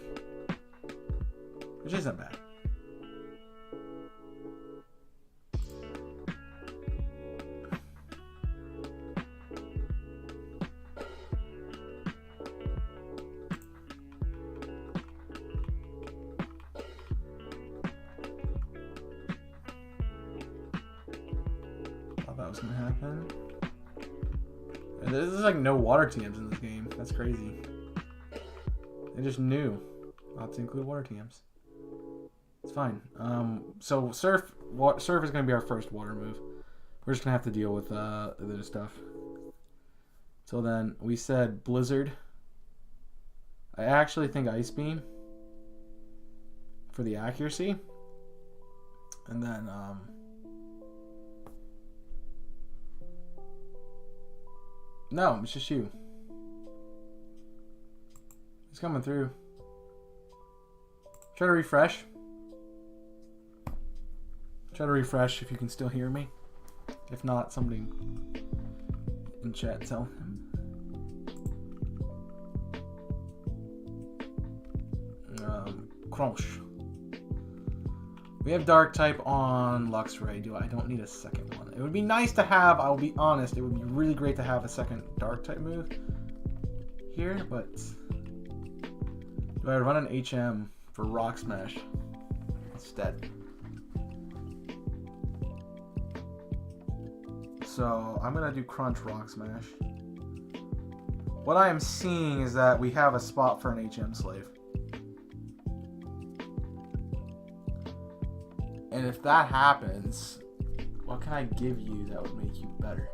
Which isn't bad. Thought that was going to happen. There's like no water TMs in this game. That's crazy. They just knew not to include water TMs. It's fine. So Surf is going to be our first water move. We're just going to have to deal with the other stuff. So then we said Blizzard. I actually think Ice Beam for the accuracy. And then no, it's just you. It's coming through. Try to refresh. Try to refresh if you can still hear me. If not, somebody in chat tell him. Crunch. We have Dark type on Luxray. I don't need a second one. It would be nice to have, I'll be honest, it would be really great to have a second Dark type move here, but do I run an HM for Rock Smash instead? So I'm gonna do Crunch Rock Smash. What I am seeing is that we have a spot for an HM slave. And if that happens, what can I give you that would make you better?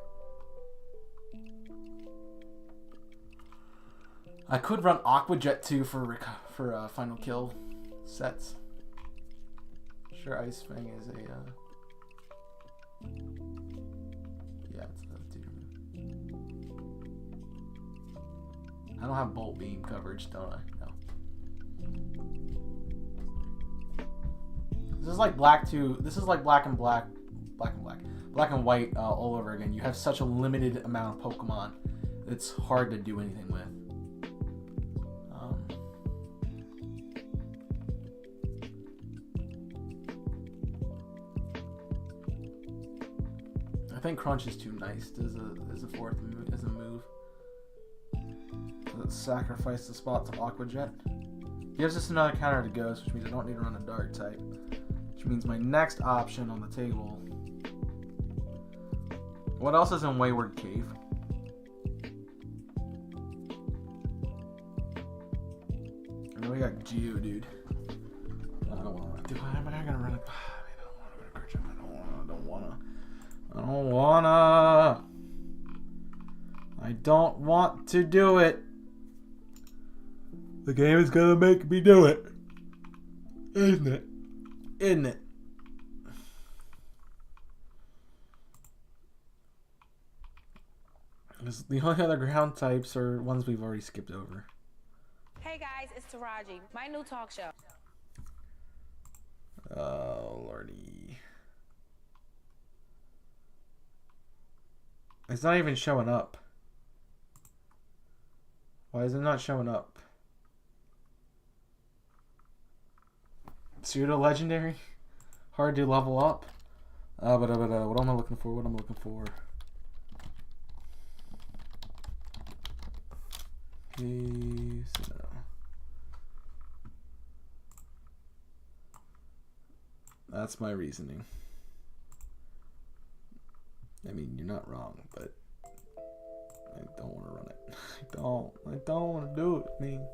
I could run Aqua Jet 2 for final kill sets. Sure, Ice Fang is a yeah, it's a 2. I don't have Bolt Beam coverage, don't I? No. This is like Black 2. This is like Black and White all over again. You have such a limited amount of Pokemon. It's hard to do anything with. I think Crunch is too nice as a fourth move, as a move. Let's sacrifice the spot to Aqua Jet. Gives us another counter to Ghost, which means I don't need to run a Dark type. Which means my next option on the table. What else is in Wayward Cave? I know we got Geodude. I don't want to. Am I gonna run it? I don't want to do it. The game is gonna make me do it. Isn't it? Isn't it? The only other ground types are ones we've already skipped over. Hey guys, it's Taraji. My new talk show. Oh, lordy. It's not even showing up. Why is it not showing up? Pseudo legendary? Hard to level up? What am I looking for? What am I looking for? Please, no. That's my reasoning. I mean, you're not wrong, but I don't want to run it. I don't want to do it, man.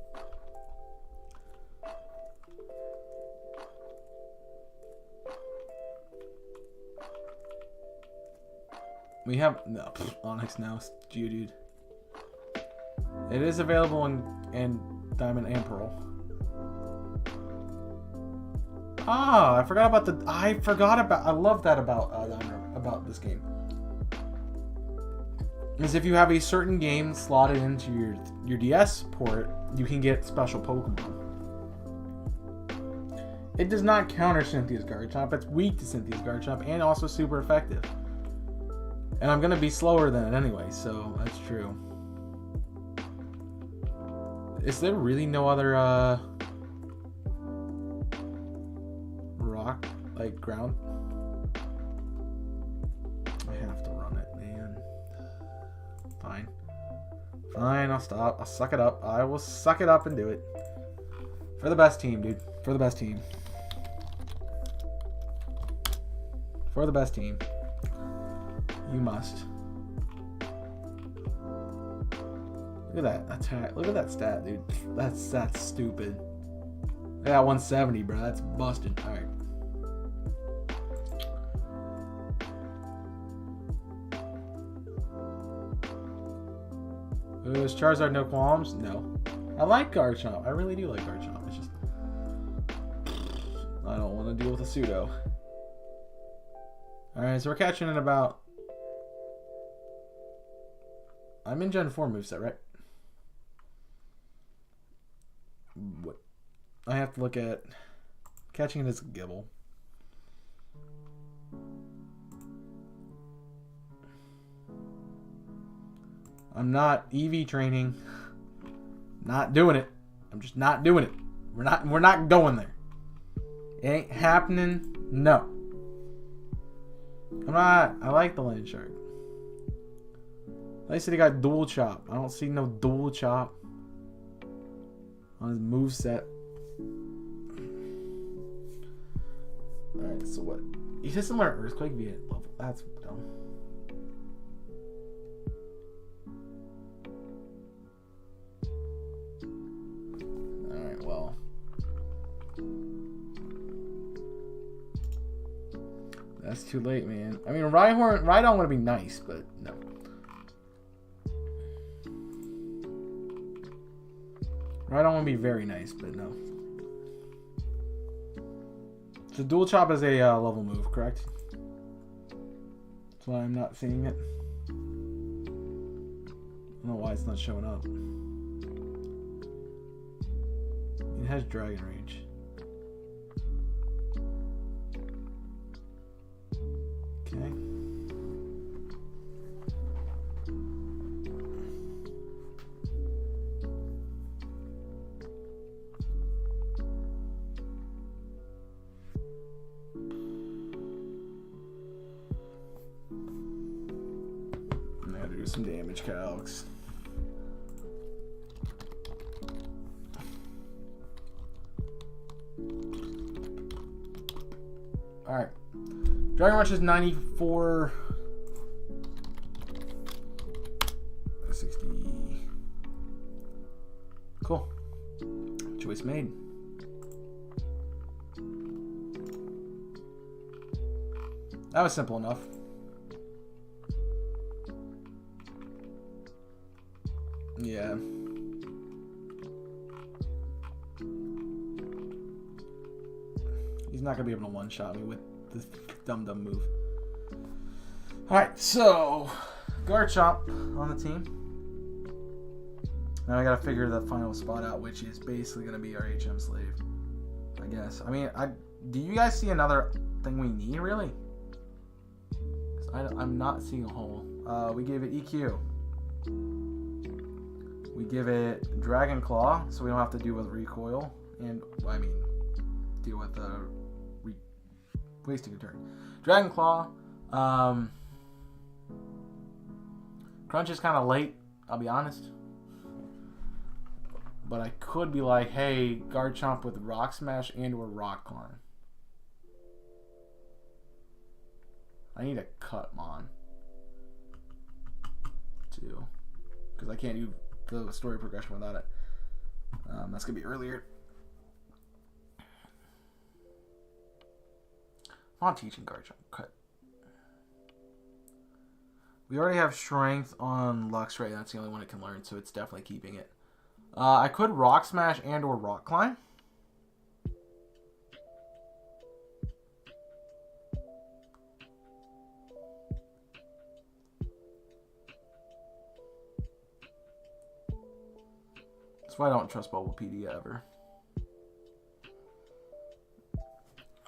We have no Onyx now, Geodude. It is available in Diamond and Pearl. Ah, I forgot about I love that about this game. Is if you have a certain game slotted into your DS port, you can get special Pokemon. It does not counter Cynthia's Garchomp. It's weak to Cynthia's Garchomp and also super effective. And I'm gonna be slower than it anyway, so that's true. Is there really no other rock, like ground? I have to run it, man. Fine. Fine, I'll stop. I'll suck it up. I will suck it up and do it. For the best team, dude. For the best team. For the best team. You must. Look at that attack. Look at that stat, dude. That's stupid. I got 170, bro. That's busted. All right. Moves. Charizard, no qualms? No. I like Garchomp. I really do like Garchomp. It's just... I don't want to deal with a pseudo. Alright, so we're catching in about... I'm in Gen 4 moveset, right? What? I have to look at... Catching it as Gibble. I'm not EV training. Not doing it. I'm just not doing it. We're not going there. It ain't happening. No. I'm not. I like the Land Shark. They said he got dual chop. I don't see no dual chop on his moveset. Alright, so what? He doesn't learn Earthquake via level. That's dumb. Alright, well. That's too late, man. I mean, Rhydon would be nice, but no. Rhydon would be very nice, but no. So dual chop is a level move, correct? That's why I'm not seeing it. I don't know why it's not showing up. It has Dragon Rage. Okay. I gotta do some damage calcs. Alright. Dragon Rush is 94. 60. Cool. Choice made. That was simple enough. Yeah. He's not gonna be able to one-shot me with this dumb move. Alright, so Garchomp on the team. Now I gotta figure the final spot out, which is basically gonna be our HM slave, I guess. I mean, do you guys see another thing we need, really? 'Cause I'm not seeing a whole. We gave it EQ. We give it Dragon Claw, so we don't have to deal with recoil, and I mean, deal with wasting a turn. Dragon Claw. Crunch is kind of late, I'll be honest. But I could be like, hey, Garchomp with Rock Smash and or Rock Climb. I need a cut Mon too, because I can't do the story progression without it. That's gonna be earlier. I'm not teaching Garchomp. Cut. We already have strength on Luxray. That's the only one it can learn, so it's definitely keeping it. I could Rock Smash and or Rock Climb. That's why I don't trust Bubblepedia ever.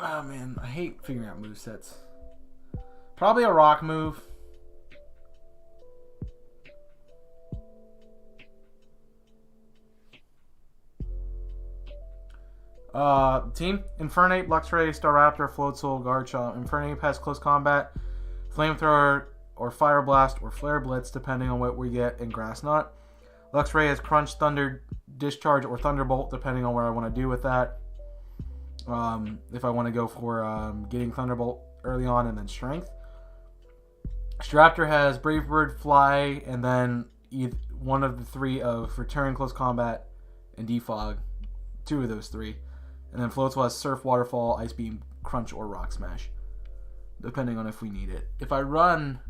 Oh man, I hate figuring out movesets. Probably a rock move. Team Infernape, Luxray, Staraptor, Floatzel, Garchomp. Infernape has close combat, Flamethrower, or Fire Blast, or Flare Blitz, depending on what we get in Grass Knot. Luxray has Crunch, Thunder, Discharge, or Thunderbolt, depending on what I want to do with that. If I want to go for getting Thunderbolt early on and then Strength. Staraptor has Brave Bird, Fly, and then one of the three of Return, Close Combat, and Defog. Two of those three. And then Floatzel has Surf, Waterfall, Ice Beam, Crunch, or Rock Smash, depending on if we need it. If I run,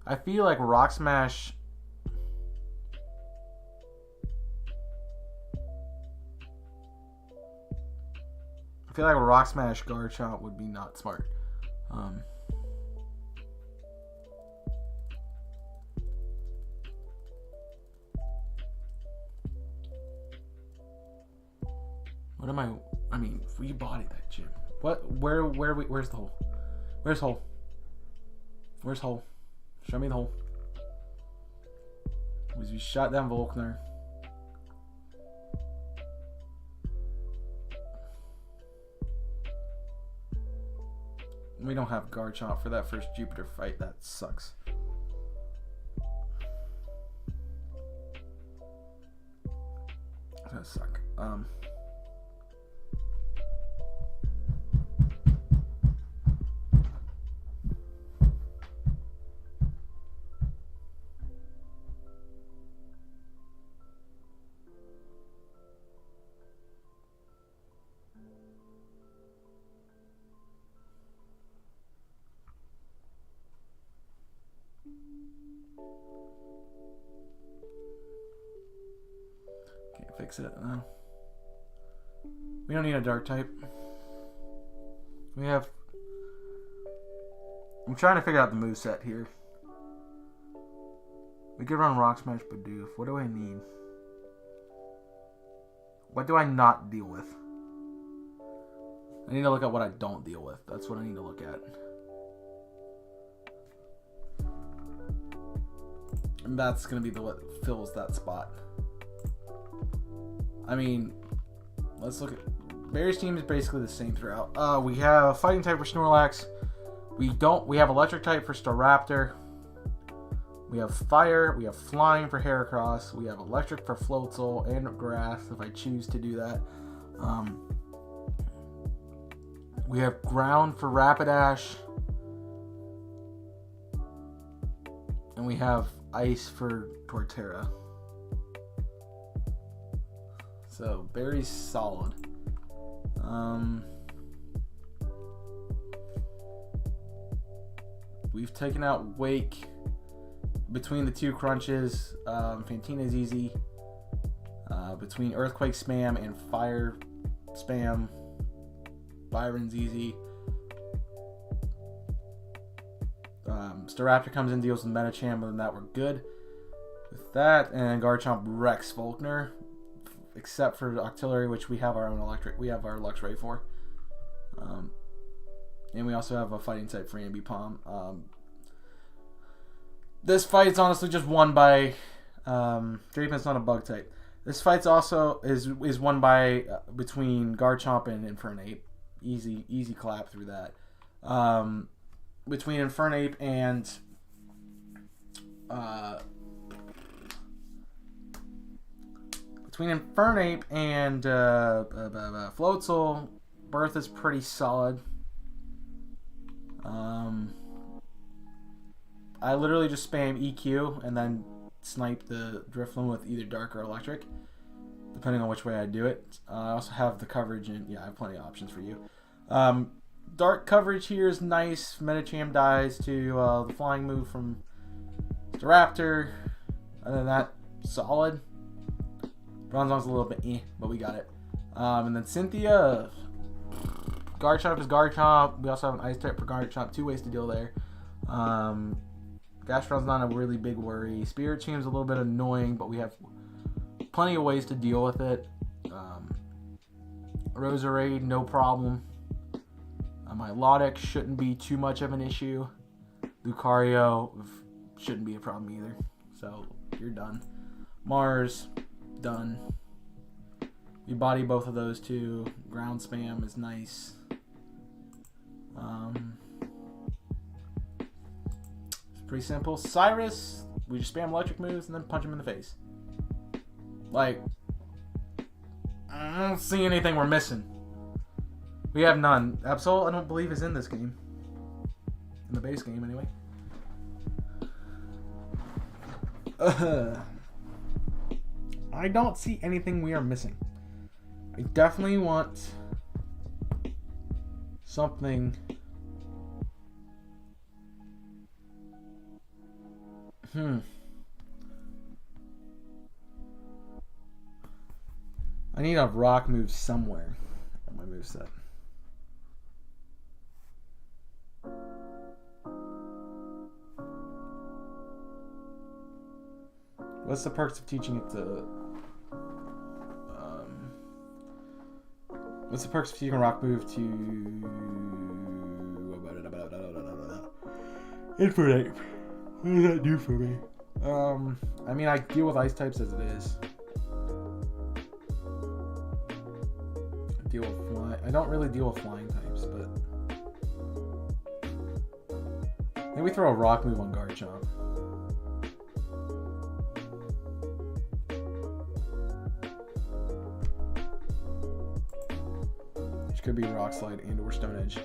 I feel like Rock Smash feel like a Rock Smash Garchomp would be not smart. What am I mean, if we bodied that gym. Where's the hole? Where's hole? Where's hole? Show me the hole. We shot down Volkner. We don't have Garchomp for that first Jupiter fight. That sucks. That's gonna suck. Can't fix it. No. We don't need a dark type. We have... I'm trying to figure out the moveset here. We could run Rock Smash Bidoof. What do I need? What do I not deal with? I need to look at what I don't deal with. That's what I need to look at. And that's going to be what fills that spot. I mean, let's look at... Barry's team is basically the same throughout. We have Fighting type for Snorlax. We have Electric type for Staraptor. We have Fire. We have Flying for Heracross. We have Electric for Floatzel and Grass if I choose to do that. We have Ground for Rapidash. And we have Ice for Torterra. So, Barry's solid. We've taken out Wake between the two crunches. Fantina's easy. Between Earthquake spam and Fire spam, Byron's easy. Staraptor comes in, deals with Metacham, and that we're good with that. And Garchomp wrecks Volkner, except for Octillery, which we have our own electric. We have our Luxray for. And we also have a fighting type for Ambipom. This fight's honestly just won by Drapen's not a bug type. This fight's also is won by between Garchomp and Infernape. Easy clap through that. Between Infernape and Floatzel, Bertha's pretty solid. I literally just spam EQ and then snipe the Drifloon with either Dark or Electric, depending on which way I do it. I also have the coverage, and yeah, I have plenty of options for you. Dark coverage here is nice. Metacham dies to the flying move from Staraptor. Other than that, solid. Bronzong's a little bit but we got it. And then Cynthia, Garchomp is Garchomp. We also have an Ice type for Garchomp. 2 ways to deal there. Gastron's not a really big worry. Spirit Chain's a little bit annoying, but we have plenty of ways to deal with it. Roserade, no problem. My Milotic shouldn't be too much of an issue. Lucario shouldn't be a problem either. So, you're done. Mars, done. You body both of those two. Ground spam is nice. It's pretty simple. Cyrus, we just spam electric moves and then punch him in the face. Like, I don't see anything we're missing. We have none. Absol, I don't believe, is in this game. In the base game, anyway. I don't see anything we are missing. I definitely want something. I need a rock move somewhere on my moveset. What's the perks of teaching it to... what's the perks of teaching a rock move to... Infinite. What does that do for me? I mean, I deal with ice types as it is. I don't really deal with flying types, but... Maybe we throw a rock move on Garchomp. Which could be Rock Slide and or Stone Edge.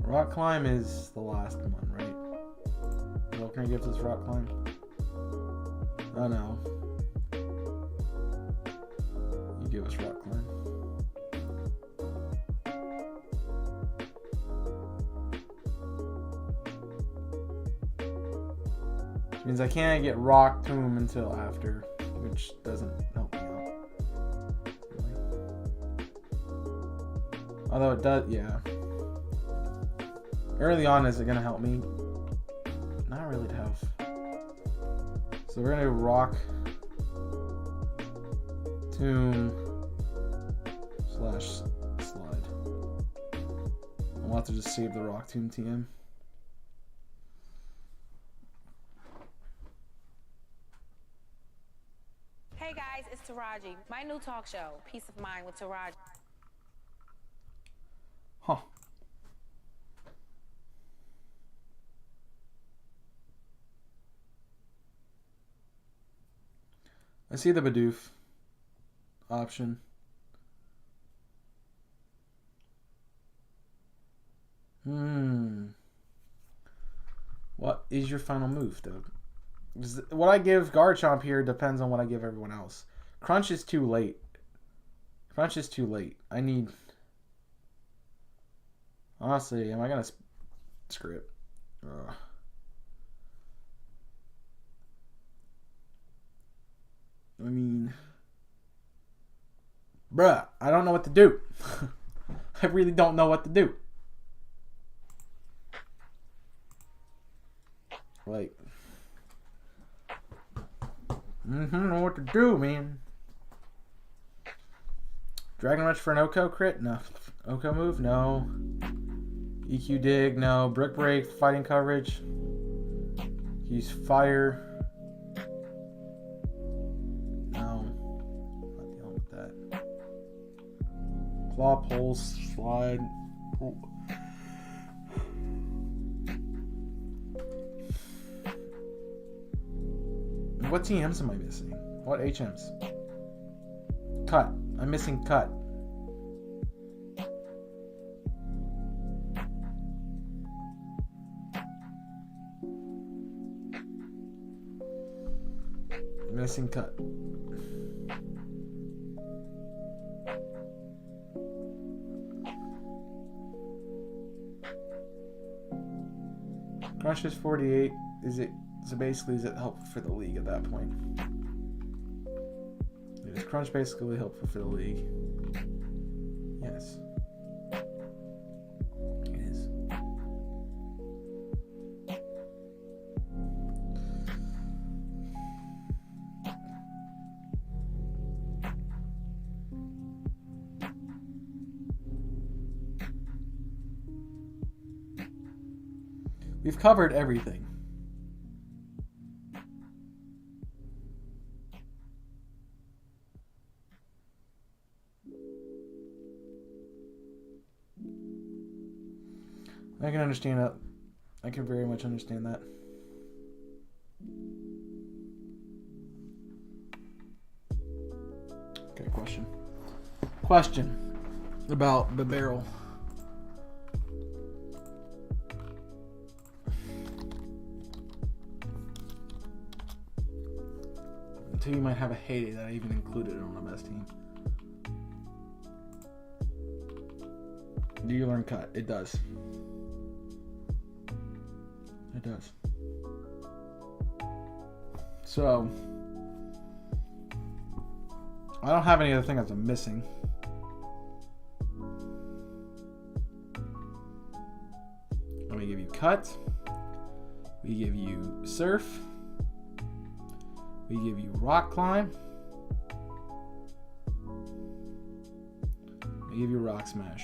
Rock Climb is the last one, right? Volkner gives us Rock Climb. Oh no. You give us Rock Climb. Which means I can't get Rock Tomb until after, which doesn't help me out. Really. Although it does, yeah. Early on, is it going to help me? Not really tough. So we're going to rock Tomb / slide. I'll have to just save the Rock Tomb TM. Hey guys, it's Taraji. My new talk show, Peace of Mind with Taraji. Huh. I see the Bidoof option. What is your final move, Doug? What I give Garchomp here depends on what I give everyone else. Crunch is too late. Crunch is too late. I need... Honestly, am I going to screw it? Ugh. I mean, bruh, I don't know what to do. I really don't know what to do. Like, know what to do, man. Dragon Rush for an Oko crit? No. Oko move? No. EQ dig? No. Brick Break, fighting coverage. Use fire. Claw, pulse, slide. Ooh. What TMs am I missing? What HMs? Cut. I'm missing cut. I'm missing cut. Crunch is 48. Is it so basically is it helpful for the league at that point? Is Crunch basically helpful for the league? Yes. It is. We've covered everything. I can understand that. I can very much understand that. Okay, question. Question about the barrel. Until you might have a heyday that I even included it on the best team. Do you learn cut? It does. It does. So I don't have any other thing that I'm missing. Let me give you cut. We give you surf. We give you rock climb. We give you rock smash.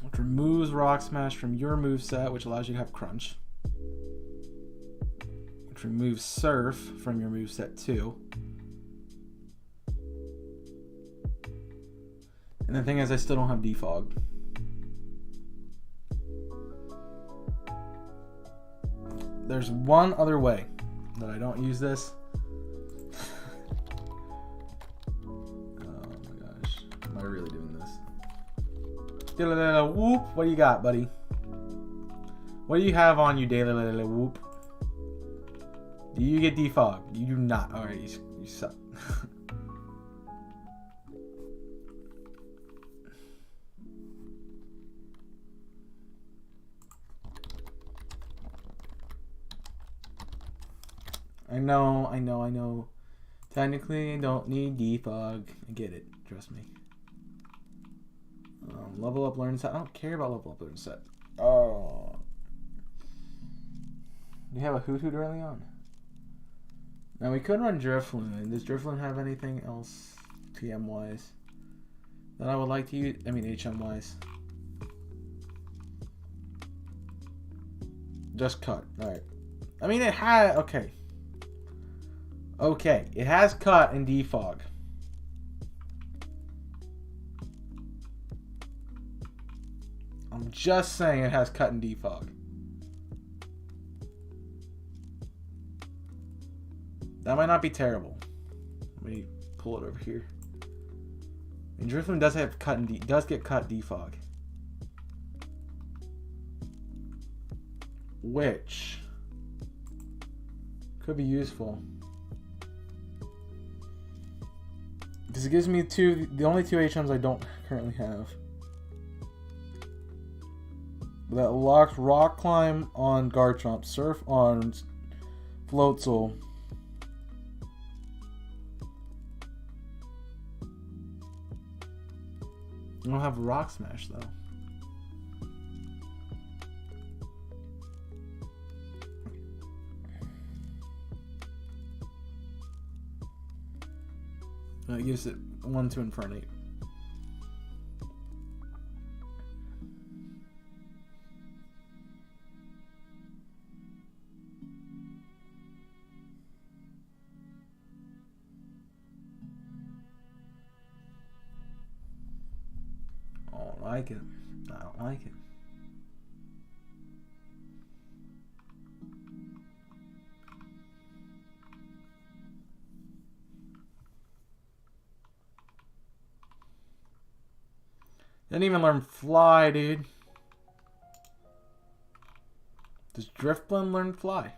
Which removes rock smash from your moveset, which allows you to have crunch. Which removes surf from your moveset too. And the thing is, I still don't have defog. There's one other way that I don't use this. Oh my gosh. Am I really doing this? Whoop. What do you got, buddy? What do you have on you, whoop? Do you get defog? You do not. Alright, you suck. I know. Technically, I don't need defog. I get it. Trust me. Level up, learn set. I don't care about level up, learn set. Oh. You have a hoot early on. Now, we could run Drifloon. Does Drifloon have anything else TM-wise that I would like to use? I mean, HM-wise. Just cut. Alright. I mean, it had... Okay. Okay, it has cut and defog. I'm just saying it has cut and defog. That might not be terrible. Let me pull it over here. And Drifloon does have cut and does get cut defog, which could be useful. Because it gives me the only two HMs I don't currently have. That locks Rock Climb on Garchomp, Surf on Floatzel. I don't have Rock Smash though. It gives it 1 to Infernape. I don't like it. I don't like it. Didn't even learn Fly, dude. Does Drifblim learn Fly?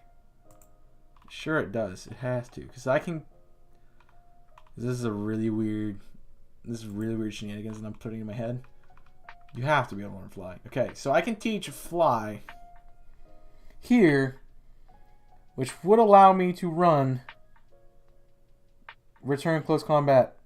Sure it does. It has to. Because I can... This is really weird shenanigans that I'm putting in my head. You have to be able to learn Fly. Okay, so I can teach Fly here, which would allow me to run Return Close Combat.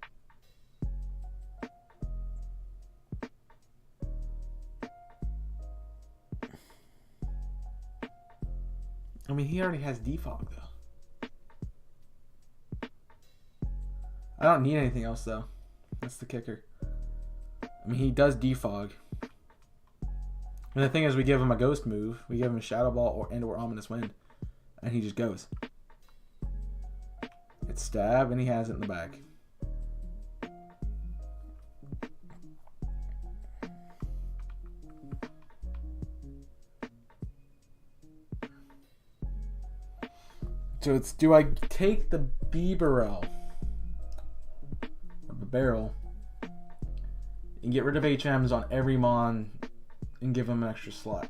I mean, he already has defog, though. I don't need anything else, though. That's the kicker. I mean, he does defog. And the thing is, we give him a ghost move. We give him a Shadow Ball or Ominous Wind. And he just goes. It's stab, and he has it in the back. So it's, do I take the Bibarel of the barrel and get rid of HMs on every Mon and give him an extra slot?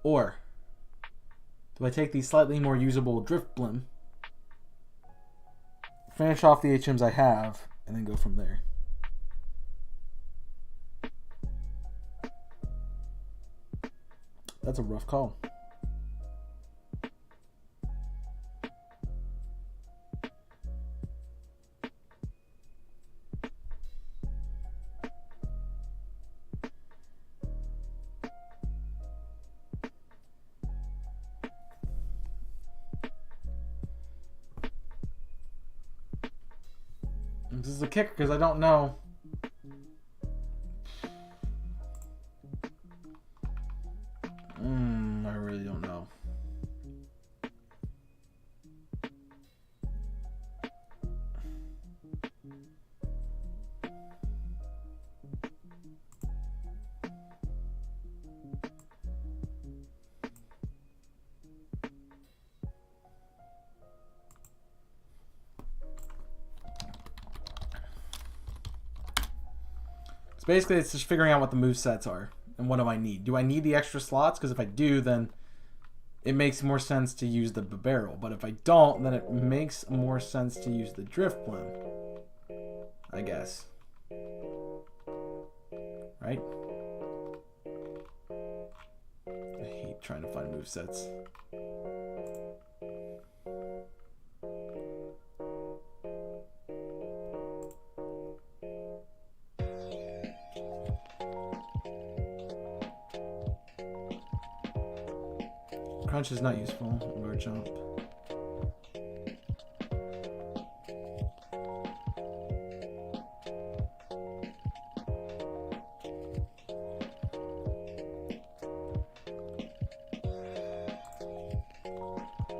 Or do I take the slightly more usable Drifblim, finish off the HMs I have, and then go from there? That's a rough call. This is a kicker because I don't know. I really don't know. Basically, it's just figuring out what the move sets are and what do I need. Do I need the extra slots? Because if I do, then it makes more sense to use the barrel. But if I don't, then it makes more sense to use the drift blim, I guess. Right? I hate trying to find move sets. Crunch is not useful. Or jump.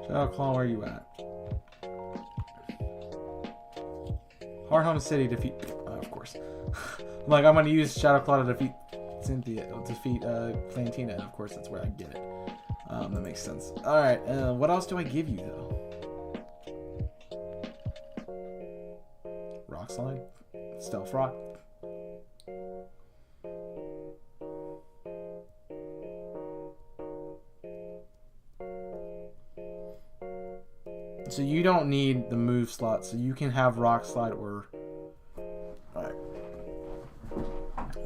Shadow Claw, where are you at? Hard Home City defeat. Of course. Like, I'm gonna use Shadow Claw to defeat Cynthia. Defeat Plantina, and of course that's where I get it. That makes sense. Alright, what else do I give you, though? Rock Slide? Stealth Rock? So you don't need the move slot, so you can have Rock Slide or... Alright.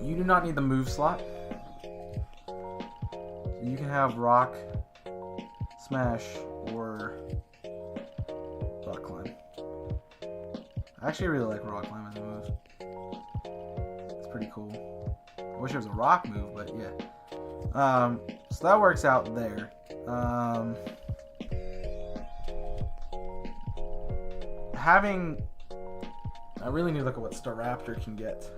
You do not need the move slot. You can have Rock, Smash, or Rock Climb. I actually really like Rock Climb as a move. It's pretty cool. I wish it was a rock move, but yeah. So that works out there. I really need to look at what Staraptor can get.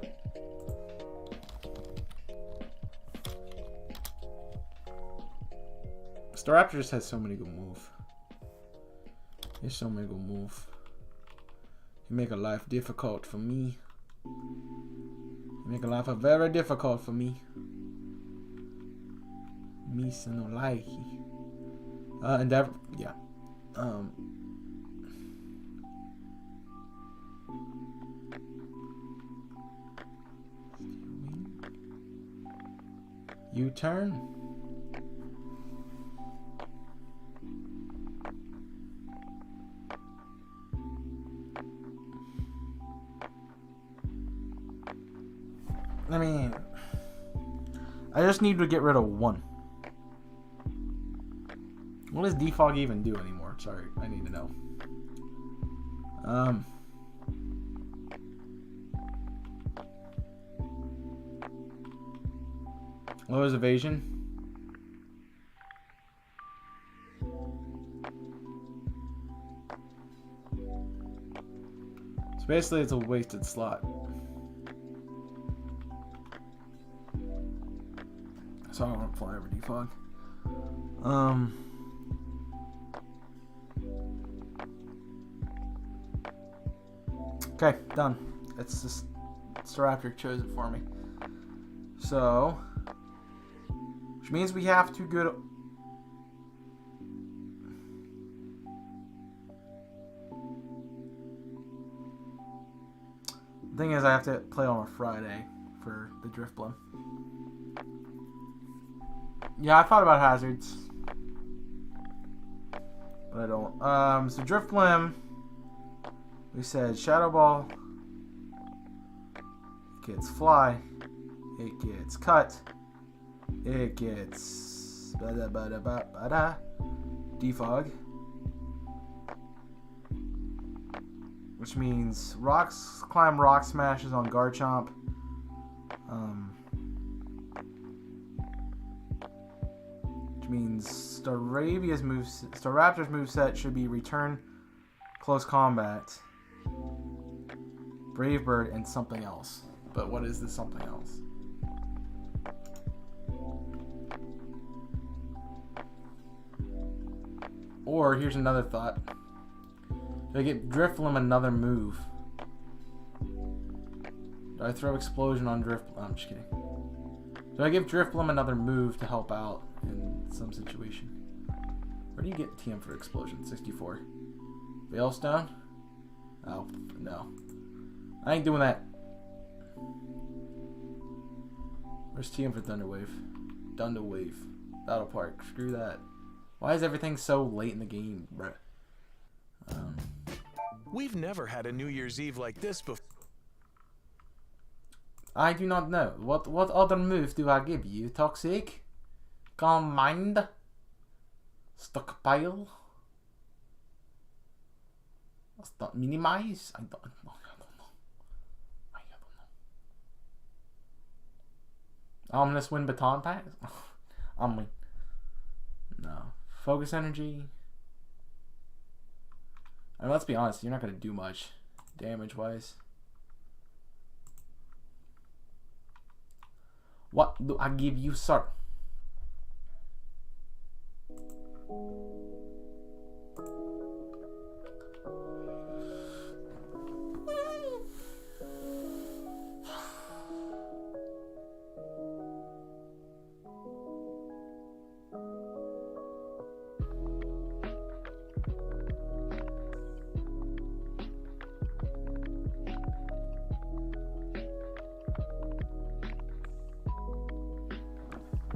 Staraptor just has so many good moves. There's so many good moves. You make a life difficult for me. You make a life very difficult for me. Me so no like. Endeavor, yeah. U-turn. I mean, I just need to get rid of one. What does defog even do anymore? Sorry, I need to know. Lowers evasion. So basically it's a wasted slot. So I don't want to fly over defog. Okay, done. It's just Staraptor chose it for me. So, which means we have to go to... The thing is, I have to play on a Friday for the Drift Blim. Yeah, I thought about hazards, but I don't. So Drift Blim, we said Shadow Ball, it gets Fly, it gets Cut, it gets Defog. Which means climb rock smashes on Garchomp. Which means Staraptor's moveset should be return close combat, Brave Bird, and something else. But what is this something else? Or here's another thought. Do I get Drifloon another move? Do I throw Explosion on Drifloon? I'm just kidding. Do I give Drifloon another move to help out in some situation? Where do you get TM for Explosion? 64. Veilstone? Oh, no. I ain't doing that. Where's TM for Thunder Wave? Thunder Wave. Battle Park. Screw that. Why is everything so late in the game, bruh? We've never had a New Year's Eve like this before. I do not know. What other move do I give you? Toxic? Calm Mind? Stockpile? Minimize? I don't know. Ominous Wind Baton Pack? No. Focus Energy? I mean, let's be honest, you're not going to do much damage-wise. What do I give you, sir?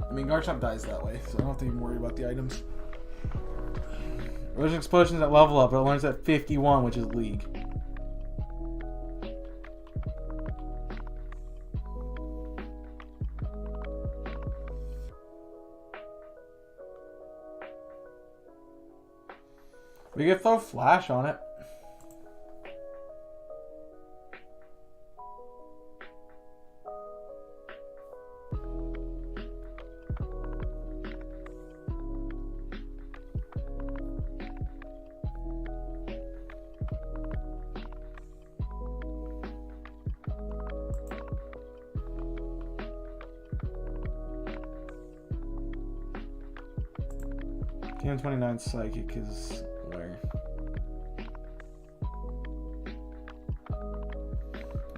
I mean, Garchomp dies that way, so I don't have to even worry about the items. There's explosions at level up, but it learns at 51, which is League. We could throw Flash on it. TM29 Psychic is where?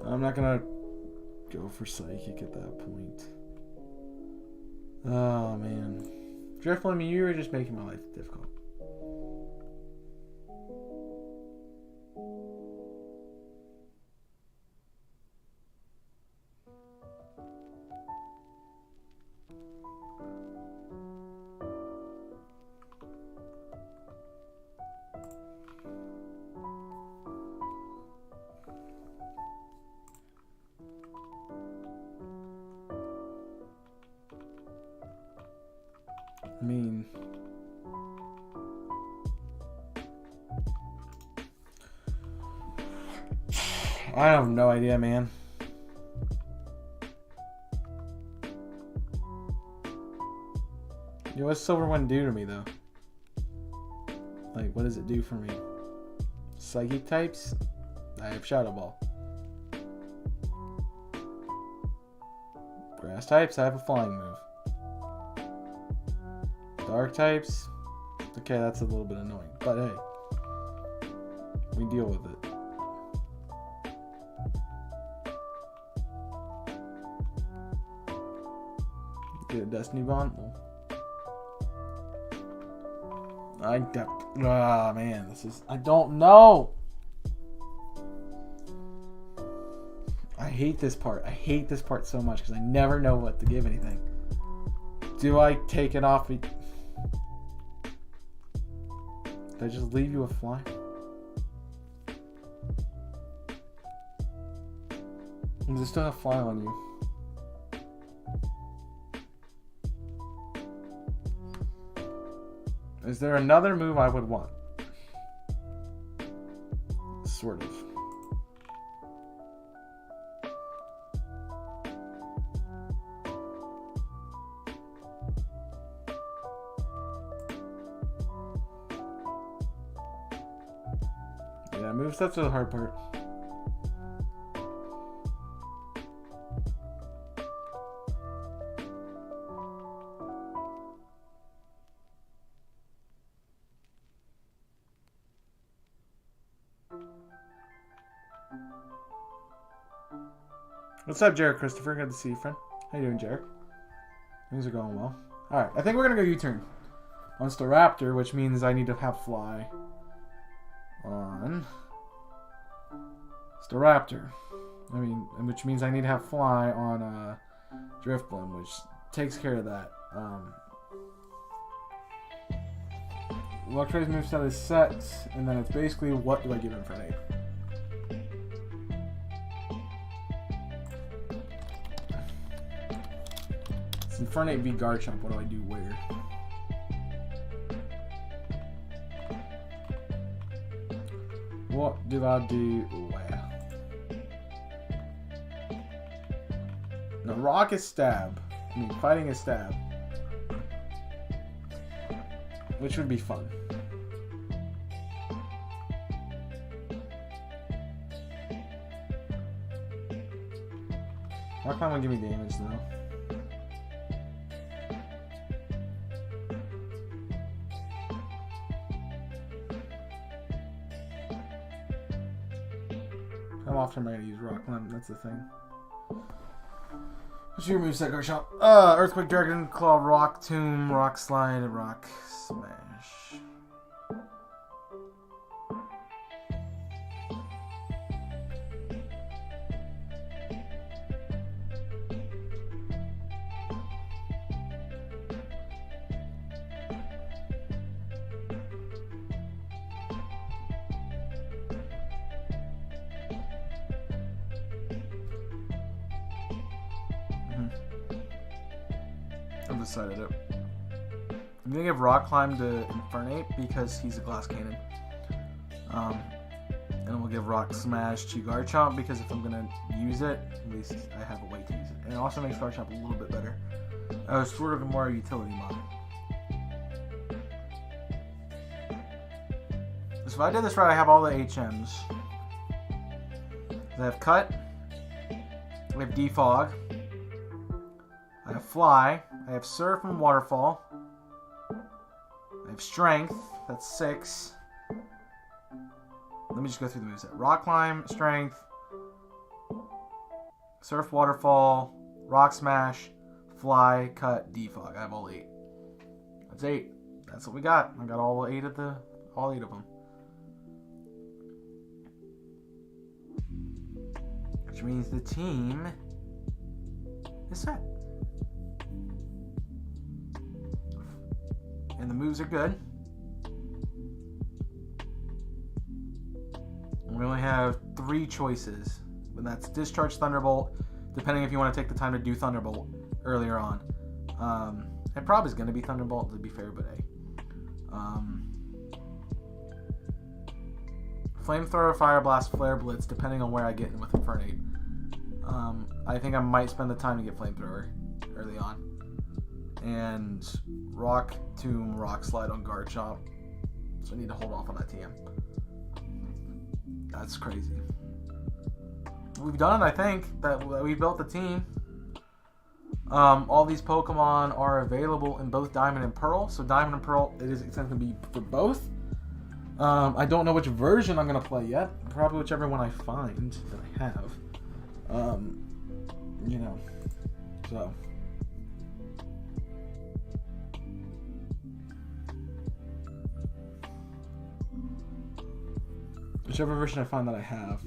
I'm not gonna go for Psychic at that point. Oh man. Drifloon, you were just making my life difficult. I mean, I have no idea, man. Yo, what's Silver Wind do to me, though? Like, what does it do for me? Psychic types? I have Shadow Ball. Grass types? I have a Flying move. Dark types? Okay, that's a little bit annoying. But hey, we deal with it. Get a Destiny Bond? Man, this is... I don't know! I hate this part. I hate this part so much because I never know what to give anything. Do I take it off? Did I just leave you a fly? Does it still have fly on you? Is there another move I would want? Sort of. Yeah, movesets are the hard part. What's up, Jarek Christopher? Good to see you, friend. How you doing, Jarek? Things are going well. Alright, I think we're going to go U-turn on Staraptor, which means I need to have fly on Staraptor. Which means I need to have fly on Drifblim, which takes care of that. Electro's moveset is set, and then it's basically what do I give him for an ape? It's Infernape v Garchomp. What do I do where? What do I do where? No, rock is stab. Fighting is stab. Which would be fun. Rock Climb won't give me damage though. How often am I going to use Rock Climb? That's the thing. What's your moveset, Garchomp? Earthquake, Dragon Claw, Rock Tomb, Rock Slide, and Rock Smash. I've decided it. I'm gonna give Rock Climb to Infernape because he's a Glass Cannon. And we'll give Rock Smash to Garchomp because if I'm gonna use it, at least I have a way to use it. And it also makes Garchomp a little bit better. Sort of a more utility mod. So if I did this right, I have all the HMs. I have Cut. I have Defog. I have Fly. I have Surf and Waterfall. I have Strength. That's 6. Let me just go through the moveset. Rock Climb, Strength, Surf, Waterfall, Rock Smash, Fly, Cut, Defog. I have all 8. That's 8. That's what we got. I got all 8 of them. Which means the team is set. And the moves are good. We only have 3 choices. And that's Discharge, Thunderbolt, depending if you want to take the time to do Thunderbolt earlier on. It probably is going to be Thunderbolt, to be fair, but hey. Flamethrower, Fire Blast, Flare Blitz, depending on where I get in with Infernape. I think I might spend the time to get Flamethrower early on. And Rock Tomb, Rock Slide on Garchomp. So I need to hold off on that TM. That's crazy. We've done it, I think. That we built the team. All these Pokemon are available in both Diamond and Pearl. So Diamond and Pearl, it's going to be for both. I don't know which version I'm going to play yet. Probably whichever one I find that I have. So. Whichever version I find that I have.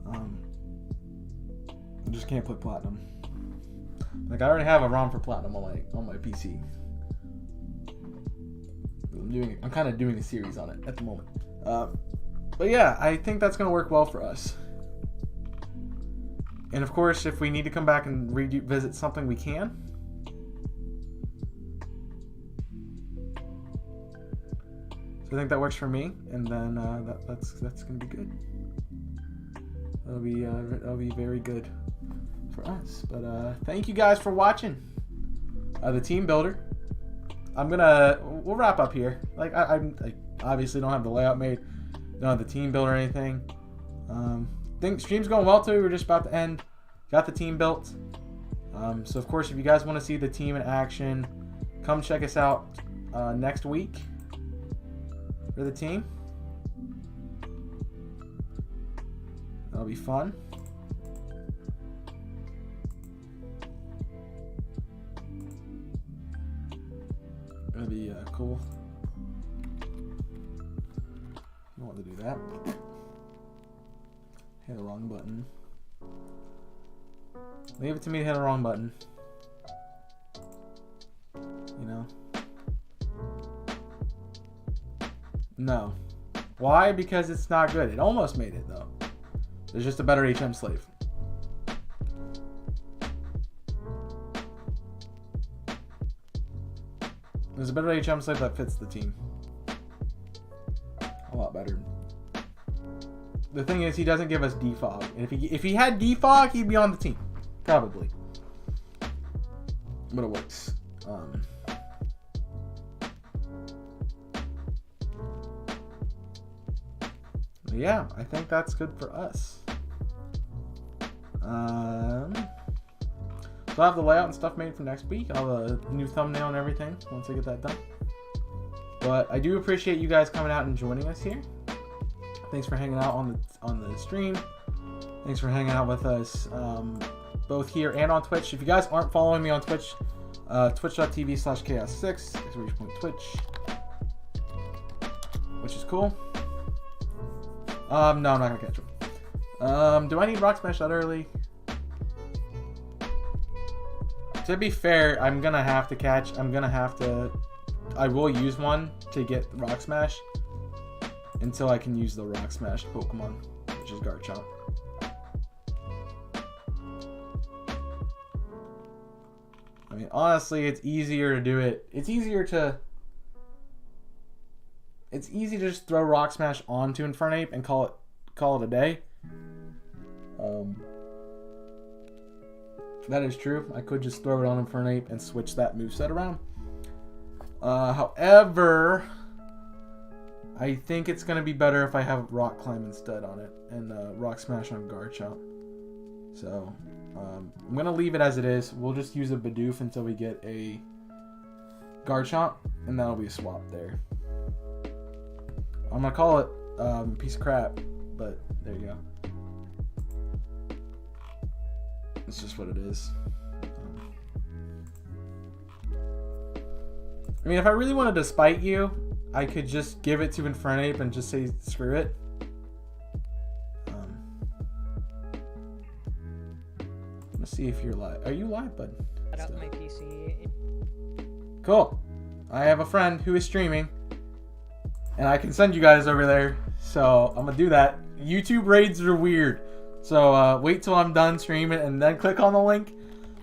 I just can't play Platinum. Like, I already have a ROM for Platinum on my PC. I'm kind of doing a series on it at the moment. But yeah, I think that's going to work well for us. And of course, if we need to come back and revisit something, we can. I think that works for me, and then that's gonna be good. That'll be very good for us. But thank you guys for watching the team builder. We'll wrap up here. Like I obviously don't have the layout made, don't have the team builder or anything. Think stream's going well too. We're just about to end. Got the team built. So of course, if you guys want to see the team in action, come check us out next week for the team. That'll be fun. That'll be cool. You want to do that? Hit the wrong button. Leave it to me to hit the wrong button. You know? No. Why? Because it's not good. It almost made it though. There's just a better HM slave. There's a better HM slave that fits the team. A lot better. The thing is, he doesn't give us defog. And if he had defog, he'd be on the team. Probably. But it works. Yeah, I think that's good for us. So I'll have the layout and stuff made for next week. I'll have a new thumbnail and everything once I get that done. But I do appreciate you guys coming out and joining us here. Thanks for hanging out on the stream. Thanks for hanging out with us both here and on Twitch. If you guys aren't following me on Twitch, twitch.tv/chaos6, Twitch, which is cool. No, I'm not gonna catch him. Do I need Rock Smash that early? To be fair, I will use one to get Rock Smash until I can use the Rock Smash Pokemon, which is Garchomp. I mean, honestly, it's easier to do it. It's easy to just throw Rock Smash onto Infernape and call it a day. That is true. I could just throw it on Infernape and switch that moveset around. However, I think it's going to be better if I have Rock Climb instead on it and Rock Smash on Garchomp. So, I'm going to leave it as it is. We'll just use a Bidoof until we get a Garchomp, and that'll be a swap there. I'm going to call it piece of crap, but there you go. It's just what it is. I mean, if I really wanted to spite you, I could just give it to Infernape and just say screw it. Let's see if you're live. Are you live, bud? Set up my PC. Cool. I have a friend who is streaming, and I can send you guys over there. So I'm gonna do that. YouTube raids are weird, so wait till I'm done streaming and then click on the link.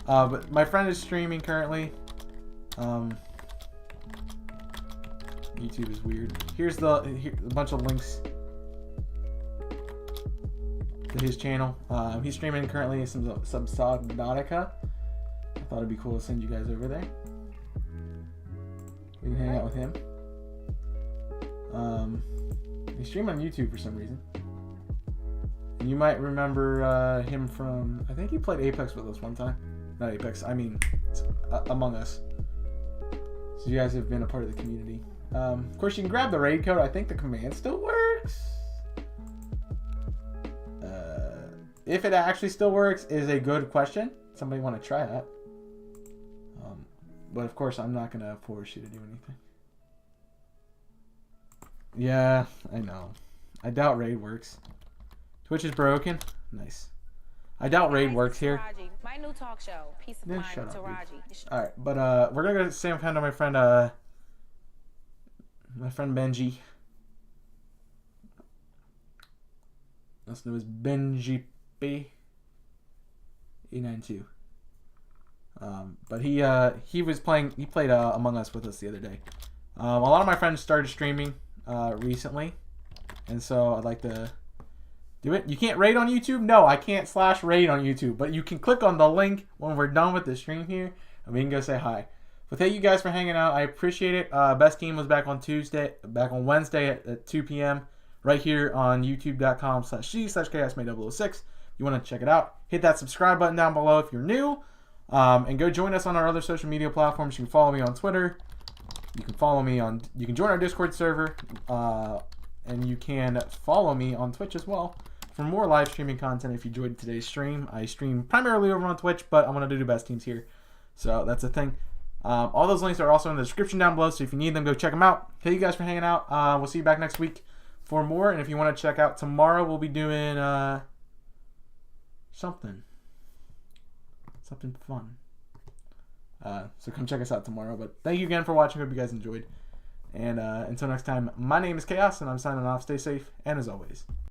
But my friend is streaming currently. YouTube is weird. Here's a bunch of links to his channel. He's streaming currently some Subnautica. I thought it'd be cool to send you guys over there. We can hang out with him. He's streaming on YouTube for some reason. And you might remember him from, I think he played Apex with us one time. Not Apex, I mean Among Us. So you guys have been a part of the community. Of course, you can grab the raid code. I think the command still works. If it actually still works is a good question. Somebody want to try that. But of course, I'm not going to force you to do anything. Yeah, I know. I doubt raid works. Twitch is broken. Nice. I doubt raid works here. My new talk show, Peace of Mind with Taraji. Alright, but we're going to go say hi to my friend Benji. Last name is Benji P. E92. But he played Among Us with us the other day. A lot of my friends started streaming recently, and so I'd like to do it. You can't raid on YouTube? No, I can't /raid on YouTube, but you can click on the link when we're done with the stream here, and we can go say hi. But thank you guys for hanging out. I appreciate it. Best Team was back on Wednesday at 2 p.m. right here on youtube.com/g/chaosmate006. You want to check it out, hit that subscribe button down below if you're new, and go join us on our other social media platforms. You can follow me on Twitter. You can join our Discord server, and you can follow me on Twitch as well for more live streaming content. If you enjoyed today's stream, I stream primarily over on Twitch, but I'm going to do Best Teams here, so that's a thing. All those links are also in the description down below, so if you need them, go check them out. Thank you guys for hanging out. We'll see you back next week for more, and if you want to check out tomorrow, we'll be doing something fun. So come check us out tomorrow. But thank you again for watching. Hope you guys enjoyed. And until next time, my name is Chaos, and I'm signing off. Stay safe, and as always,